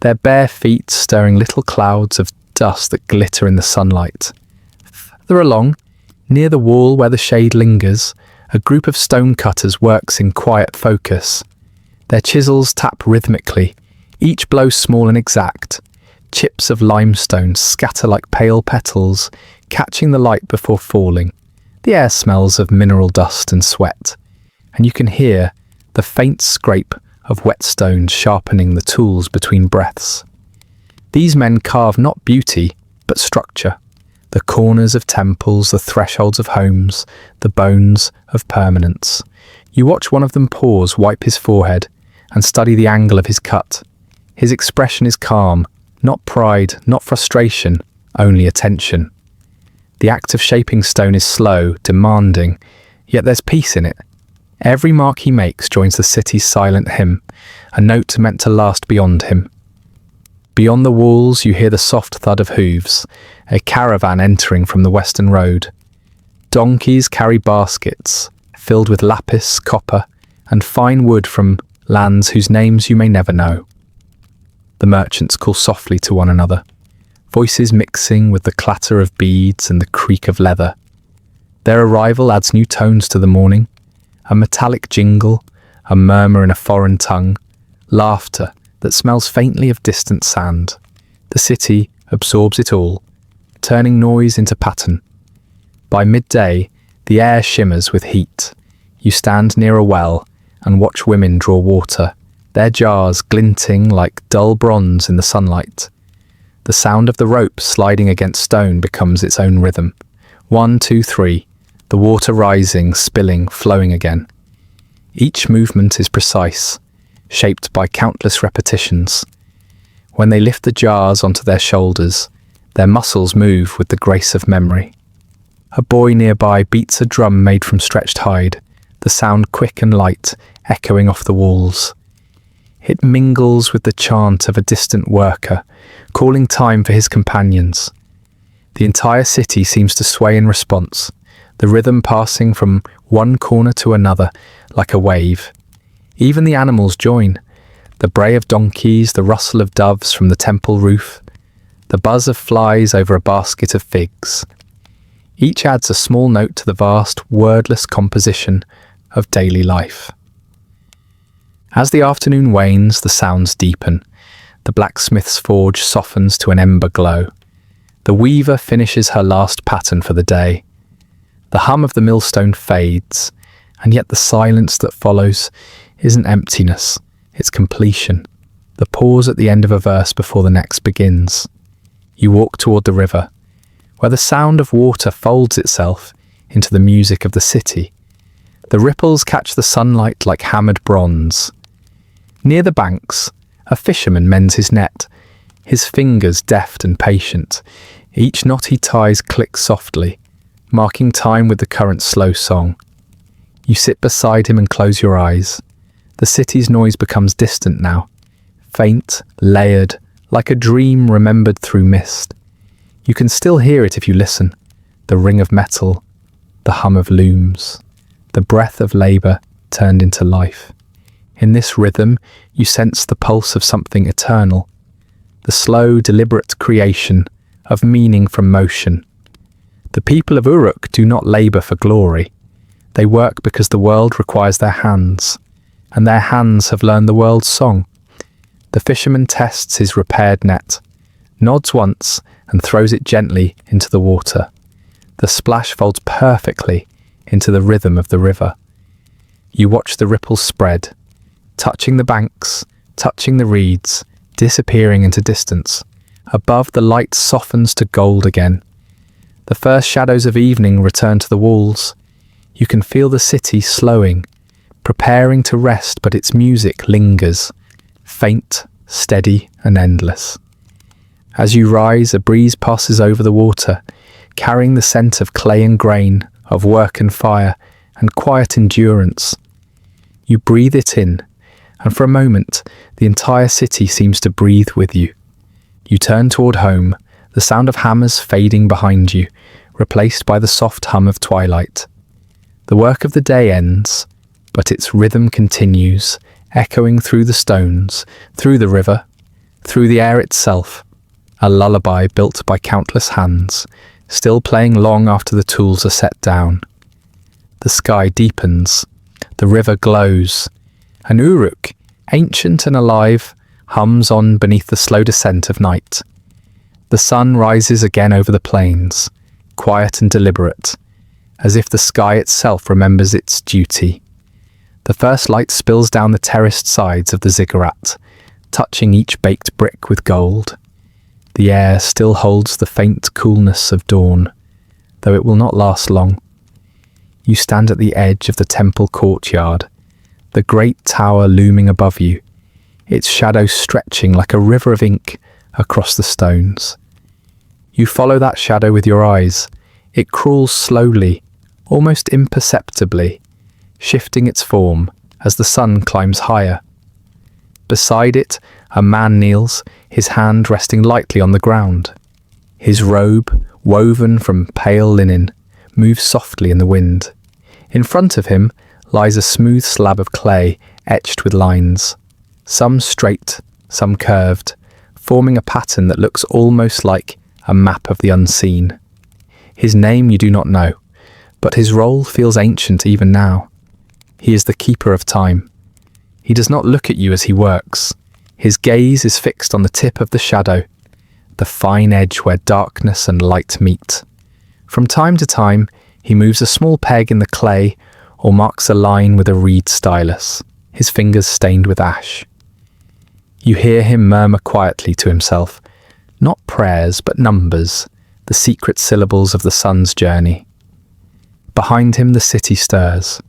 their bare feet stirring little clouds of dust that glitter in the sunlight. Further along, near the wall where the shade lingers, a group of stonecutters works in quiet focus. Their chisels tap rhythmically, each blow small and exact. Chips of limestone scatter like pale petals, catching the light before falling. The air smells of mineral dust and sweat, and you can hear the faint scrape of wet stones sharpening the tools between breaths. These men carve not beauty, but structure. The corners of temples, the thresholds of homes, the bones of permanence. You watch one of them pause, wipe his forehead, and study the angle of his cut. His expression is calm, not pride, not frustration, only attention. The act of shaping stone is slow, demanding, yet there's peace in it. Every mark he makes joins the city's silent hymn, a note meant to last beyond him. Beyond the walls you hear the soft thud of hooves, a caravan entering from the western road. Donkeys carry baskets, filled with lapis, copper, and fine wood from lands whose names you may never know. The merchants call softly to one another, voices mixing with the clatter of beads and the creak of leather. Their arrival adds new tones to the morning, a metallic jingle, a murmur in a foreign tongue, laughter that smells faintly of distant sand. The city absorbs it all, turning noise into pattern. By midday, the air shimmers with heat. You stand near a well and watch women draw water, their jars glinting like dull bronze in the sunlight. The sound of the rope sliding against stone becomes its own rhythm. 1, 2, 3, the water rising, spilling, flowing again. Each movement is precise, shaped by countless repetitions. When they lift the jars onto their shoulders, their muscles move with the grace of memory. A boy nearby beats a drum made from stretched hide, the sound quick and light, echoing off the walls. It mingles with the chant of a distant worker, calling time for his companions. The entire city seems to sway in response, the rhythm passing from one corner to another like a wave. Even the animals join, the bray of donkeys, the rustle of doves from the temple roof, the buzz of flies over a basket of figs. Each adds a small note to the vast, wordless composition of daily life. As the afternoon wanes, the sounds deepen. The blacksmith's forge softens to an ember glow. The weaver finishes her last pattern for the day. The hum of the millstone fades, and yet the silence that follows isn't emptiness, it's completion. The pause at the end of a verse before the next begins. You walk toward the river, where the sound of water folds itself into the music of the city. The ripples catch the sunlight like hammered bronze. Near the banks, a fisherman mends his net, his fingers deft and patient. Each knot he ties clicks softly, marking time with the current's slow song. You sit beside him and close your eyes. The city's noise becomes distant now, faint, layered, like a dream remembered through mist. You can still hear it if you listen, the ring of metal, the hum of looms, the breath of labour turned into life. In this rhythm, you sense the pulse of something eternal, the slow, deliberate creation of meaning from motion. The people of Uruk do not labour for glory. They work because the world requires their hands, and their hands have learned the world's song. The fisherman tests his repaired net, nods once, and throws it gently into the water. The splash folds perfectly into the rhythm of the river. You watch the ripples spread, touching the banks, touching the reeds, disappearing into distance. Above, the light softens to gold again. The first shadows of evening return to the walls. You can feel the city slowing, preparing to rest, but its music lingers, faint, steady, and endless. As you rise, a breeze passes over the water, carrying the scent of clay and grain, of work and fire, and quiet endurance. You breathe it in, and for a moment, the entire city seems to breathe with you. You turn toward home, the sound of hammers fading behind you, replaced by the soft hum of twilight. The work of the day ends, but its rhythm continues, echoing through the stones, through the river, through the air itself, a lullaby built by countless hands, still playing long after the tools are set down. The sky deepens, the river glows, and Uruk, ancient and alive, hums on beneath the slow descent of night. The sun rises again over the plains, quiet and deliberate, as if the sky itself remembers its duty. The first light spills down the terraced sides of the ziggurat, touching each baked brick with gold. The air still holds the faint coolness of dawn, though it will not last long. You stand at the edge of the temple courtyard, the great tower looming above you, its shadow stretching like a river of ink across the stones. You follow that shadow with your eyes. It crawls slowly, almost imperceptibly, shifting its form as the sun climbs higher. Beside it, a man kneels, his hand resting lightly on the ground. His robe, woven from pale linen, moves softly in the wind. In front of him lies a smooth slab of clay etched with lines, some straight, some curved, forming a pattern that looks almost like a map of the unseen. His name you do not know, but his role feels ancient even now. He is the keeper of time. He does not look at you as he works. His gaze is fixed on the tip of the shadow, the fine edge where darkness and light meet. From time to time, he moves a small peg in the clay or marks a line with a reed stylus, his fingers stained with ash. You hear him murmur quietly to himself, not prayers but numbers, the secret syllables of the sun's journey. Behind him the city stirs.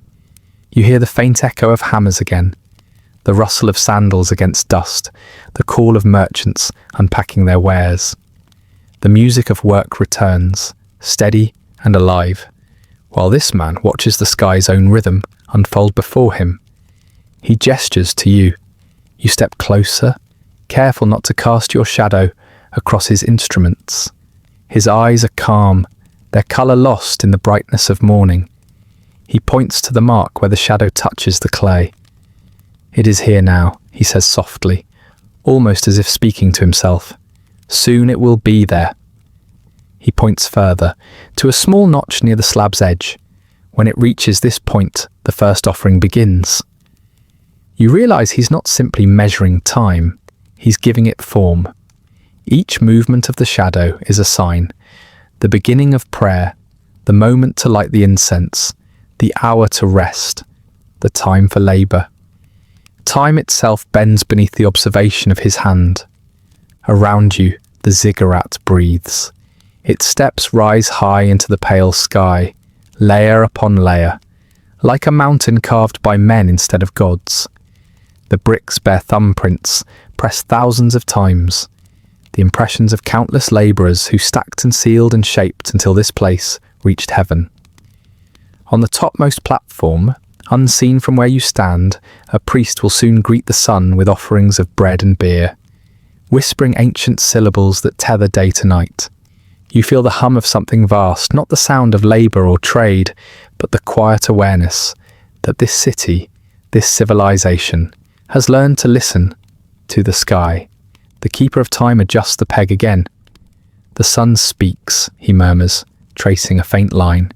You hear the faint echo of hammers again, the rustle of sandals against dust, the call of merchants unpacking their wares. The music of work returns, steady and alive, while this man watches the sky's own rhythm unfold before him. He gestures to you. You step closer, careful not to cast your shadow across his instruments. His eyes are calm, their colour lost in the brightness of morning. He points to the mark where the shadow touches the clay. "It is here now," he says softly, almost as if speaking to himself. "Soon it will be there." He points further, to a small notch near the slab's edge. When it reaches this point, the first offering begins. You realise he's not simply measuring time, he's giving it form. Each movement of the shadow is a sign, the beginning of prayer, the moment to light the incense, the hour to rest, the time for labour. Time itself bends beneath the observation of his hand. Around you, the ziggurat breathes. Its steps rise high into the pale sky, layer upon layer, like a mountain carved by men instead of gods. The bricks bear thumbprints, pressed thousands of times, the impressions of countless labourers who stacked and sealed and shaped until this place reached heaven. On the topmost platform, unseen from where you stand, a priest will soon greet the sun with offerings of bread and beer, whispering ancient syllables that tether day to night. You feel the hum of something vast, not the sound of labour or trade, but the quiet awareness that this city, this civilization, has learned to listen to the sky. The keeper of time adjusts the peg again. "The sun speaks," he murmurs, tracing a faint line.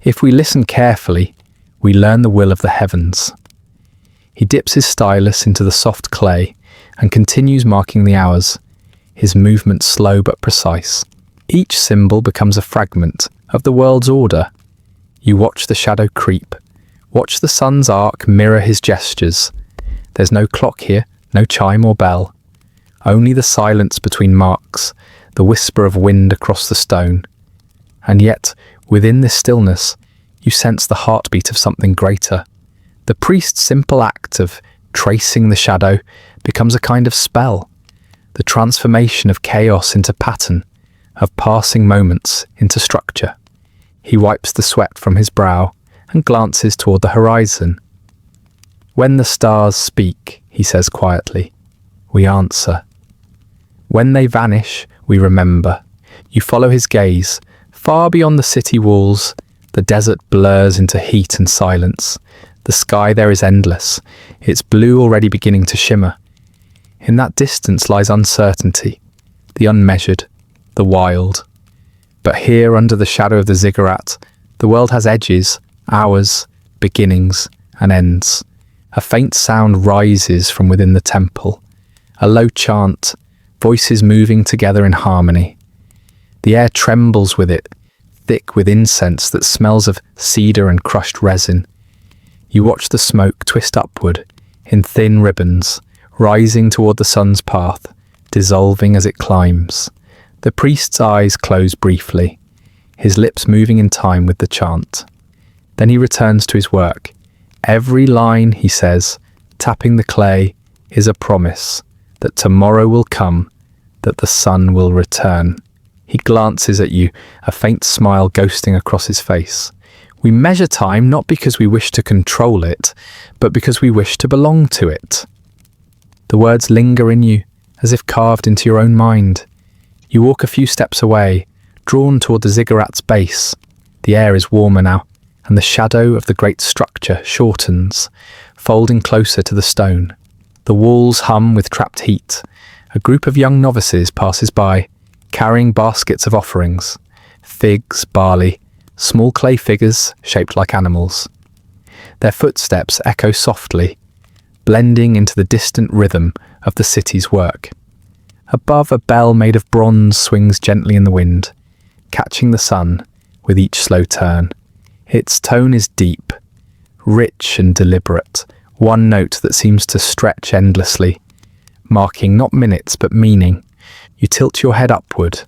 "If we listen carefully, we learn the will of the heavens." He dips his stylus into the soft clay and continues marking the hours, his movement slow but precise. Each symbol becomes a fragment of the world's order. You watch the shadow creep, watch the sun's arc mirror his gestures. There's no clock here, no chime or bell. Only the silence between marks, the whisper of wind across the stone. And yet, within this stillness, you sense the heartbeat of something greater. The priest's simple act of tracing the shadow becomes a kind of spell, the transformation of chaos into pattern, of passing moments into structure. He wipes the sweat from his brow and glances toward the horizon. "When the stars speak," he says quietly, "we answer. When they vanish, we remember." You follow his gaze. Far beyond the city walls, the desert blurs into heat and silence. The sky there is endless, its blue already beginning to shimmer. In that distance lies uncertainty, the unmeasured, the wild. But here, under the shadow of the ziggurat, the world has edges, hours, beginnings, and ends. A faint sound rises from within the temple, a low chant, voices moving together in harmony. The air trembles with it, thick with incense that smells of cedar and crushed resin. You watch the smoke twist upward, in thin ribbons, rising toward the sun's path, dissolving as it climbs. The priest's eyes close briefly, his lips moving in time with the chant. Then he returns to his work. Every line, he says, tapping the clay, is a promise that tomorrow will come, that the sun will return. He glances at you, a faint smile ghosting across his face. We measure time not because we wish to control it, but because we wish to belong to it. The words linger in you, as if carved into your own mind. You walk a few steps away, drawn toward the ziggurat's base. The air is warmer now, and the shadow of the great structure shortens, folding closer to the stone. The walls hum with trapped heat. A group of young novices passes by, carrying baskets of offerings, figs, barley, small clay figures shaped like animals. Their footsteps echo softly, blending into the distant rhythm of the city's work. Above, a bell made of bronze swings gently in the wind, catching the sun with each slow turn. Its tone is deep, rich and deliberate, one note that seems to stretch endlessly, marking not minutes but meaning. You tilt your head upward.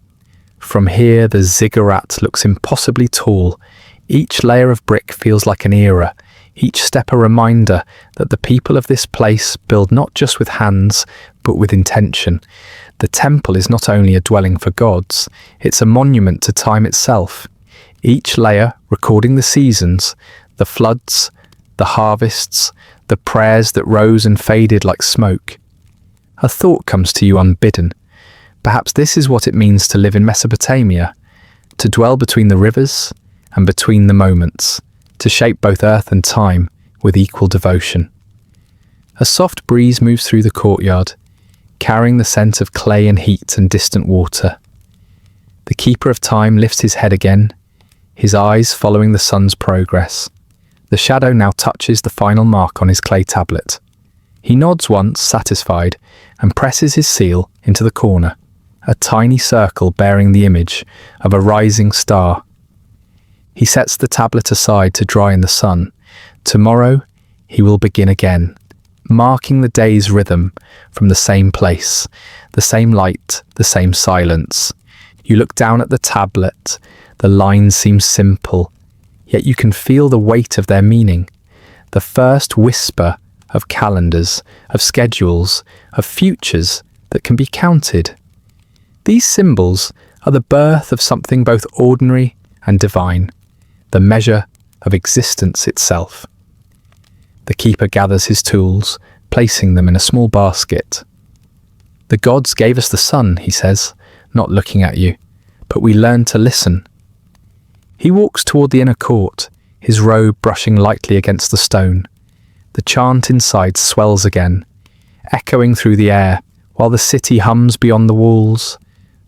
From here, the ziggurat looks impossibly tall. Each layer of brick feels like an era, each step a reminder that the people of this place build not just with hands, but with intention. The temple is not only a dwelling for gods, it's a monument to time itself. Each layer recording the seasons, the floods, the harvests, the prayers that rose and faded like smoke. A thought comes to you unbidden. Perhaps this is what it means to live in Mesopotamia, to dwell between the rivers and between the moments, to shape both earth and time with equal devotion. A soft breeze moves through the courtyard, carrying the scent of clay and heat and distant water. The keeper of time lifts his head again, his eyes following the sun's progress. The shadow now touches the final mark on his clay tablet. He nods once, satisfied, and presses his seal into the corner, a tiny circle bearing the image of a rising star. He sets the tablet aside to dry in the sun. Tomorrow, he will begin again, marking the day's rhythm from the same place, the same light, the same silence. You look down at the tablet. The lines seem simple, yet you can feel the weight of their meaning. The first whisper of calendars, of schedules, of futures that can be counted. These symbols are the birth of something both ordinary and divine, the measure of existence itself. The keeper gathers his tools, placing them in a small basket. The gods gave us the sun, he says, not looking at you, but we learned to listen. He walks toward the inner court, his robe brushing lightly against the stone. The chant inside swells again, echoing through the air, while the city hums beyond the walls.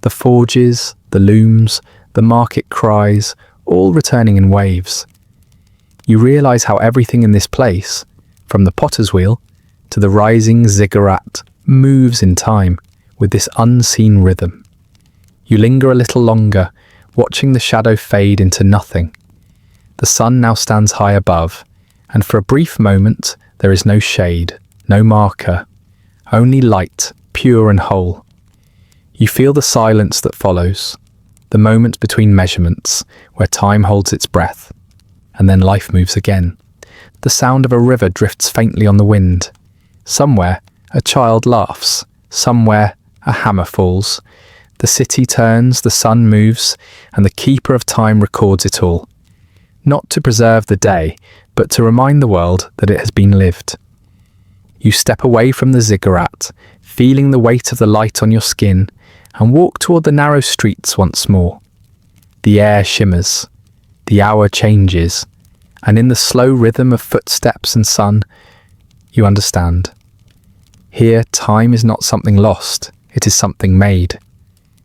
The forges, the looms, the market cries, all returning in waves. You realize how everything in this place, from the potter's wheel to the rising ziggurat, moves in time with this unseen rhythm. You linger a little longer, watching the shadow fade into nothing. The sun now stands high above, and for a brief moment there is no shade, no marker, only light, pure and whole. You feel the silence that follows, the moment between measurements, where time holds its breath, and then life moves again. The sound of a river drifts faintly on the wind. Somewhere, a child laughs. Somewhere, a hammer falls. The city turns, the sun moves, and the keeper of time records it all. Not to preserve the day, but to remind the world that it has been lived. You step away from the ziggurat, feeling the weight of the light on your skin, and walk toward the narrow streets once more. The air shimmers, the hour changes, and in the slow rhythm of footsteps and sun, you understand. Here, time is not something lost, it is something made.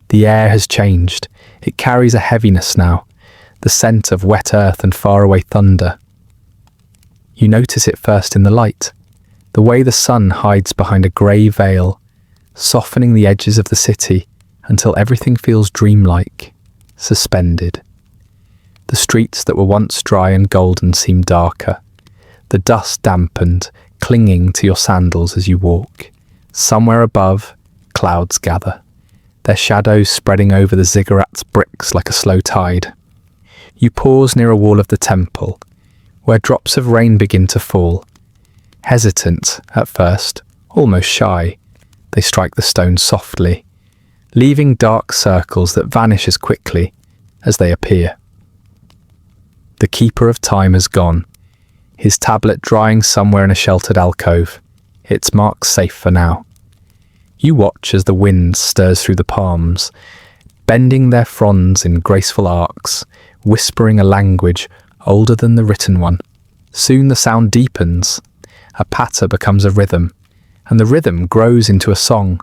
The air has changed. It carries a heaviness now, the scent of wet earth and faraway thunder. You notice it first in the light, the way the sun hides behind a grey veil, softening the edges of the city until everything feels dreamlike, suspended. The streets that were once dry and golden seem darker, the dust dampened, clinging to your sandals as you walk. Somewhere above, clouds gather, their shadows spreading over the ziggurat's bricks like a slow tide. You pause near a wall of the temple, where drops of rain begin to fall. Hesitant at first, almost shy, they strike the stone softly, leaving dark circles that vanish as quickly as they appear. The keeper of time has gone, his tablet drying somewhere in a sheltered alcove, its marked safe for now. You watch as the wind stirs through the palms, bending their fronds in graceful arcs, whispering a language older than the written one. Soon the sound deepens, a patter becomes a rhythm, and the rhythm grows into a song.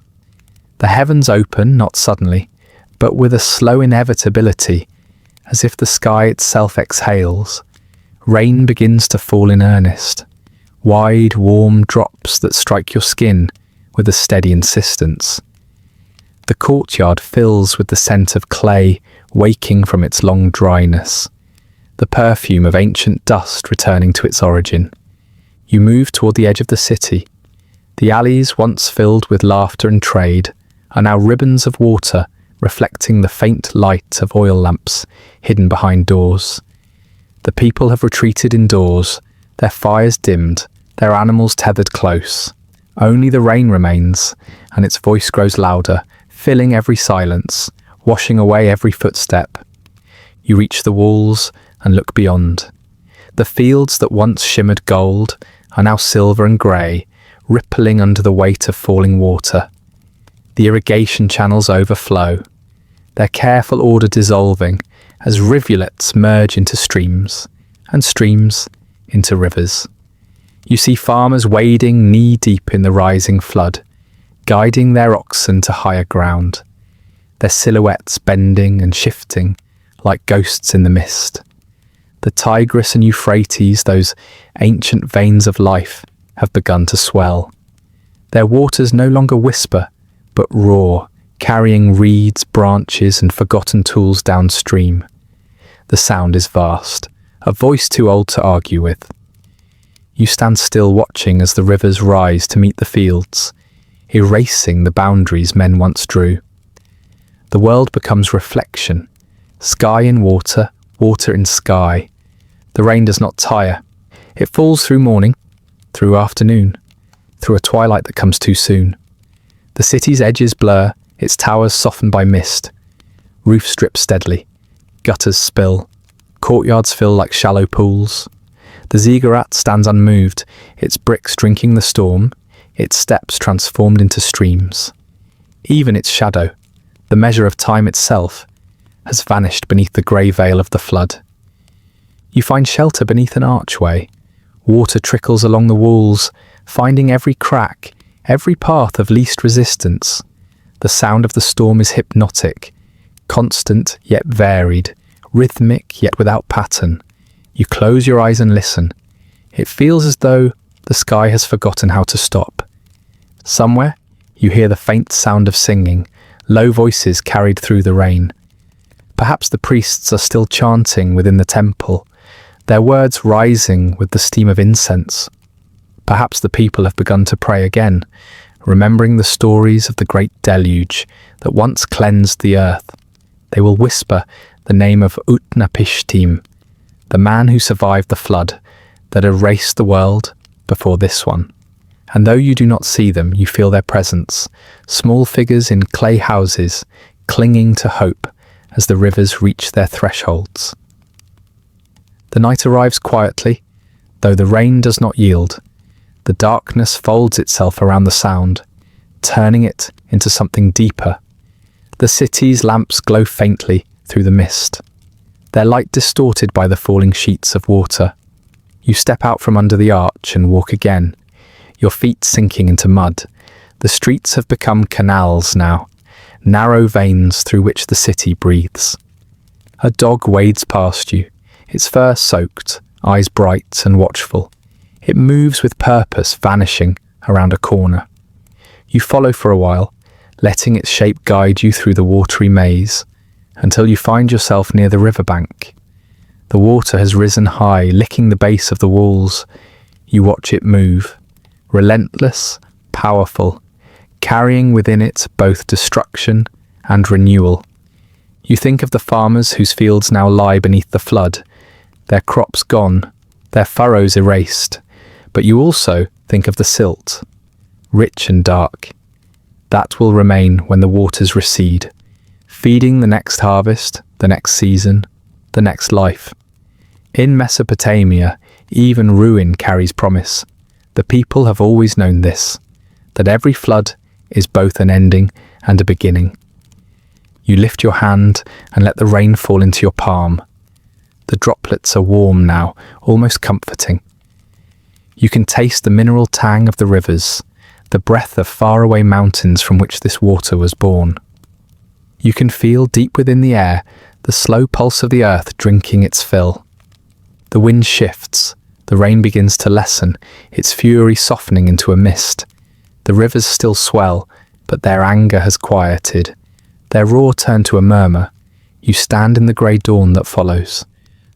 The heavens open, not suddenly, but with a slow inevitability, as if the sky itself exhales. Rain begins to fall in earnest, wide, warm drops that strike your skin with a steady insistence. The courtyard fills with the scent of clay waking from its long dryness, the perfume of ancient dust returning to its origin. You move toward the edge of the city. The alleys, once filled with laughter and trade, are now ribbons of water reflecting the faint light of oil lamps hidden behind doors. The people have retreated indoors, their fires dimmed, their animals tethered close. Only the rain remains, and its voice grows louder, filling every silence, washing away every footstep. You reach the walls and look beyond. The fields that once shimmered gold are now silver and grey, rippling under the weight of falling water. The irrigation channels overflow, their careful order dissolving as rivulets merge into streams, and streams into rivers. You see farmers wading knee-deep in the rising flood, guiding their oxen to higher ground, their silhouettes bending and shifting like ghosts in the mist. The Tigris and Euphrates, those ancient veins of life, have begun to swell. Their waters no longer whisper, but roar, carrying reeds, branches, and forgotten tools downstream. The sound is vast, a voice too old to argue with. You stand still watching as the rivers rise to meet the fields, erasing the boundaries men once drew. The world becomes reflection, sky in water, water in sky. The rain does not tire. It falls through morning, through afternoon, through a twilight that comes too soon. The city's edges blur, its towers softened by mist. Roofs drip steadily, gutters spill, courtyards fill like shallow pools. The ziggurat stands unmoved, its bricks drinking the storm, its steps transformed into streams. Even its shadow, the measure of time itself, has vanished beneath the grey veil of the flood. You find shelter beneath an archway. Water trickles along the walls, finding every crack, every path of least resistance. The sound of the storm is hypnotic, constant yet varied, rhythmic yet without pattern. You close your eyes and listen. It feels as though the sky has forgotten how to stop. Somewhere, you hear the faint sound of singing, low voices carried through the rain. Perhaps the priests are still chanting within the temple, their words rising with the steam of incense. Perhaps the people have begun to pray again, remembering the stories of the great deluge that once cleansed the earth. They will whisper the name of Utnapishtim, the man who survived the flood that erased the world before this one. And though you do not see them, you feel their presence, small figures in clay houses, clinging to hope as the rivers reach their thresholds. The night arrives quietly, though the rain does not yield. The darkness folds itself around the sound, turning it into something deeper. The city's lamps glow faintly through the mist, their light distorted by the falling sheets of water. You step out from under the arch and walk again, your feet sinking into mud. The streets have become canals now, narrow veins through which the city breathes. A dog wades past you, its fur soaked, eyes bright and watchful. It moves with purpose, vanishing around a corner. You follow for a while, letting its shape guide you through the watery maze, until you find yourself near the riverbank. The water has risen high, licking the base of the walls. You watch it move, relentless, powerful, carrying within it both destruction and renewal. You think of the farmers whose fields now lie beneath the flood, their crops gone, their furrows erased, but you also think of the silt, rich and dark. That will remain when the waters recede, feeding the next harvest, the next season, the next life. In Mesopotamia, even ruin carries promise. The people have always known this, that every flood is both an ending and a beginning. You lift your hand and let the rain fall into your palm. The droplets are warm now, almost comforting. You can taste the mineral tang of the rivers, the breath of faraway mountains from which this water was born. You can feel deep within the air the slow pulse of the earth drinking its fill. The wind shifts, the rain begins to lessen, its fury softening into a mist. The rivers still swell, but their anger has quieted. Their roar turned to a murmur. You stand in the grey dawn that follows,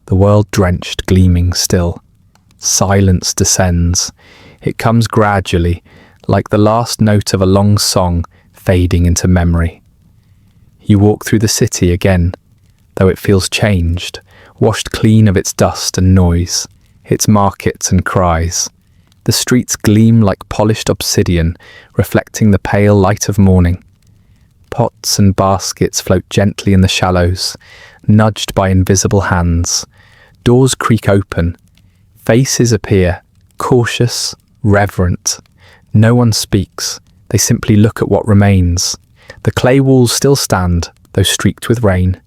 the world drenched, gleaming still. Silence descends. It comes gradually, like the last note of a long song fading into memory. You walk through the city again, though it feels changed, washed clean of its dust and noise, its markets and cries. The streets gleam like polished obsidian, reflecting the pale light of morning. Pots and baskets float gently in the shallows, nudged by invisible hands. Doors creak open. Faces appear, cautious, reverent. No one speaks. They simply look at what remains. The clay walls still stand, though streaked with rain.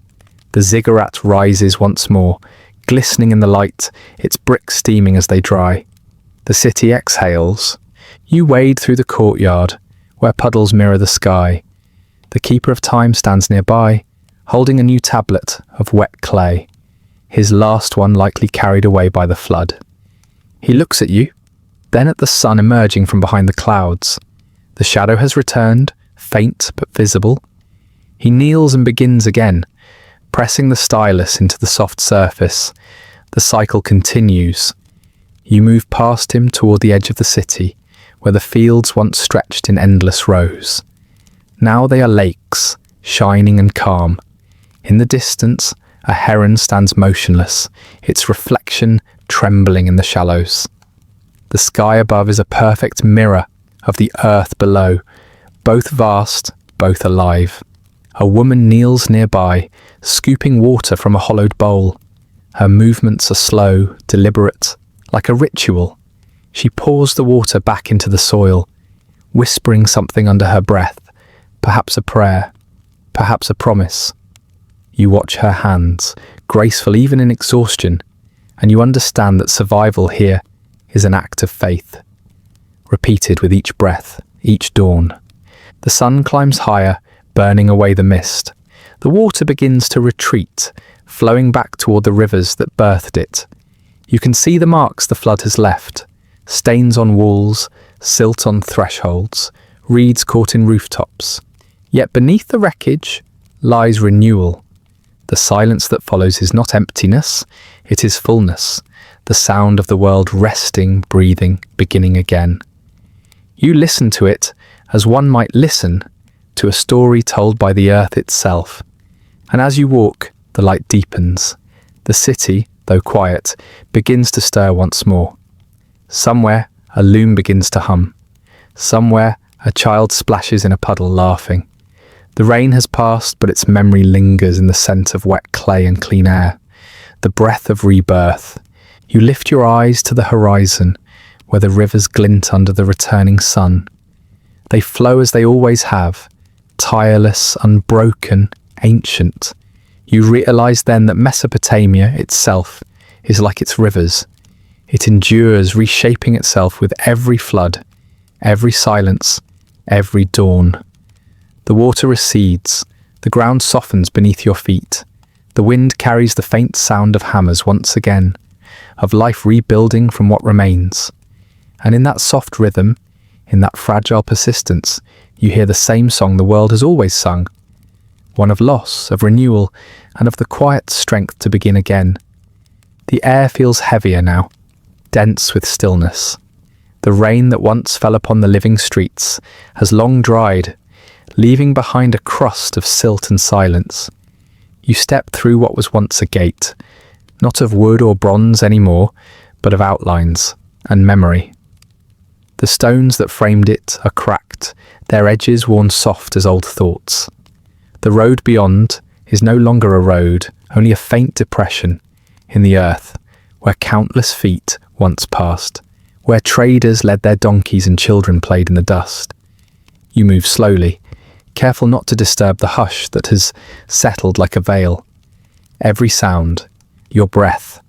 The ziggurat rises once more, glistening in the light, its bricks steaming as they dry. The city exhales. You wade through the courtyard, where puddles mirror the sky. The keeper of time stands nearby, holding a new tablet of wet clay, his last one likely carried away by the flood. He looks at you, then at the sun emerging from behind the clouds. The shadow has returned, faint but visible. He kneels and begins again, pressing the stylus into the soft surface. The cycle continues. You move past him toward the edge of the city, where the fields once stretched in endless rows. Now they are lakes, shining and calm. In the distance, a heron stands motionless, its reflection trembling in the shallows. The sky above is a perfect mirror of the earth below, both vast, both alive. A woman kneels nearby, scooping water from a hollowed bowl. Her movements are slow, deliberate, like a ritual. She pours the water back into the soil, whispering something under her breath, perhaps a prayer, perhaps a promise. You watch her hands, graceful even in exhaustion, and you understand that survival here is an act of faith, repeated with each breath, each dawn. The sun climbs higher, burning away the mist. The water begins to retreat, flowing back toward the rivers that birthed it. You can see the marks the flood has left, stains on walls, silt on thresholds, reeds caught in rooftops. Yet beneath the wreckage lies renewal. The silence that follows is not emptiness, it is fullness, the sound of the world resting, breathing, beginning again. You listen to it as one might listen to a story told by the earth itself. And as you walk, the light deepens. The city, though quiet, begins to stir once more. Somewhere, a loom begins to hum. Somewhere, a child splashes in a puddle laughing. The rain has passed, but its memory lingers in the scent of wet clay and clean air, the breath of rebirth. You lift your eyes to the horizon, where the rivers glint under the returning sun. They flow as they always have, tireless, unbroken, ancient. You realize then that Mesopotamia itself is like its rivers. It endures, reshaping itself with every flood, every silence, every dawn. The water recedes, the ground softens beneath your feet. The wind carries the faint sound of hammers once again, of life rebuilding from what remains. And in that soft rhythm, in that fragile persistence, you hear the same song the world has always sung, one of loss, of renewal, and of the quiet strength to begin again. The air feels heavier now, dense with stillness. The rain that once fell upon the living streets has long dried, leaving behind a crust of silt and silence. You step through what was once a gate, not of wood or bronze anymore, but of outlines and memory. The stones that framed it are cracked, their edges worn soft as old thoughts. The road beyond is no longer a road, only a faint depression in the earth, where countless feet once passed, where traders led their donkeys and children played in the dust. You move slowly, careful not to disturb the hush that has settled like a veil. Every sound, your breath,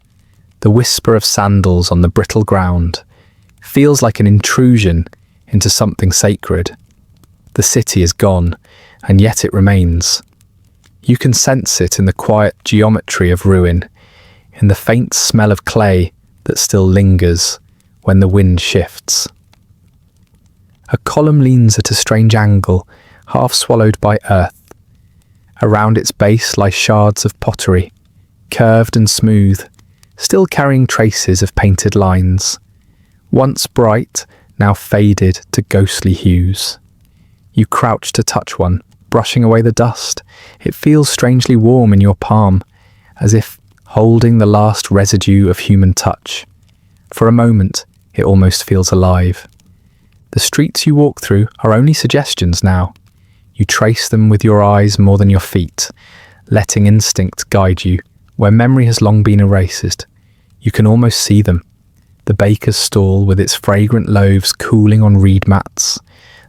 the whisper of sandals on the brittle ground, feels like an intrusion into something sacred. The city is gone, and yet it remains. You can sense it in the quiet geometry of ruin, in the faint smell of clay that still lingers when the wind shifts. A column leans at a strange angle, half swallowed by earth. Around its base lie shards of pottery, curved and smooth, still carrying traces of painted lines. Once bright, now faded to ghostly hues. You crouch to touch one, brushing away the dust. It feels strangely warm in your palm, as if holding the last residue of human touch. For a moment, it almost feels alive. The streets you walk through are only suggestions now. You trace them with your eyes more than your feet, letting instinct guide you where memory has long been erased. You can almost see them. The baker's stall with its fragrant loaves cooling on reed mats,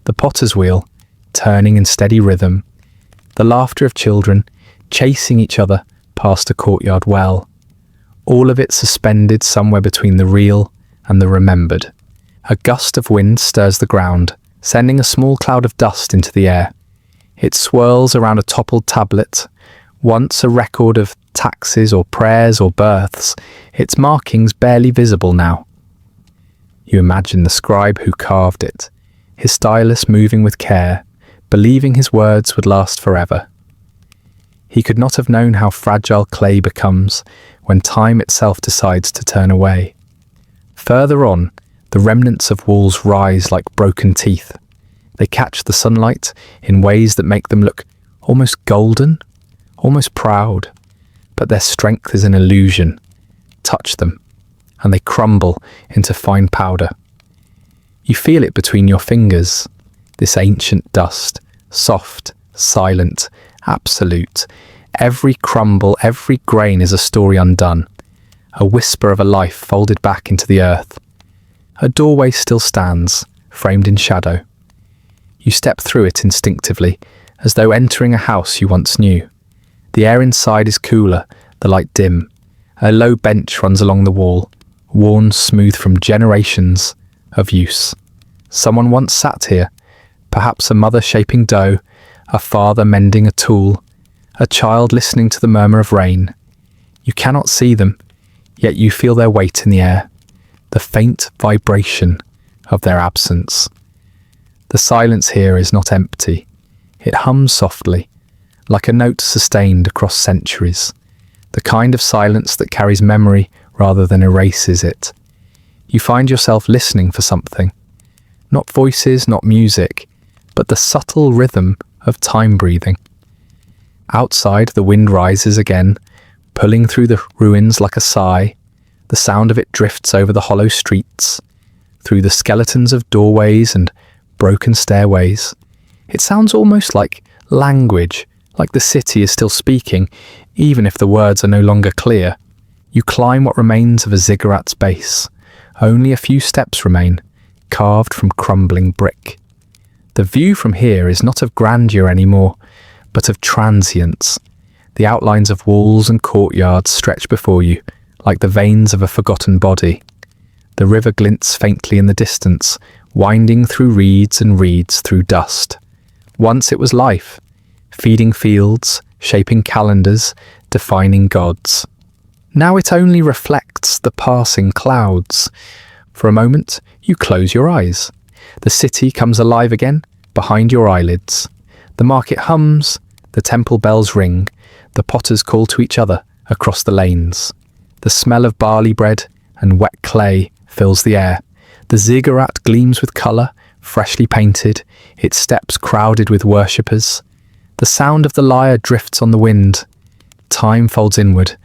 the potter's wheel turning in steady rhythm, the laughter of children chasing each other past a courtyard well, all of it suspended somewhere between the real and the remembered. A gust of wind stirs the ground, sending a small cloud of dust into the air. It swirls around a toppled tablet, once a record of taxes or prayers or births, its markings barely visible now. You imagine the scribe who carved it, his stylus moving with care, believing his words would last forever. He could not have known how fragile clay becomes when time itself decides to turn away. Further on, the remnants of walls rise like broken teeth. They catch the sunlight in ways that make them look almost golden, almost proud, but their strength is an illusion. Touch them, and they crumble into fine powder. You feel it between your fingers, this ancient dust, soft, silent, absolute. Every crumble, every grain is a story undone, a whisper of a life folded back into the earth. A doorway still stands, framed in shadow. You step through it instinctively, as though entering a house you once knew. The air inside is cooler, the light dim. A low bench runs along the wall, worn smooth from generations of use. Someone once sat here, perhaps a mother shaping dough, a father mending a tool, a child listening to the murmur of rain. You cannot see them, yet you feel their weight in the air, the faint vibration of their absence. The silence here is not empty. It hums softly, like a note sustained across centuries, the kind of silence that carries memory rather than erases it. You find yourself listening for something. Not voices, not music, but the subtle rhythm of time breathing. Outside, the wind rises again, pulling through the ruins like a sigh. The sound of it drifts over the hollow streets, through the skeletons of doorways and broken stairways. It sounds almost like language, like the city is still speaking, even if the words are no longer clear. You climb what remains of a ziggurat's base. Only a few steps remain, carved from crumbling brick. The view from here is not of grandeur anymore, but of transience. The outlines of walls and courtyards stretch before you, like the veins of a forgotten body. The river glints faintly in the distance, winding through reeds and reeds through dust. Once it was life, feeding fields, shaping calendars, defining gods. Now it only reflects the passing clouds. For a moment, you close your eyes. The city comes alive again behind your eyelids. The market hums, the temple bells ring, the potters call to each other across the lanes. The smell of barley bread and wet clay fills the air. The ziggurat gleams with colour, freshly painted, its steps crowded with worshippers. The sound of the lyre drifts on the wind. Time folds inward,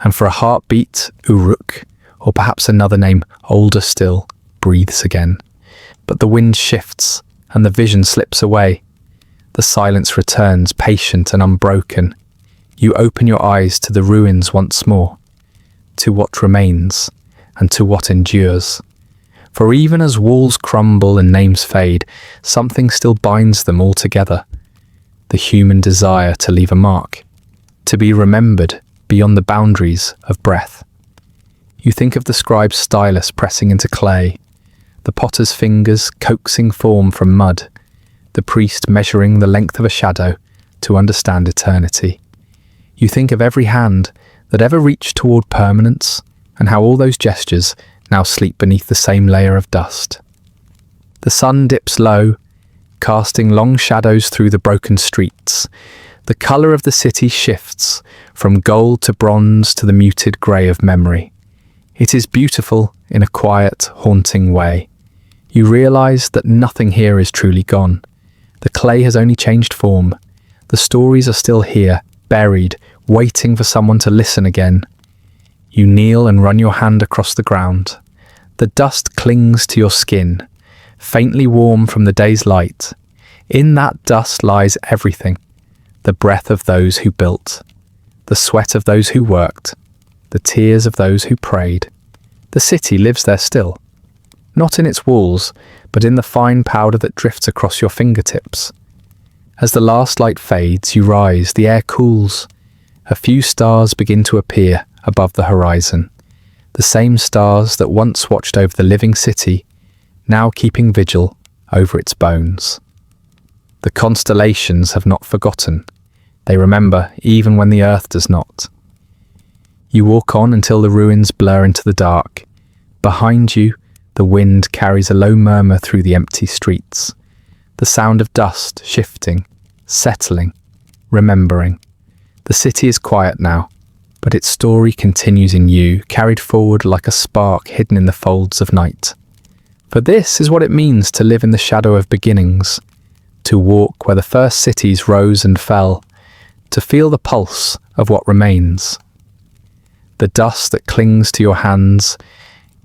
and for a heartbeat, Uruk, or perhaps another name older still, breathes again. But the wind shifts, and the vision slips away. The silence returns, patient and unbroken. You open your eyes to the ruins once more. to what remains, and to what endures. For even as walls crumble and names fade, something still binds them all together. The human desire to leave a mark, to be remembered beyond the boundaries of breath. You think of the scribe's stylus pressing into clay, the potter's fingers coaxing form from mud, the priest measuring the length of a shadow to understand eternity. You think of every hand that ever reached toward permanence, and how all those gestures now sleep beneath the same layer of dust. The sun dips low, casting long shadows through the broken streets. The colour of the city shifts from gold to bronze to the muted grey of memory. It is beautiful in a quiet, haunting way. You realise that nothing here is truly gone. The clay has only changed form. The stories are still here, buried, waiting for someone to listen again. You kneel and run your hand across the ground. The dust clings to your skin, faintly warm from the day's light. In that dust lies everything: the breath of those who built, the sweat of those who worked, the tears of those who prayed. The city lives there still, not in its walls, but in the fine powder that drifts across your fingertips. As the last light fades, you rise, the air cools. A few stars begin to appear above the horizon, the same stars that once watched over the living city, now keeping vigil over its bones. The constellations have not forgotten. They remember even when the earth does not. You walk on until the ruins blur into the dark. Behind you, the wind carries a low murmur through the empty streets. The sound of dust shifting, settling, remembering. The city is quiet now, but its story continues in you, carried forward like a spark hidden in the folds of night. For this is what it means to live in the shadow of beginnings, to walk where the first cities rose and fell, to feel the pulse of what remains. The dust that clings to your hands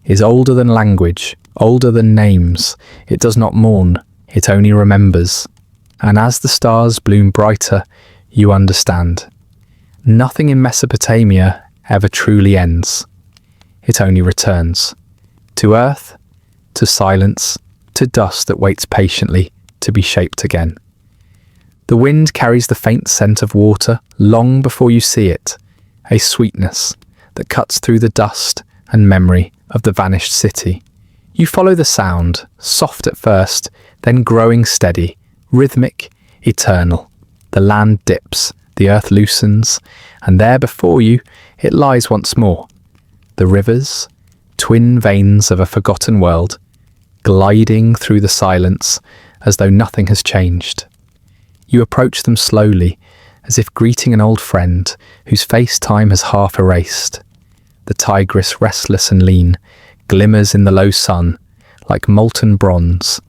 is older than language, older than names. It does not mourn, it only remembers. And as the stars bloom brighter, you understand. Nothing in Mesopotamia ever truly ends. It only returns. To earth, to silence, to dust that waits patiently to be shaped again. The wind carries the faint scent of water long before you see it, a sweetness that cuts through the dust and memory of the vanished city. You follow the sound, soft at first, then growing steady, rhythmic, eternal. The land dips, the earth loosens, and there before you it lies once more. The rivers, twin veins of a forgotten world, gliding through the silence as though nothing has changed. You approach them slowly, as if greeting an old friend whose face time has half erased. The Tigris, restless and lean, glimmers in the low sun like molten bronze.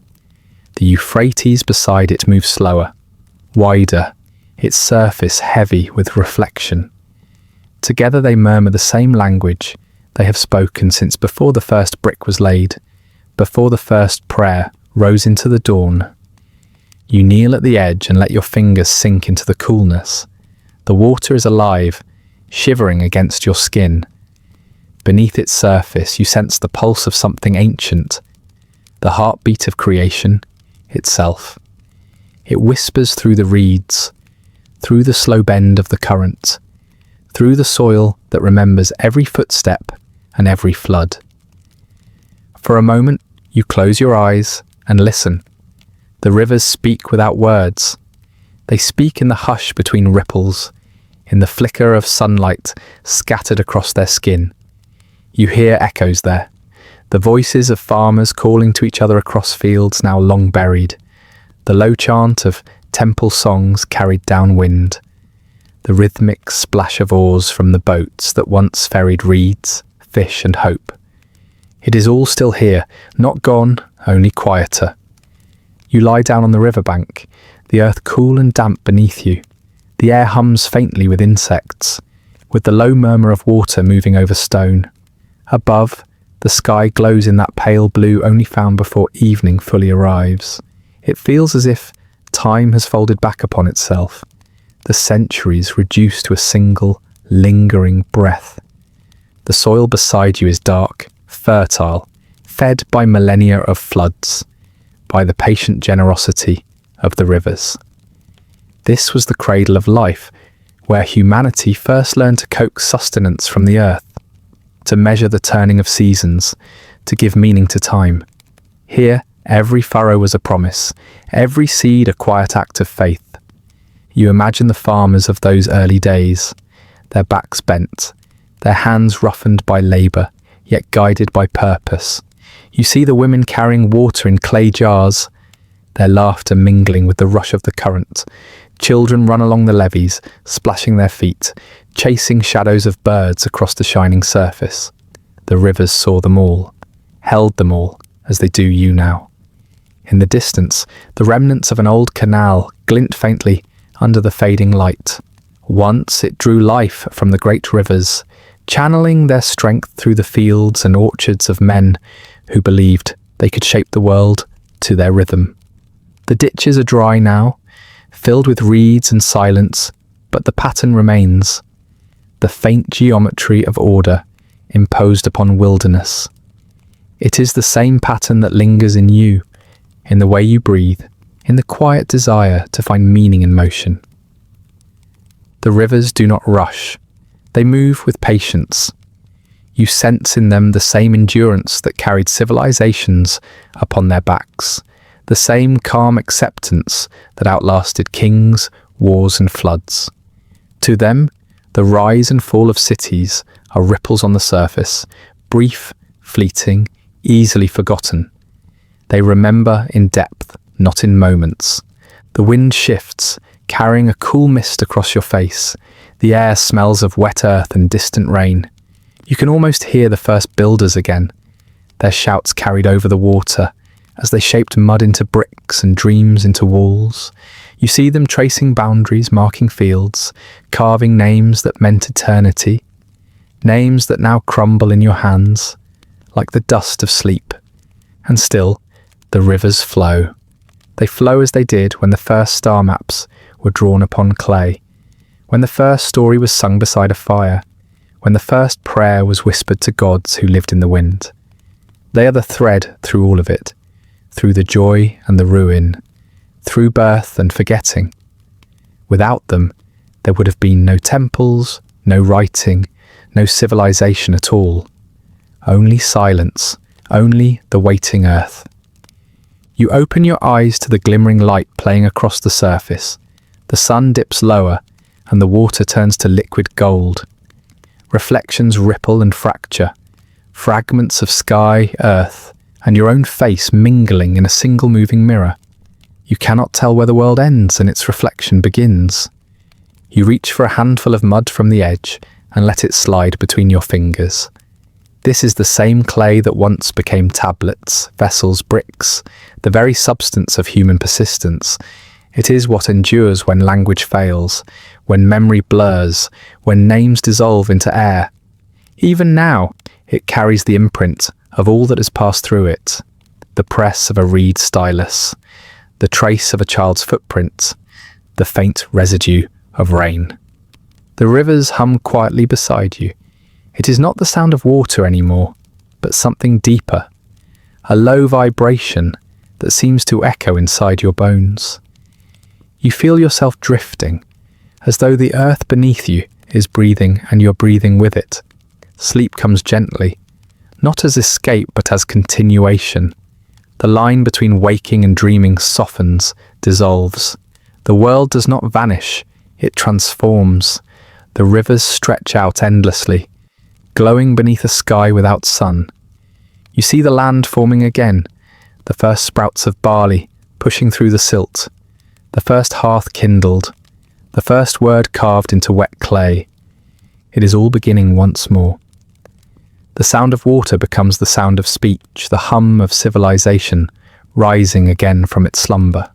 The Euphrates beside it moves slower, wider, its surface heavy with reflection. Together they murmur the same language they have spoken since before the first brick was laid, before the first prayer rose into the dawn. You kneel at the edge and let your fingers sink into the coolness. The water is alive, shivering against your skin. Beneath its surface you sense the pulse of something ancient, the heartbeat of creation itself. It whispers through the reeds, through the slow bend of the current, through the soil that remembers every footstep and every flood. For a moment you close your eyes and listen. The rivers speak without words. They speak in the hush between ripples, in the flicker of sunlight scattered across their skin. You hear echoes there, the voices of farmers calling to each other across fields now long buried, the low chant of temple songs carried downwind, the rhythmic splash of oars from the boats that once ferried reeds, fish and hope. It is all still here, not gone, only quieter. You lie down on the riverbank, the earth cool and damp beneath you. The air hums faintly with insects, with the low murmur of water moving over stone. Above, the sky glows in that pale blue only found before evening fully arrives. It feels as if time has folded back upon itself, the centuries reduced to a single, lingering breath. The soil beside you is dark, fertile, fed by millennia of floods, by the patient generosity of the rivers. This was the cradle of life, where humanity first learned to coax sustenance from the earth, to measure the turning of seasons, to give meaning to time. Here, every furrow was a promise, every seed a quiet act of faith. You imagine the farmers of those early days, their backs bent, their hands roughened by labour, yet guided by purpose. You see the women carrying water in clay jars, their laughter mingling with the rush of the current. Children run along the levees, splashing their feet, chasing shadows of birds across the shining surface. The rivers saw them all, held them all, as they do you now. In the distance, the remnants of an old canal glint faintly under the fading light. Once it drew life from the great rivers, channeling their strength through the fields and orchards of men who believed they could shape the world to their rhythm. The ditches are dry now, filled with reeds and silence, but the pattern remains, the faint geometry of order imposed upon wilderness. It is the same pattern that lingers in you, in the way you breathe, in the quiet desire to find meaning in motion. The rivers do not rush. They move with patience. You sense in them the same endurance that carried civilizations upon their backs, the same calm acceptance that outlasted kings, wars and floods. To them, the rise and fall of cities are ripples on the surface, brief, fleeting, easily forgotten. They remember in depth, not in moments. The wind shifts, carrying a cool mist across your face. The air smells of wet earth and distant rain. You can almost hear the first builders again, their shouts carried over the water as they shaped mud into bricks and dreams into walls. You see them tracing boundaries, marking fields, carving names that meant eternity, names that now crumble in your hands like the dust of sleep. And still, the rivers flow. They flow as they did when the first star maps were drawn upon clay, when the first story was sung beside a fire, when the first prayer was whispered to gods who lived in the wind. They are the thread through all of it, through the joy and the ruin, through birth and forgetting. Without them, there would have been no temples, no writing, no civilization at all. Only silence, only the waiting earth. You open your eyes to the glimmering light playing across the surface. The sun dips lower, and the water turns to liquid gold. Reflections ripple and fracture, fragments of sky, earth, and your own face mingling in a single moving mirror. You cannot tell where the world ends and its reflection begins. You reach for a handful of mud from the edge and let it slide between your fingers. This is the same clay that once became tablets, vessels, bricks, the very substance of human persistence. It is what endures when language fails, when memory blurs, when names dissolve into air. Even now, it carries the imprint of all that has passed through it, the press of a reed stylus, the trace of a child's footprint, the faint residue of rain. The rivers hum quietly beside you. It is not the sound of water anymore, but something deeper, a low vibration that seems to echo inside your bones. You feel yourself drifting, as though the earth beneath you is breathing and you're breathing with it. Sleep comes gently, not as escape but as continuation. The line between waking and dreaming softens, dissolves. The world does not vanish, it transforms. The rivers stretch out endlessly, glowing beneath a sky without sun. You see the land forming again, the first sprouts of barley pushing through the silt, the first hearth kindled, the first word carved into wet clay. It is all beginning once more. The sound of water becomes the sound of speech, the hum of civilization rising again from its slumber.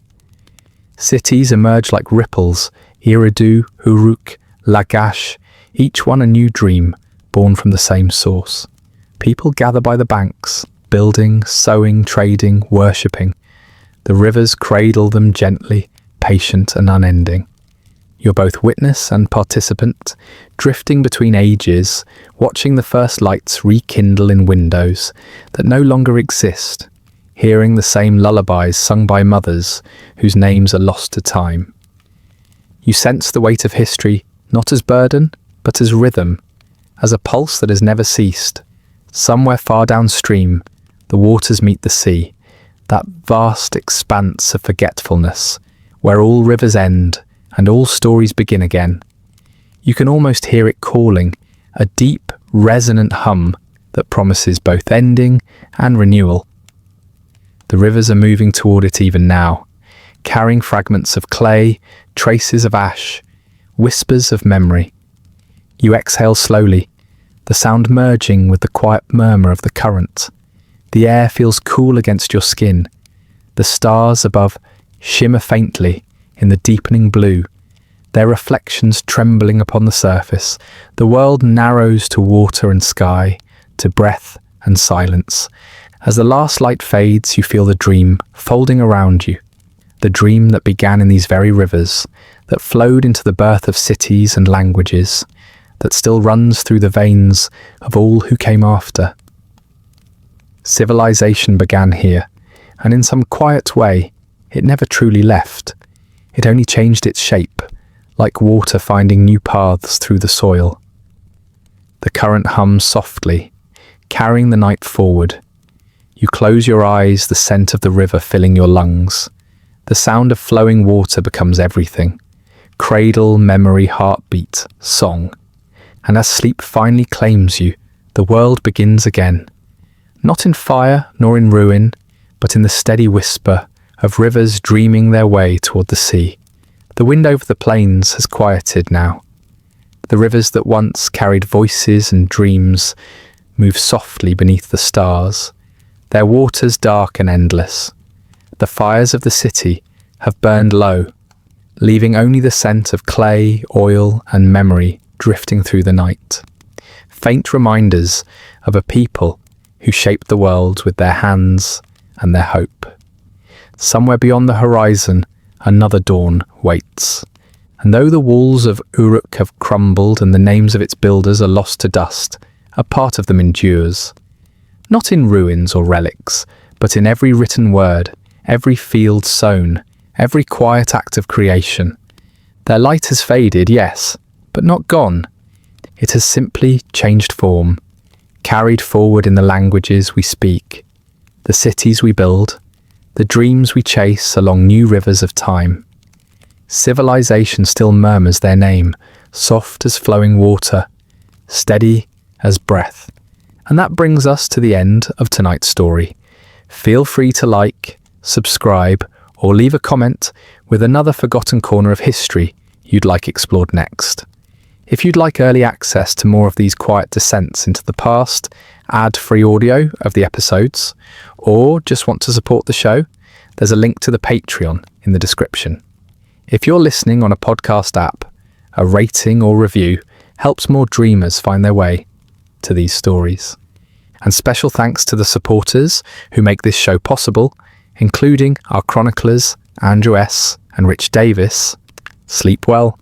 Cities emerge like ripples, Eridu, Uruk, Lagash, each one a new dream, born from the same source. People gather by the banks, building, sowing, trading, worshipping. The rivers cradle them gently, patient and unending. You're both witness and participant, drifting between ages, watching the first lights rekindle in windows that no longer exist, hearing the same lullabies sung by mothers whose names are lost to time. You sense the weight of history not as burden, but as rhythm, as a pulse that has never ceased. Somewhere far downstream, the waters meet the sea, that vast expanse of forgetfulness, where all rivers end and all stories begin again. You can almost hear it calling, a deep, resonant hum that promises both ending and renewal. The rivers are moving toward it even now, carrying fragments of clay, traces of ash, whispers of memory. You exhale slowly, the sound merging with the quiet murmur of the current. The air feels cool against your skin. The stars above shimmer faintly in the deepening blue, their reflections trembling upon the surface. The world narrows to water and sky, to breath and silence. As the last light fades, you feel the dream folding around you, the dream that began in these very rivers, that flowed into the birth of cities and languages, that still runs through the veins of all who came after. Civilization began here, and in some quiet way, it never truly left. It only changed its shape, like water finding new paths through the soil. The current hums softly, carrying the night forward. You close your eyes, the scent of the river filling your lungs. The sound of flowing water becomes everything. Cradle, memory, heartbeat, song. And as sleep finally claims you, the world begins again. Not in fire nor in ruin, but in the steady whisper of rivers dreaming their way toward the sea. The wind over the plains has quieted now. The rivers that once carried voices and dreams move softly beneath the stars, their waters dark and endless. The fires of the city have burned low, leaving only the scent of clay, oil, and memory drifting through the night. Faint reminders of a people who shaped the world with their hands and their hope. Somewhere beyond the horizon, another dawn waits. And though the walls of Uruk have crumbled and the names of its builders are lost to dust, a part of them endures. Not in ruins or relics, but in every written word, every field sown, every quiet act of creation. Their light has faded, yes, but not gone. It has simply changed form, carried forward in the languages we speak, the cities we build, the dreams we chase along new rivers of time. Civilization still murmurs their name, soft as flowing water, steady as breath. And that brings us to the end of tonight's story. Feel free to like, subscribe, or leave a comment with another forgotten corner of history you'd like explored next. If you'd like early access to more of these quiet descents into the past, ad-free audio of the episodes, or just want to support the show, there's a link to the Patreon in the description. If you're listening on a podcast app, a rating or review helps more dreamers find their way to these stories. And special thanks to the supporters who make this show possible, including our chroniclers Andrew S. and Rich Davis. Sleep well.